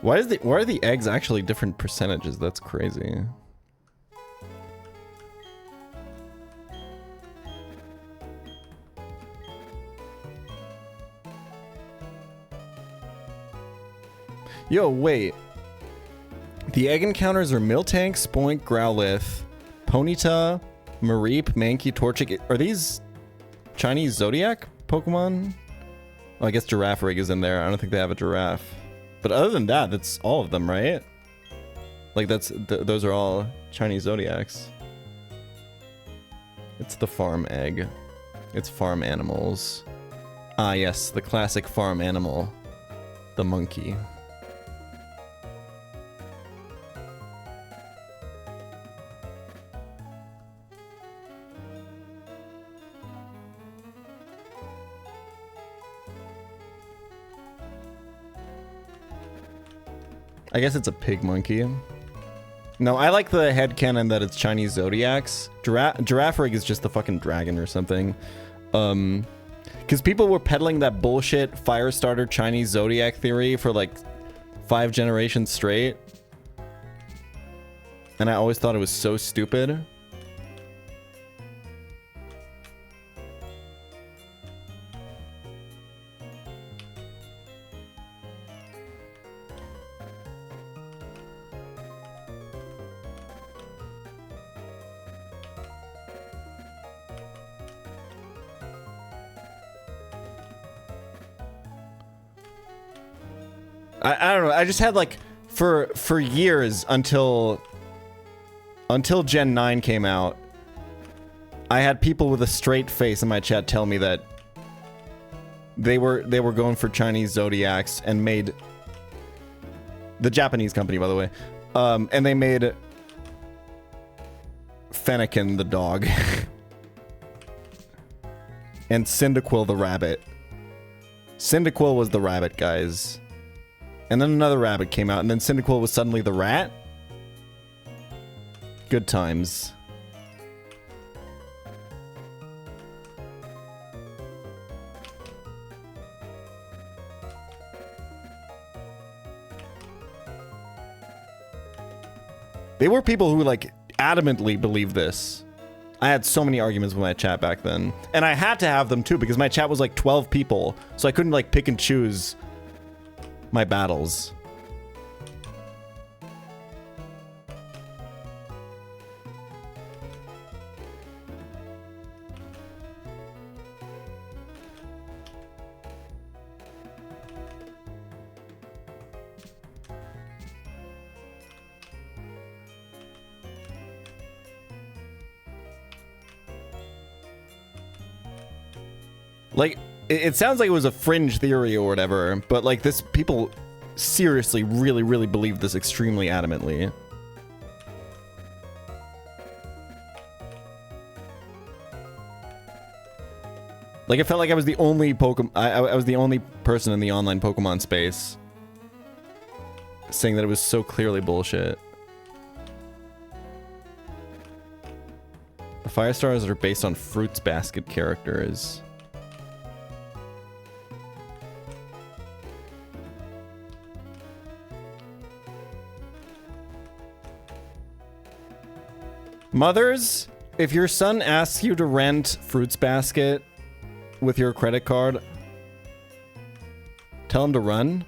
Why are the eggs actually different percentages? That's crazy. Yo, wait. The egg encounters are Miltank, Spoink, Growlithe, Ponyta, Mareep, Mankey, Torchic. Are these Chinese Zodiac Pokemon? Oh, I guess Girafarig is in there. I don't think they have a giraffe. But other than that, that's all of them, right? Like those are all Chinese Zodiacs. It's the farm egg. It's farm animals. Ah, yes, the classic farm animal. The monkey. I guess it's a pig monkey. No, I like the headcanon that it's Chinese Zodiacs. Girafarig is just the fucking dragon or something. Because people were peddling that bullshit Firestarter Chinese Zodiac theory for like 5 generations straight. And I always thought it was so stupid. I don't know. I just had like for years until Gen 9 came out, I had people with a straight face in my chat tell me that they were going for Chinese Zodiacs and made the Japanese company, by the way, and they made Fennekin the dog and Cyndaquil the rabbit. Cyndaquil was the rabbit, guys. And then another rabbit came out, and then Cyndaquil was suddenly the rat? Good times. They were people who, like, adamantly believed this. I had so many arguments with my chat back then. And I had to have them, too, because my chat was, like, 12 people. So I couldn't, like, pick and choose my battles. Like, it sounds like it was a fringe theory or whatever, but like this, people seriously really believe this extremely adamantly. Like, it felt like I was the only I was the only person in the online Pokemon space saying that it was so clearly bullshit. The fire stars are based on Fruits Basket characters. Mothers, if your son asks you to rent Fruits Basket with your credit card, tell him to run.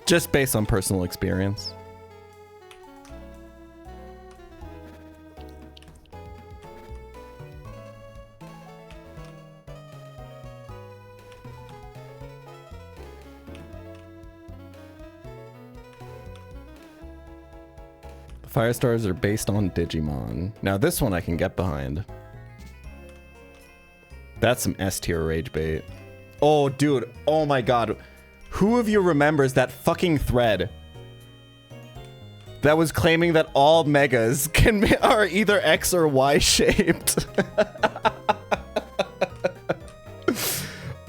Just based on personal experience. The fire stars are based on Digimon. Now this one I can get behind. That's some S tier rage bait. Oh, dude. Oh my god. Who of you remembers that fucking thread that was claiming that all megas are either X or Y shaped?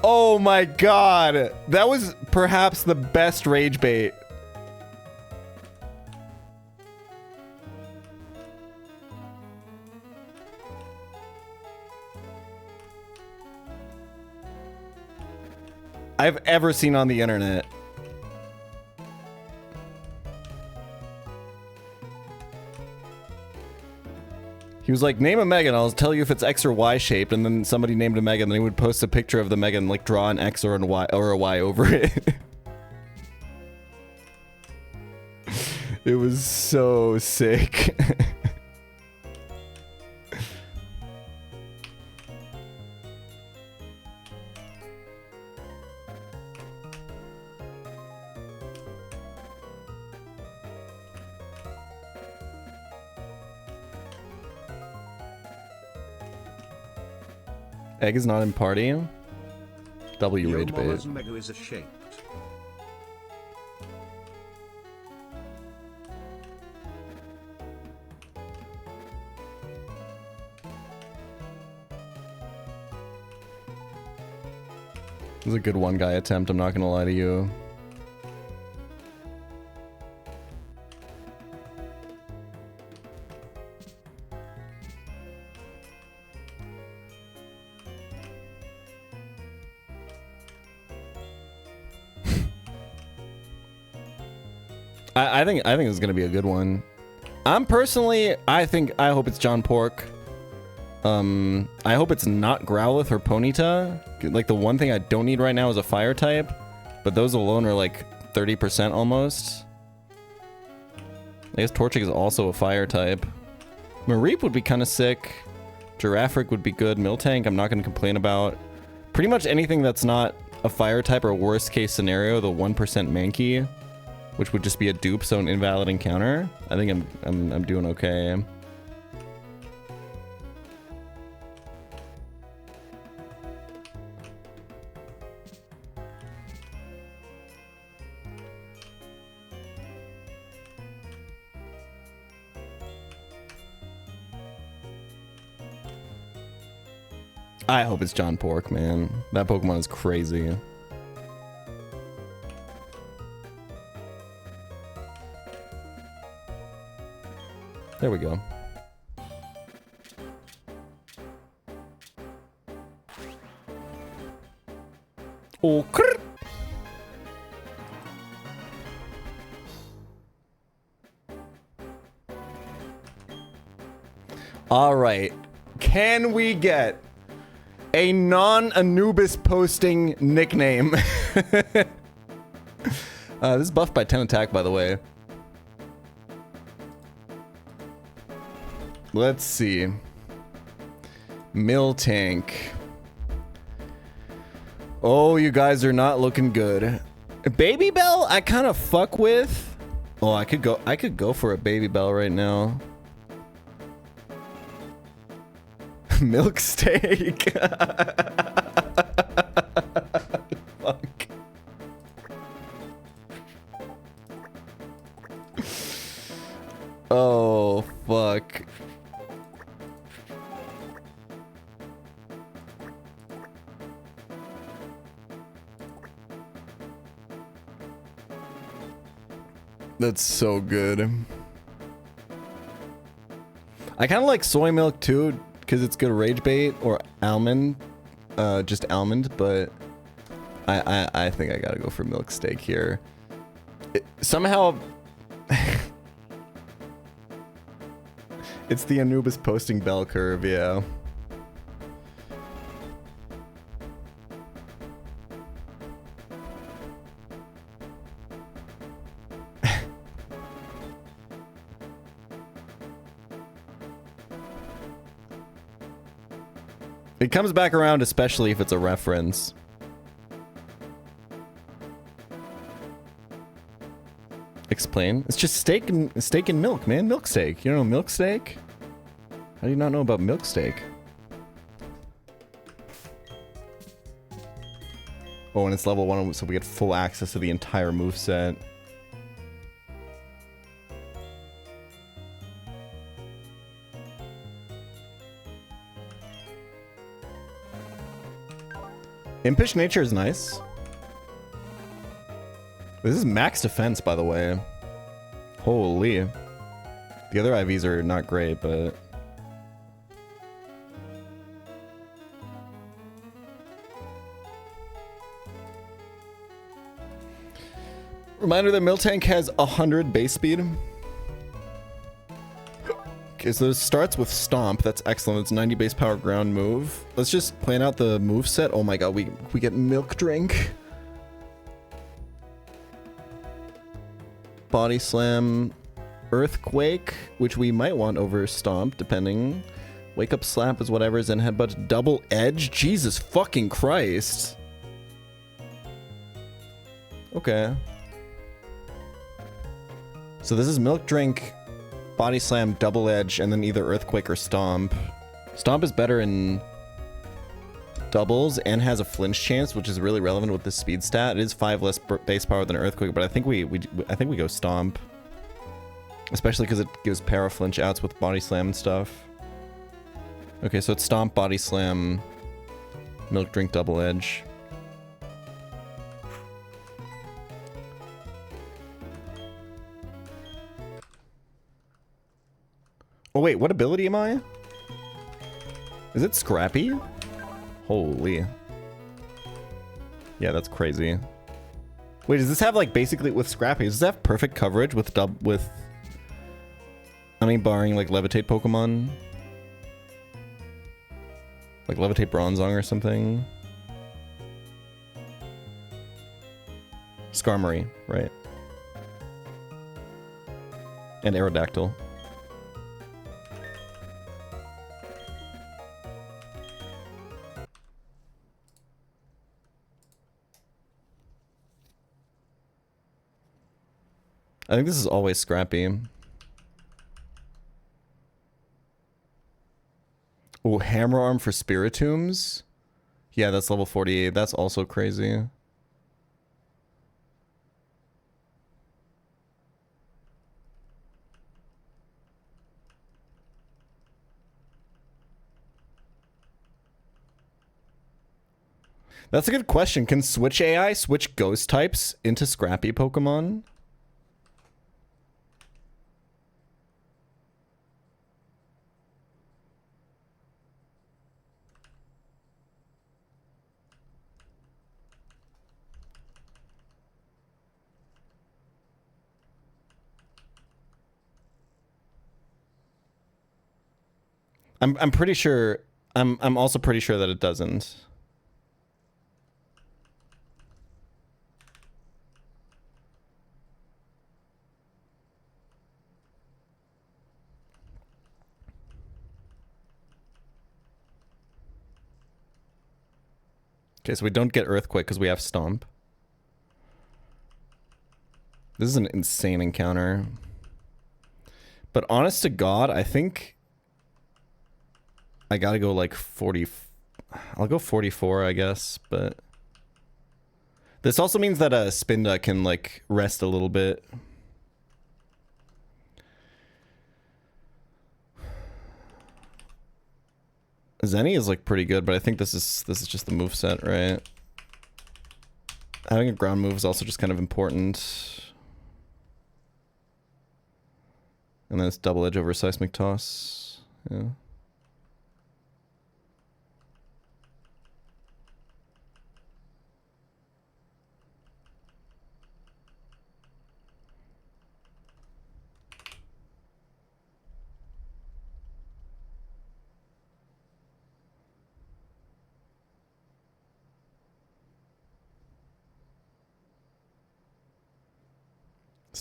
Oh my god. That was perhaps the best rage bait. I've ever seen on the internet. He was like, name a mega and I'll tell you if it's X or Y shaped, and then somebody named a mega and then he would post a picture of the mega and like draw an X or a Y over it. It was so sick. Egg is not in party. W rage bait. Mega is a shaped. This is a good one guy attempt, I'm not gonna lie to you. I think it's gonna be a good one. I hope it's John Pork. I hope it's not Growlithe or Ponyta. Like the one thing I don't need right now is a fire type, but those alone are like 30% almost. I guess Torchic is also a fire type. Mareep would be kind of sick. Giraffric would be good. Miltank I'm not going to complain about. Pretty much anything that's not a fire type or worst case scenario, the 1% Mankey, which would just be a dupe, so an invalid encounter. I think I'm doing okay. I hope it's John Pork, man. That Pokemon is crazy. There we go. Oh, krr. All right. Can we get a non-Anubis posting nickname? This is buffed by 10 attack, by the way. Let's see. Miltank. Oh, you guys are not looking good. Baby Bell, I kind of fuck with. Oh, I could go for a Baby Bell right now. Milk steak. Fuck. Oh, fuck. That's so good. I kind of like soy milk too, because it's good rage bait, or almond, just almond, but I think I gotta go for milk steak here. Somehow, it's the Anubis posting bell curve, yeah. It comes back around, especially if it's a reference. Explain. It's just steak and milk, man. Milk steak. You don't know milk steak? How do you not know about milk steak? Oh, and it's level 1, so we get full access to the entire moveset. Impish nature is nice. This is max defense, by the way. Holy. The other IVs are not great, but... Reminder that Miltank has 100 base speed. Okay, so this starts with Stomp. That's excellent. It's 90 base power ground move. Let's just plan out the move set. Oh my god, we get Milk Drink. Body Slam, Earthquake, which we might want over Stomp, depending. Wake Up Slap is whatever's in Headbutt. Double Edge? Jesus fucking Christ. Okay. So this is Milk Drink, Body Slam, Double Edge, and then either Earthquake or Stomp. Stomp is better in doubles and has a flinch chance, which is really relevant with the speed stat. It is 5 less base power than Earthquake, but I think we go Stomp, especially because it gives para flinch outs with Body Slam and stuff. Okay, so it's Stomp, Body Slam, Milk Drink, Double Edge. Oh wait, what ability am I? Is it Scrappy? Holy. Yeah, that's crazy. Wait, does this have like basically with Scrappy, does this have perfect coverage with I mean barring like Levitate Pokemon? Like Levitate Bronzong or something? Skarmory, right? And Aerodactyl. I think this is always Scrappy. Oh, Hammer Arm for Spiritombs? Yeah, that's level 48. That's also crazy. That's a good question. Can Switch AI switch ghost types into Scrappy Pokemon? I'm pretty sure. I'm also pretty sure that it doesn't. Okay, so we don't get Earthquake because we have Stomp. This is an insane encounter. But honest to God, I think I gotta go like 40. I'll go 44, I guess, but this also means that Spinda can like rest a little bit. Zenny is like pretty good, but I think this is just the moveset, right? Having a ground move is also just kind of important. And then it's double edge over seismic toss. Yeah.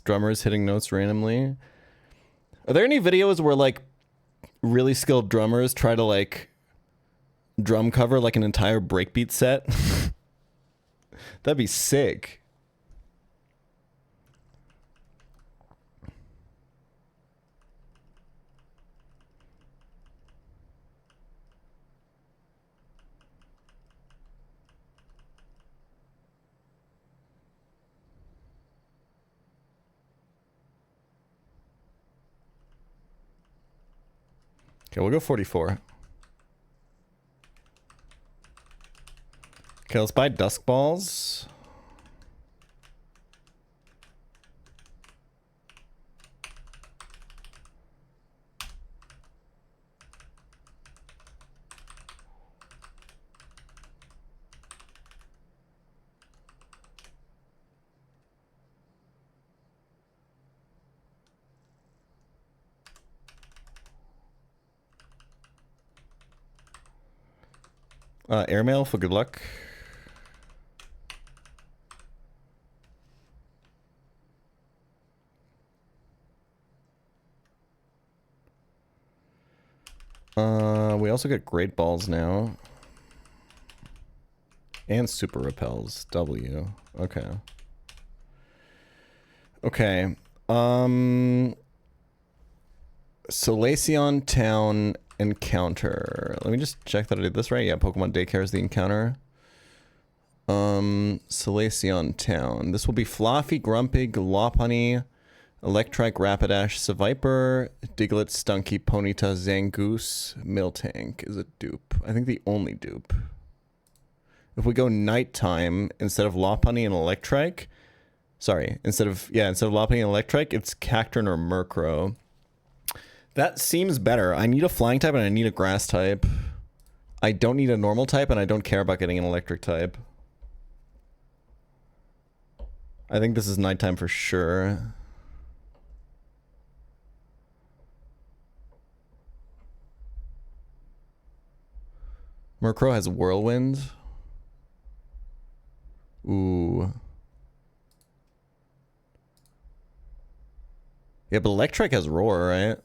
Drummers hitting notes randomly. Are there any videos where like really skilled drummers try to like drum cover like an entire breakbeat set? That'd be sick. Okay, we'll go 44. Okay, let's buy dusk balls. Airmail for good luck. We also get great balls now. And super repels. W. Okay. Okay. Solaceon Town encounter. Let me just check that I did this right. Yeah, Pokemon Daycare is the encounter. Solaceon Town. This will be Fluffy, Grumpig, Lopunny, Electrike, Rapidash, Seviper, Diglett, Stunky, Ponyta, Zangoose, Miltank is a dupe. I think the only dupe. If we go nighttime, instead of Lopunny and Electrike, instead of Lopunny and Electrike, it's Cacturne or Murkrow. That seems better. I need a flying type and I need a grass type. I don't need a normal type and I don't care about getting an electric type. I think this is nighttime for sure. Murkrow has Whirlwind. Ooh. Yeah, but Electrike has Roar, right?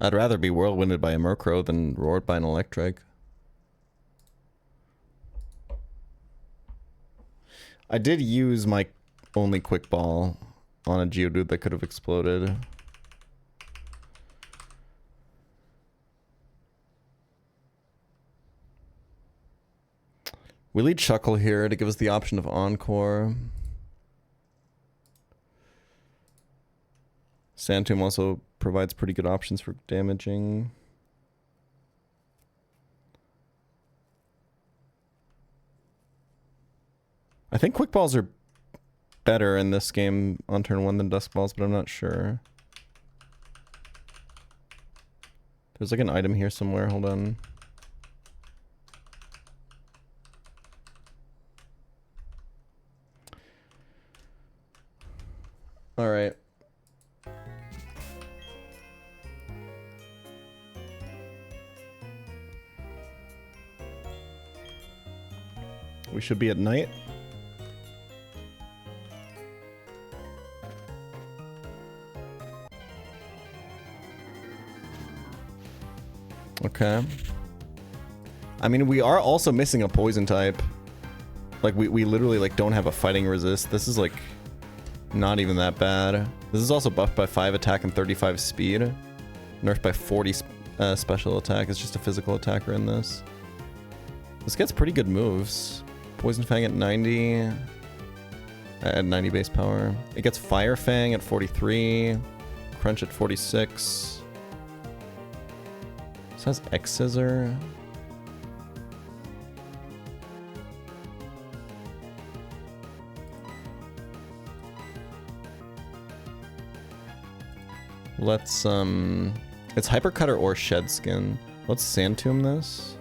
I'd rather be Whirlwinded by a Murkrow than Roared by an Electrike. I did use my only Quick Ball on a Geodude that could have exploded. We lead Shuckle here to give us the option of Encore. Sandtomb also provides pretty good options for damaging. I think Quick Balls are better in this game on turn 1 than Dusk Balls, but I'm not sure. There's like an item here somewhere, hold on. Alright. We should be at night. Okay. I mean, we are also missing a poison type. Like, we literally, like, don't have a fighting resist. This is, like, not even that bad. This is also buffed by 5 attack and 35 speed. Nerfed by 40 special attack. It's just a physical attacker in this. This gets pretty good moves. Poison Fang at 90. At 90 base power. It gets Fire Fang at 43. Crunch at 46. This has X Scissor. Let's it's Hypercutter or Shed Skin. Let's Sand Tomb this.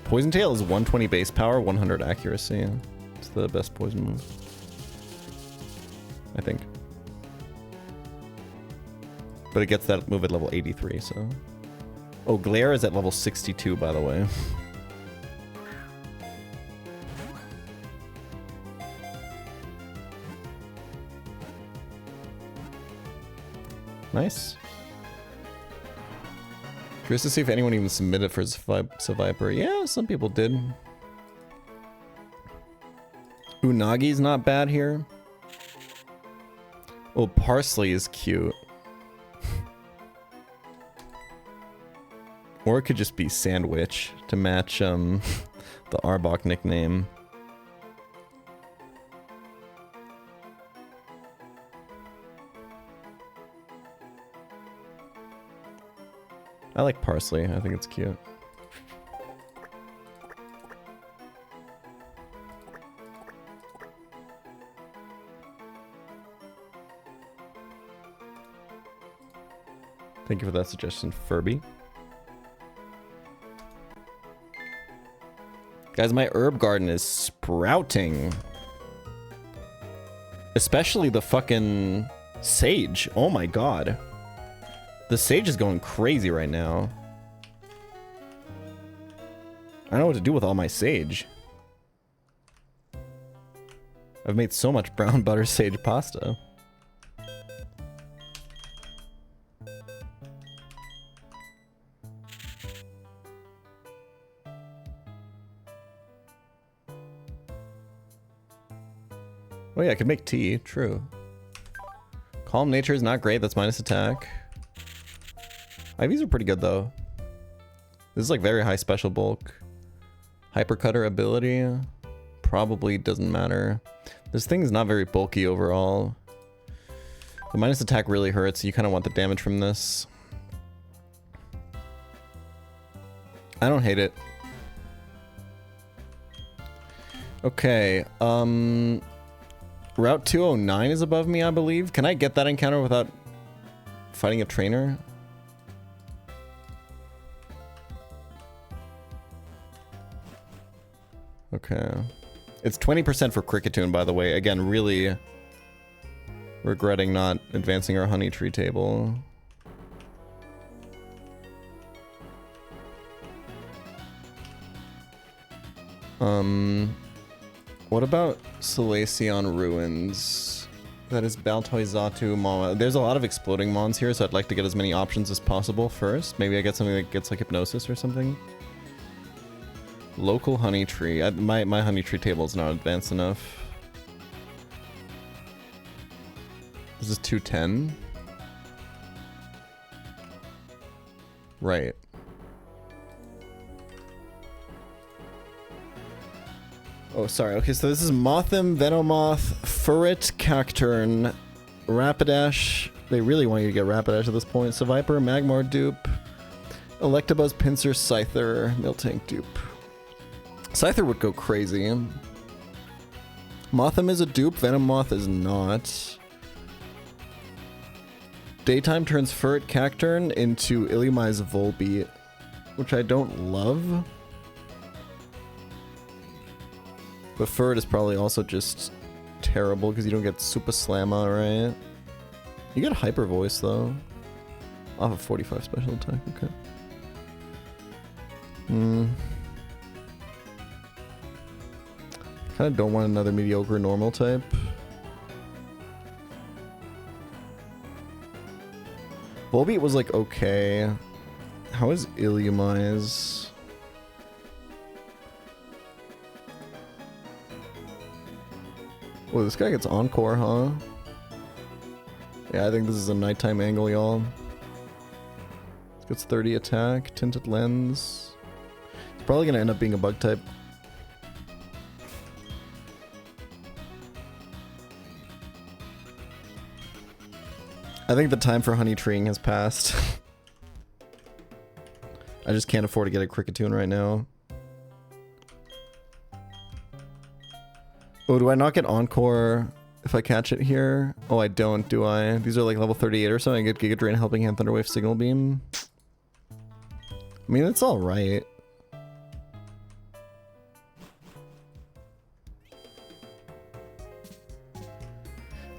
Poison Tail is 120 base power, 100 accuracy. It's the best poison move, I think. But it gets that move at level 83, so. Oh, Glare is at level 62, by the way. Nice. Curious to see if anyone even submitted for Viper. Yeah, some people did. Unagi's not bad here. Oh, Parsley is cute. Or it could just be Sandwich to match the Arbok nickname. I like Parsley. I think it's cute. Thank you for that suggestion, Furby. Guys, my herb garden is sprouting. Especially the fucking sage. Oh my god. The sage is going crazy right now. I don't know what to do with all my sage. I've made so much brown butter sage pasta. Oh yeah, I could make tea, true. Calm Nature is not great, that's minus attack. IVs are pretty good though. This is like very high special bulk. Hypercutter ability probably doesn't matter. This thing is not very bulky overall. The minus attack really hurts, so you kind of want the damage from this. I don't hate it. Okay, Route 209 is above me, I believe. Can I get that encounter without fighting a trainer? Okay. It's 20% for Cricketune, by the way. Again, really regretting not advancing our honey tree table. What about Salacion Ruins? That is Baltoizatu Mama. There's a lot of exploding mons here, so I'd like to get as many options as possible first. Maybe I get something that gets like Hypnosis or something. Local honey tree. My honey tree table is not advanced enough. This is 210. Right. Oh, sorry. Okay, so this is Mothim, Venomoth, Furret, Cacturn, Rapidash. They really want you to get Rapidash at this point. Seviper, Magmar dupe, Electabuzz, Pinsir, Scyther, Miltank dupe. Scyther would go crazy. Mothim is a dupe, Venomoth is not. Daytime turns Furret Cacturn into Illumise Volbeat, which I don't love. But Furret is probably also just terrible because you don't get Super Slamma, right? You get Hyper Voice though. Off of 45 special attack, okay. Kinda don't want another mediocre normal type. Volbeat was like okay. How is Illumise? Well, this guy gets Encore, huh? Yeah, I think this is a nighttime angle, y'all. Gets 30 attack, Tinted Lens. It's probably gonna end up being a bug type. I think the time for honey treeing has passed. I just can't afford to get a Cricketune right now. Oh, do I not get Encore if I catch it here? Oh, I don't, do I? These are like level 38 or something. I get Giga Drain, Helping Hand, Thunderwave, Signal Beam. I mean, it's alright.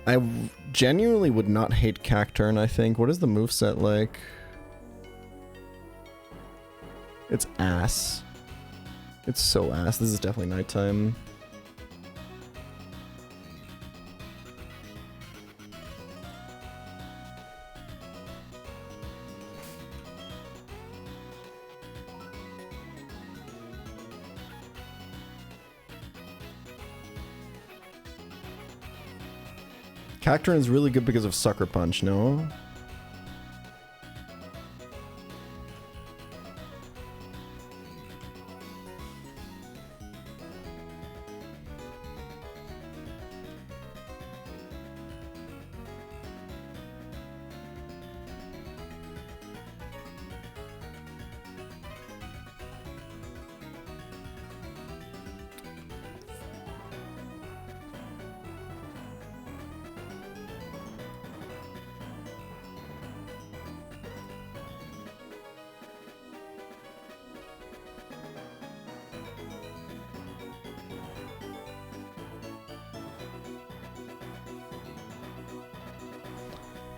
I genuinely would not hate Cacturne, I think. What is the moveset like? It's ass. It's so ass. This is definitely nighttime. Cacturne is really good because of Sucker Punch, no?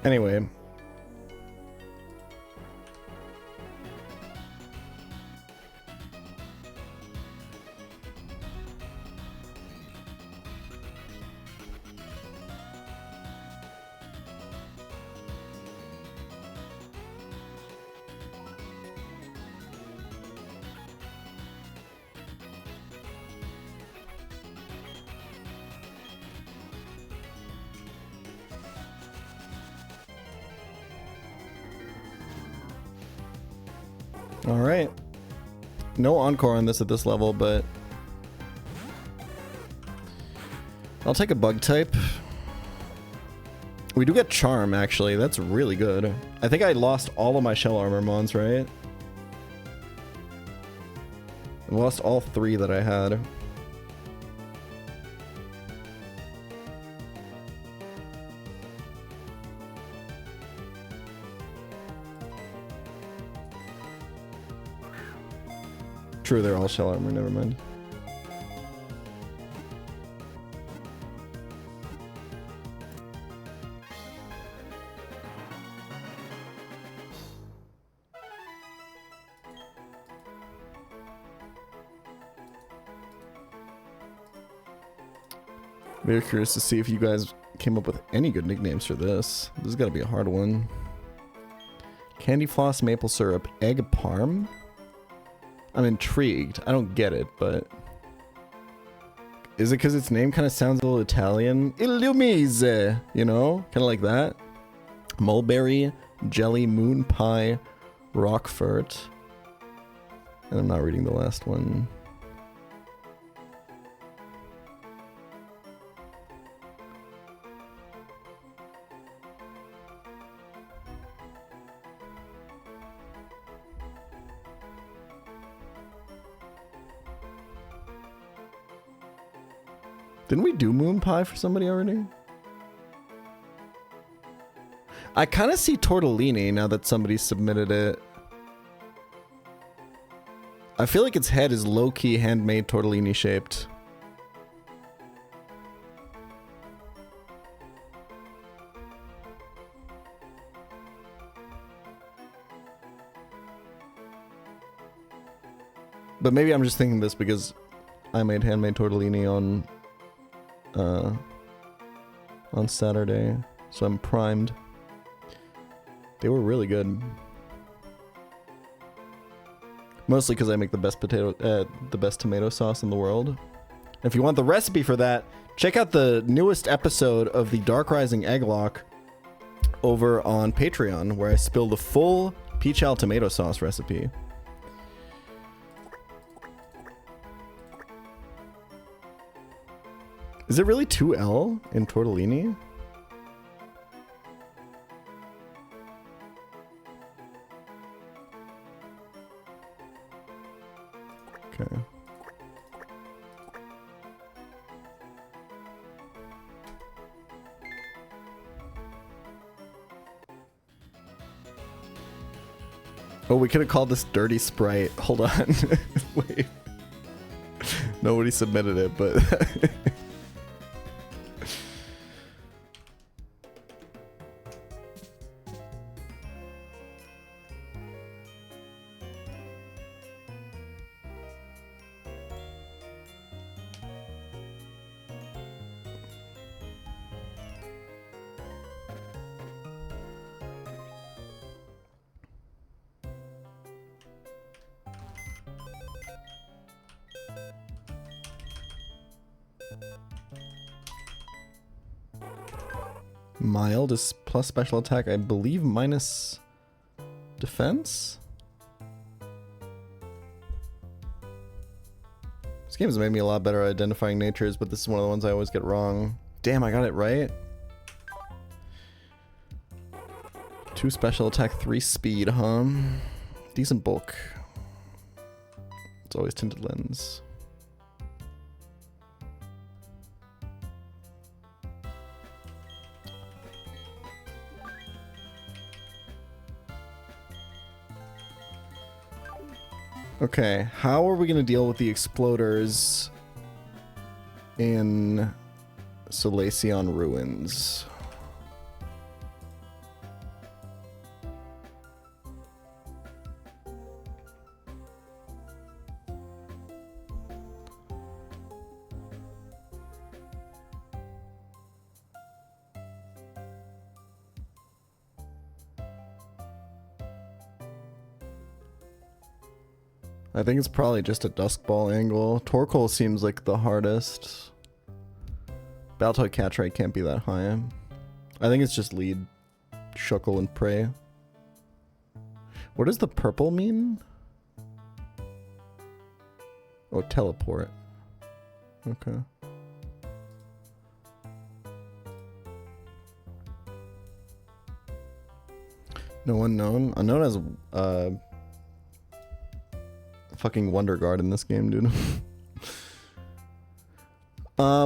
Anyway. Alright. No Encore on this at this level, but I'll take a Bug type. We do get Charm, actually. That's really good. I think I lost all of my Shell Armor Mons, right? I lost all 3 that I had. True, they're all Shell Armor, never mind. Very curious to see if you guys came up with any good nicknames for this. This has got to be a hard one. Candy Floss, Maple Syrup, Egg Parm? I'm intrigued. I don't get it, but... Is it because its name kind of sounds a little Italian? Illumise! You know? Kind of like that. Mulberry, Jelly, Moon Pie, Rockfort. And I'm not reading the last one. Didn't we do Moon Pie for somebody already? I kind of see Tortellini now that somebody submitted it. I feel like its head is low-key handmade Tortellini shaped. But maybe I'm just thinking this because I made handmade Tortellini on Saturday, so I'm primed. They were really good. Mostly because I make the best tomato sauce in the world. If you want the recipe for that, check out the newest episode of the Dark Rising Egglock over on Patreon, where I spill the full pChal tomato sauce recipe. Is it really 2L in Tortellini? Okay. Oh, we could have called this Dirty Sprite. Hold on. Wait. Nobody submitted it, but... Mild is plus special attack, I believe minus defense? This game has made me a lot better at identifying natures, but this is one of the ones I always get wrong. Damn, I got it right. 2 special attack, 3 speed, huh? Decent bulk. It's always tinted lens. Okay, how are we going to deal with the exploders in Solaceon Ruins? I think it's probably just a Dusk Ball angle. Torkoal seems like the hardest. Baltoy Catchray can't be that high. I think it's just lead, Shuckle, and Prey. What does the purple mean? Oh, teleport. Okay. No unknown. Unknown as fucking Wonder Guard in this game, dude.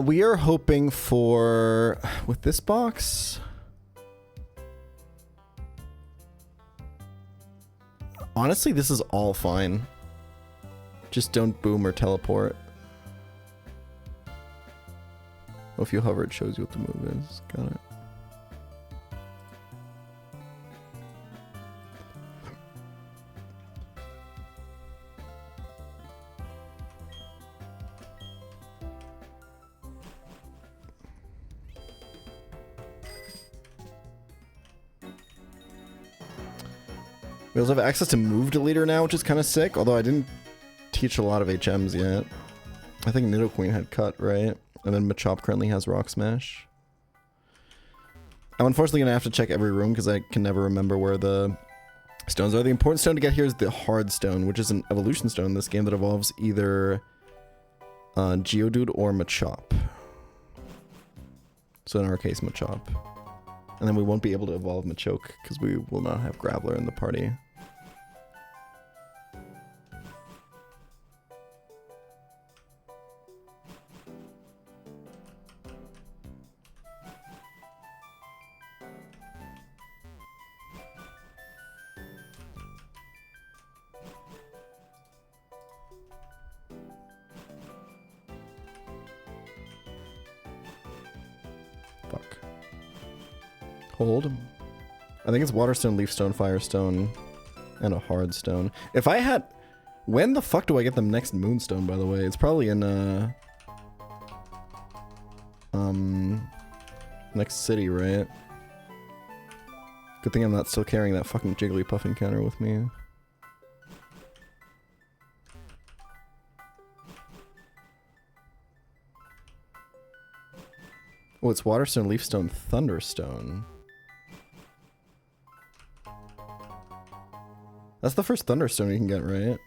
We are hoping for... with this box... Honestly, this is all fine. Just don't boom or teleport. Oh, if you hover, it shows you what the move is. Got it. We also have access to Move Deleter now, which is kind of sick, although I didn't teach a lot of HMs yet. I think Nidoqueen had Cut, right? And then Machop currently has Rock Smash. I'm unfortunately going to have to check every room because I can never remember where the stones are. The important stone to get here is the Hard Stone, which is an evolution stone in this game that evolves either Geodude or Machop. So in our case, Machop. And then we won't be able to evolve Machoke because we will not have Graveler in the party. Fuck. Hold. I think it's Waterstone, Leafstone, Firestone, and a Hard Stone. If I had... When the fuck do I get the next Moonstone, by the way? It's probably in, next city, right? Good thing I'm not still carrying that fucking Jigglypuff encounter with me. Oh, it's Waterstone, Leafstone, Thunderstone. That's the first Thunderstone you can get, right?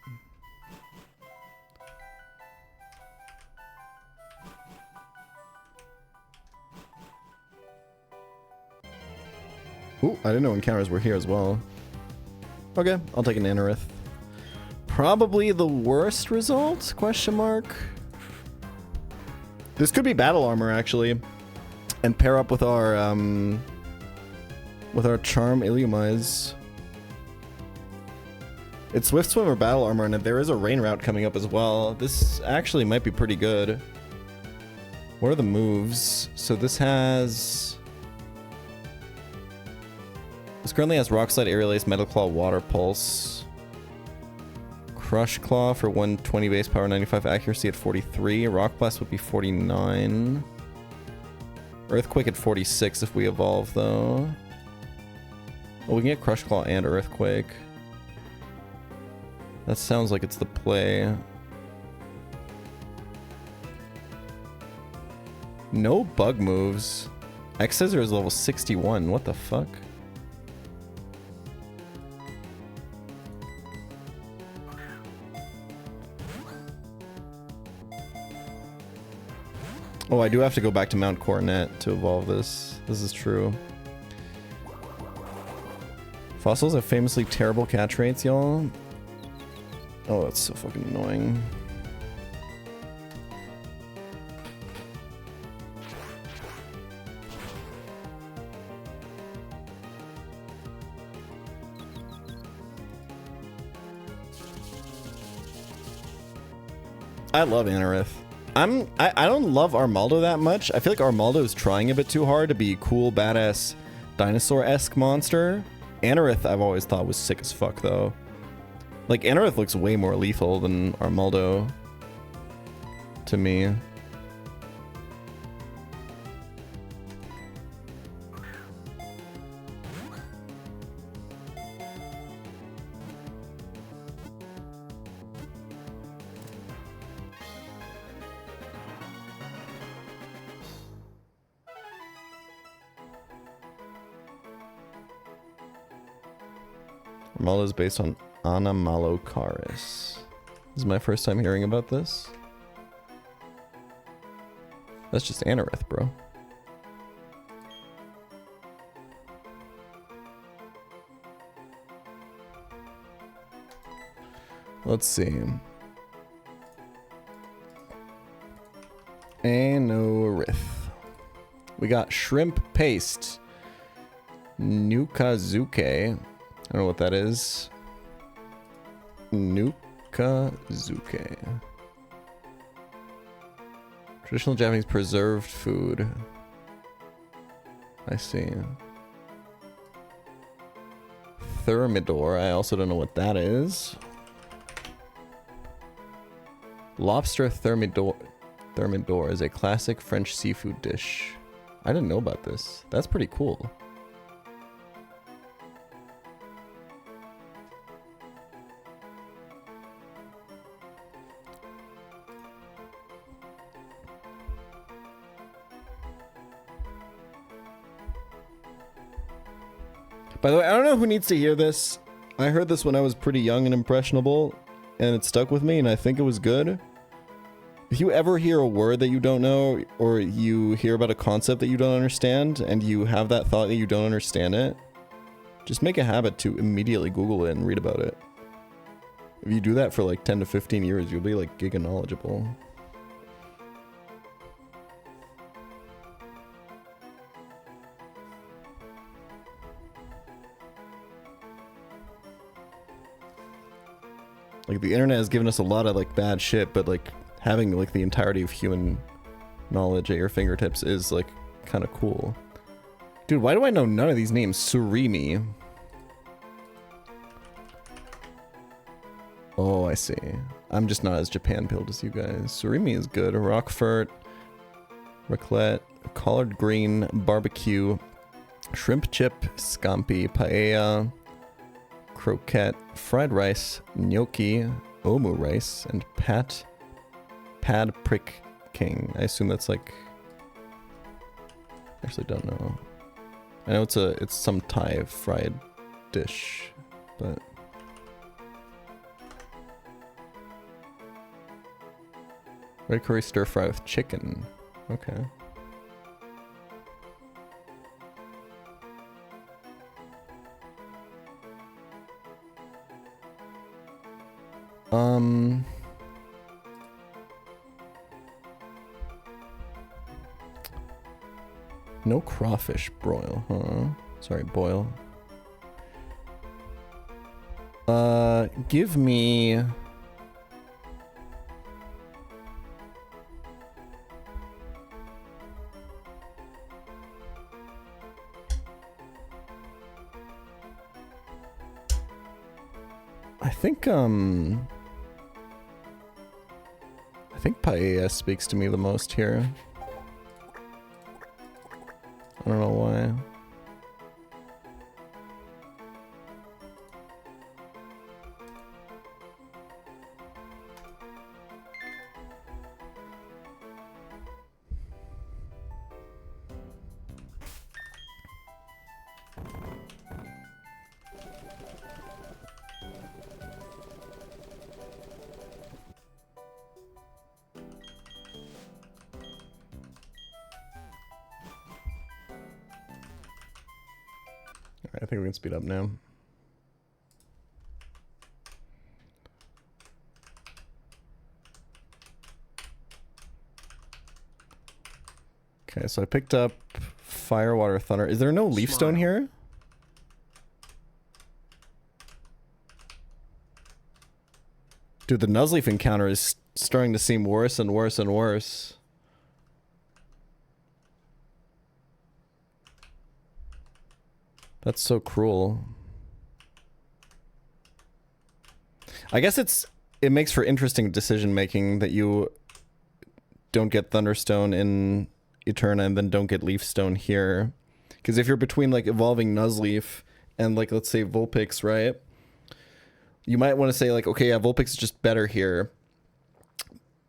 Ooh, I didn't know encounters were here as well. Okay, I'll take an Anorith. probably the worst result? Question mark. This could be battle armor actually, and pair up with our charm Illumise. It's Swift Swim or battle armor, and there is a rain route coming up as well. This actually might be pretty good. What are the moves? So this currently has Rock Slide, Aerial Ace, Metal Claw, Water Pulse. Crush Claw for 120 base power, 95 accuracy at 43. Rock Blast would be 49. Earthquake at 46 if we evolve though. Well, we can get Crush Claw and Earthquake. That sounds like it's the play. No bug moves. X-Scissor is level 61. What the fuck? Oh, I do have to go back to Mount Coronet to evolve this. This is true. Fossils have famously terrible catch rates, y'all. Oh, that's so fucking annoying. I love Anorith. I don't love Armaldo that much. I feel like Armaldo is trying a bit too hard to be cool, badass, dinosaur-esque monster. Anorith I've always thought was sick as fuck though. Like Anorith looks way more lethal than Armaldo to me. Armaldo is based on Anomalocaris. This is my first time hearing about this. That's just Anorith, bro. Let's see. Anorith. We got Shrimp Paste. Nukazuke. I don't know what that is. Nukazuke. Traditional Japanese preserved food. I see. Thermidor. I also don't know what that is. Lobster thermidor. Thermidor is a classic French seafood dish. I didn't know about this. That's pretty cool. By the way, I don't know who needs to hear this. I heard this when I was pretty young and impressionable, and it stuck with me, and I think it was good. If you ever hear a word that you don't know, or you hear about a concept that you don't understand, and you have that thought that you don't understand it, just make a habit to immediately Google it and read about it. If you do that for like 10 to 15 years, you'll be like giga knowledgeable. Like, the internet has given us a lot of like bad shit, but like having like the entirety of human knowledge at your fingertips is like kind of cool. Dude, why do I know none of these names? Surimi. Oh, I see. I'm just not as Japan-pilled as you guys. Surimi is good. Roquefort, raclette, collard green, barbecue, shrimp chip, scampi, paella, croquette, fried rice, gnocchi, omu rice, and pad prick king. I assume that's like... I actually don't know. I know it's some Thai fried dish, but... Red curry stir fry with chicken. Okay. Um... No crawfish broil, huh? Sorry, boil. Give me... I think paella speaks to me the most here. I don't know why. I think we can speed up now. Okay, so I picked up Fire, Water, Thunder. Is there no leaf stone here? Dude, the Nuzleaf encounter is starting to seem worse and worse and worse. That's so cruel. I guess it makes for interesting decision making that you don't get Thunderstone in Eterna and then don't get Leafstone here. Because if you're between like evolving Nuzleaf and like let's say Vulpix, right? You might want to say like, okay, yeah, Vulpix is just better here.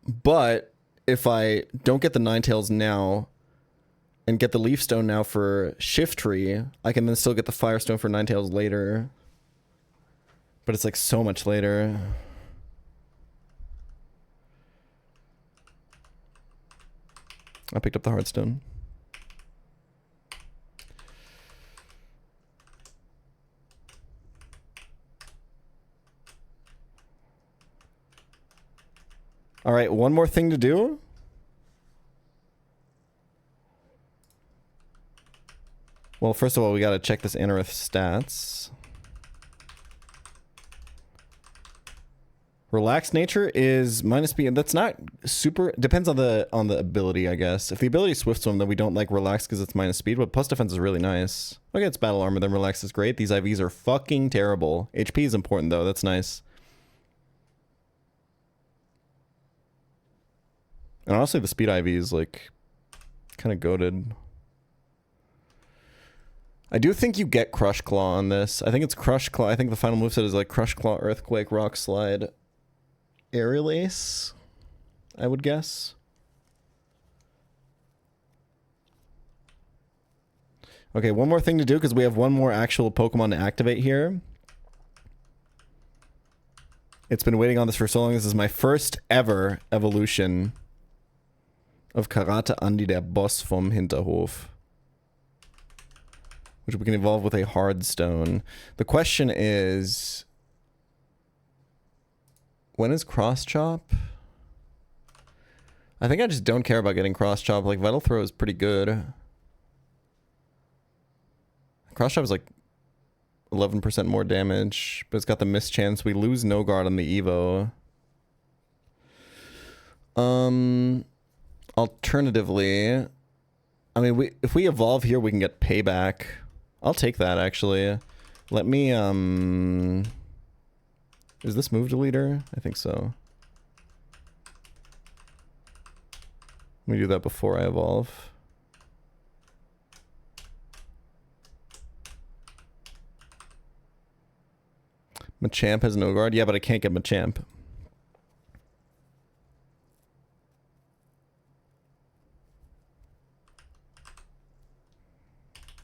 But if I don't get the Ninetales now and get the Leafstone now for Shiftry, I can then still get the Firestone for Ninetales later. But it's like so much later. I picked up the Heartstone. All right, one more thing to do. Well, first of all, we got to check this Anorith stats. Relaxed nature is minus B, and that's not super. Depends on the ability, I guess. If the ability is Swift Swim, then we don't like relax because it's minus speed. But plus defense is really nice. Okay, it's battle armor. Then relax is great. These IVs are fucking terrible. HP is important though. That's nice. And honestly, the speed IV is like kind of goated. I do think you get Crush Claw on this. I think it's Crush Claw. I think the final moveset is like Crush Claw, Earthquake, Rock Slide, Aerial Ace, I would guess. Okay, one more thing to do because we have one more actual Pokemon to activate here. It's been waiting on this for so long. This is my first ever evolution of Karate Andi, der Boss vom Hinterhof, which we can evolve with a hard stone. The question is, when is Cross Chop? I think I just don't care about getting Cross Chop. Like, Vital Throw is pretty good. Cross Chop is like 11% more damage, but it's got the mischance. We lose No Guard on the Evo. Alternatively, I mean, if we evolve here, we can get Payback. I'll take that, actually. Let me, is this move deleter? I think so. Let me do that before I evolve. Machamp has no guard. Yeah, but I can't get Machamp.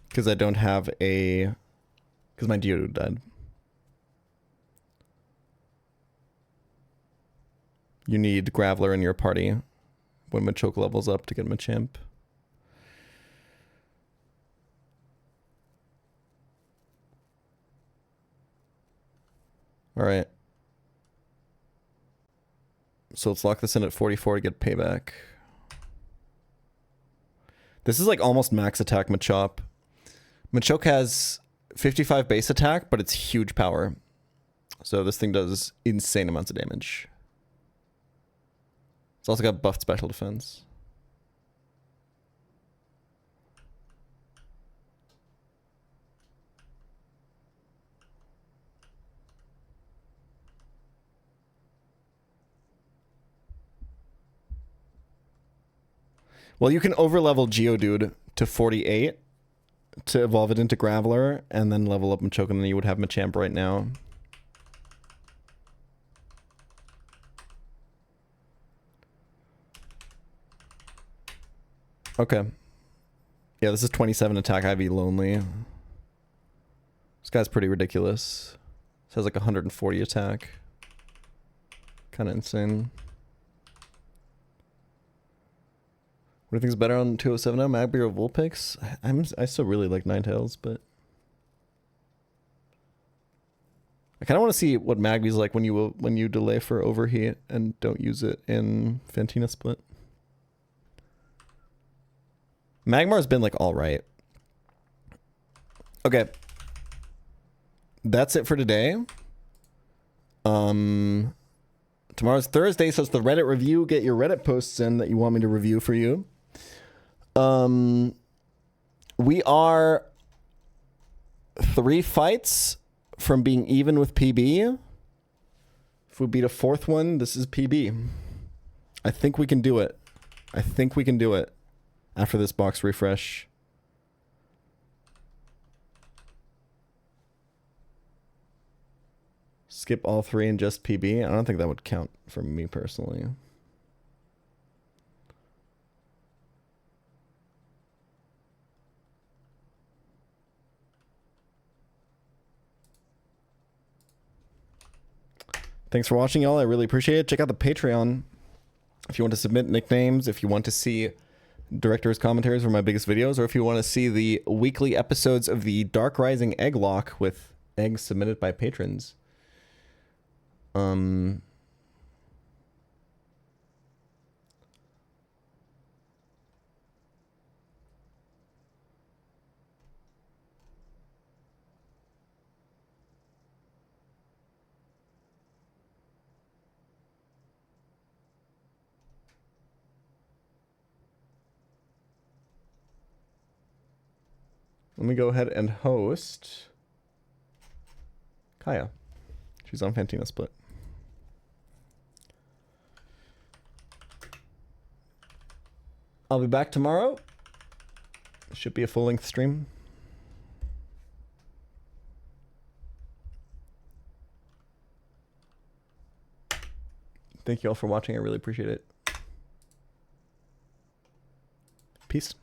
Because I don't have a... Because my Geodude died. You need Graveler in your party when Machoke levels up to get Machamp. Alright. So let's lock this in at 44 to get payback. This is like almost max attack Machop. Machoke has 55 base attack, but it's huge power. So this thing does insane amounts of damage. It's also got buffed special defense. Well, you can overlevel Geodude to 48 to evolve it into Graveler, and then level up Machoke, and then you would have Machamp right now. Okay. Yeah, this is 27 attack, IV Lonely. This guy's pretty ridiculous. This has like 140 attack. Kind of insane. What do you think is better on 207 now, Magby or Vulpix? I still really like Ninetales, but I kind of want to see what Magby's like when you delay for overheat and don't use it in Fantina Split. Magmar's been like all right. Okay, that's it for today. Tomorrow's Thursday, so it's the Reddit review. Get your Reddit posts in that you want me to review for you. We are 3 fights from being even with PB. If we beat a 4th one, this is PB. I think we can do it. I think we can do it after this box refresh. Skip all 3 and just PB. I don't think that would count for me personally. Thanks for watching, y'all. I really appreciate it. Check out the Patreon if you want to submit nicknames, if you want to see director's commentaries for my biggest videos, or if you want to see the weekly episodes of the Dark Rising Egg Lock with eggs submitted by patrons. Let me go ahead and host Kaya. She's on Fantina Split. I'll be back tomorrow. Should be a full-length stream. Thank you all for watching. I really appreciate it. Peace.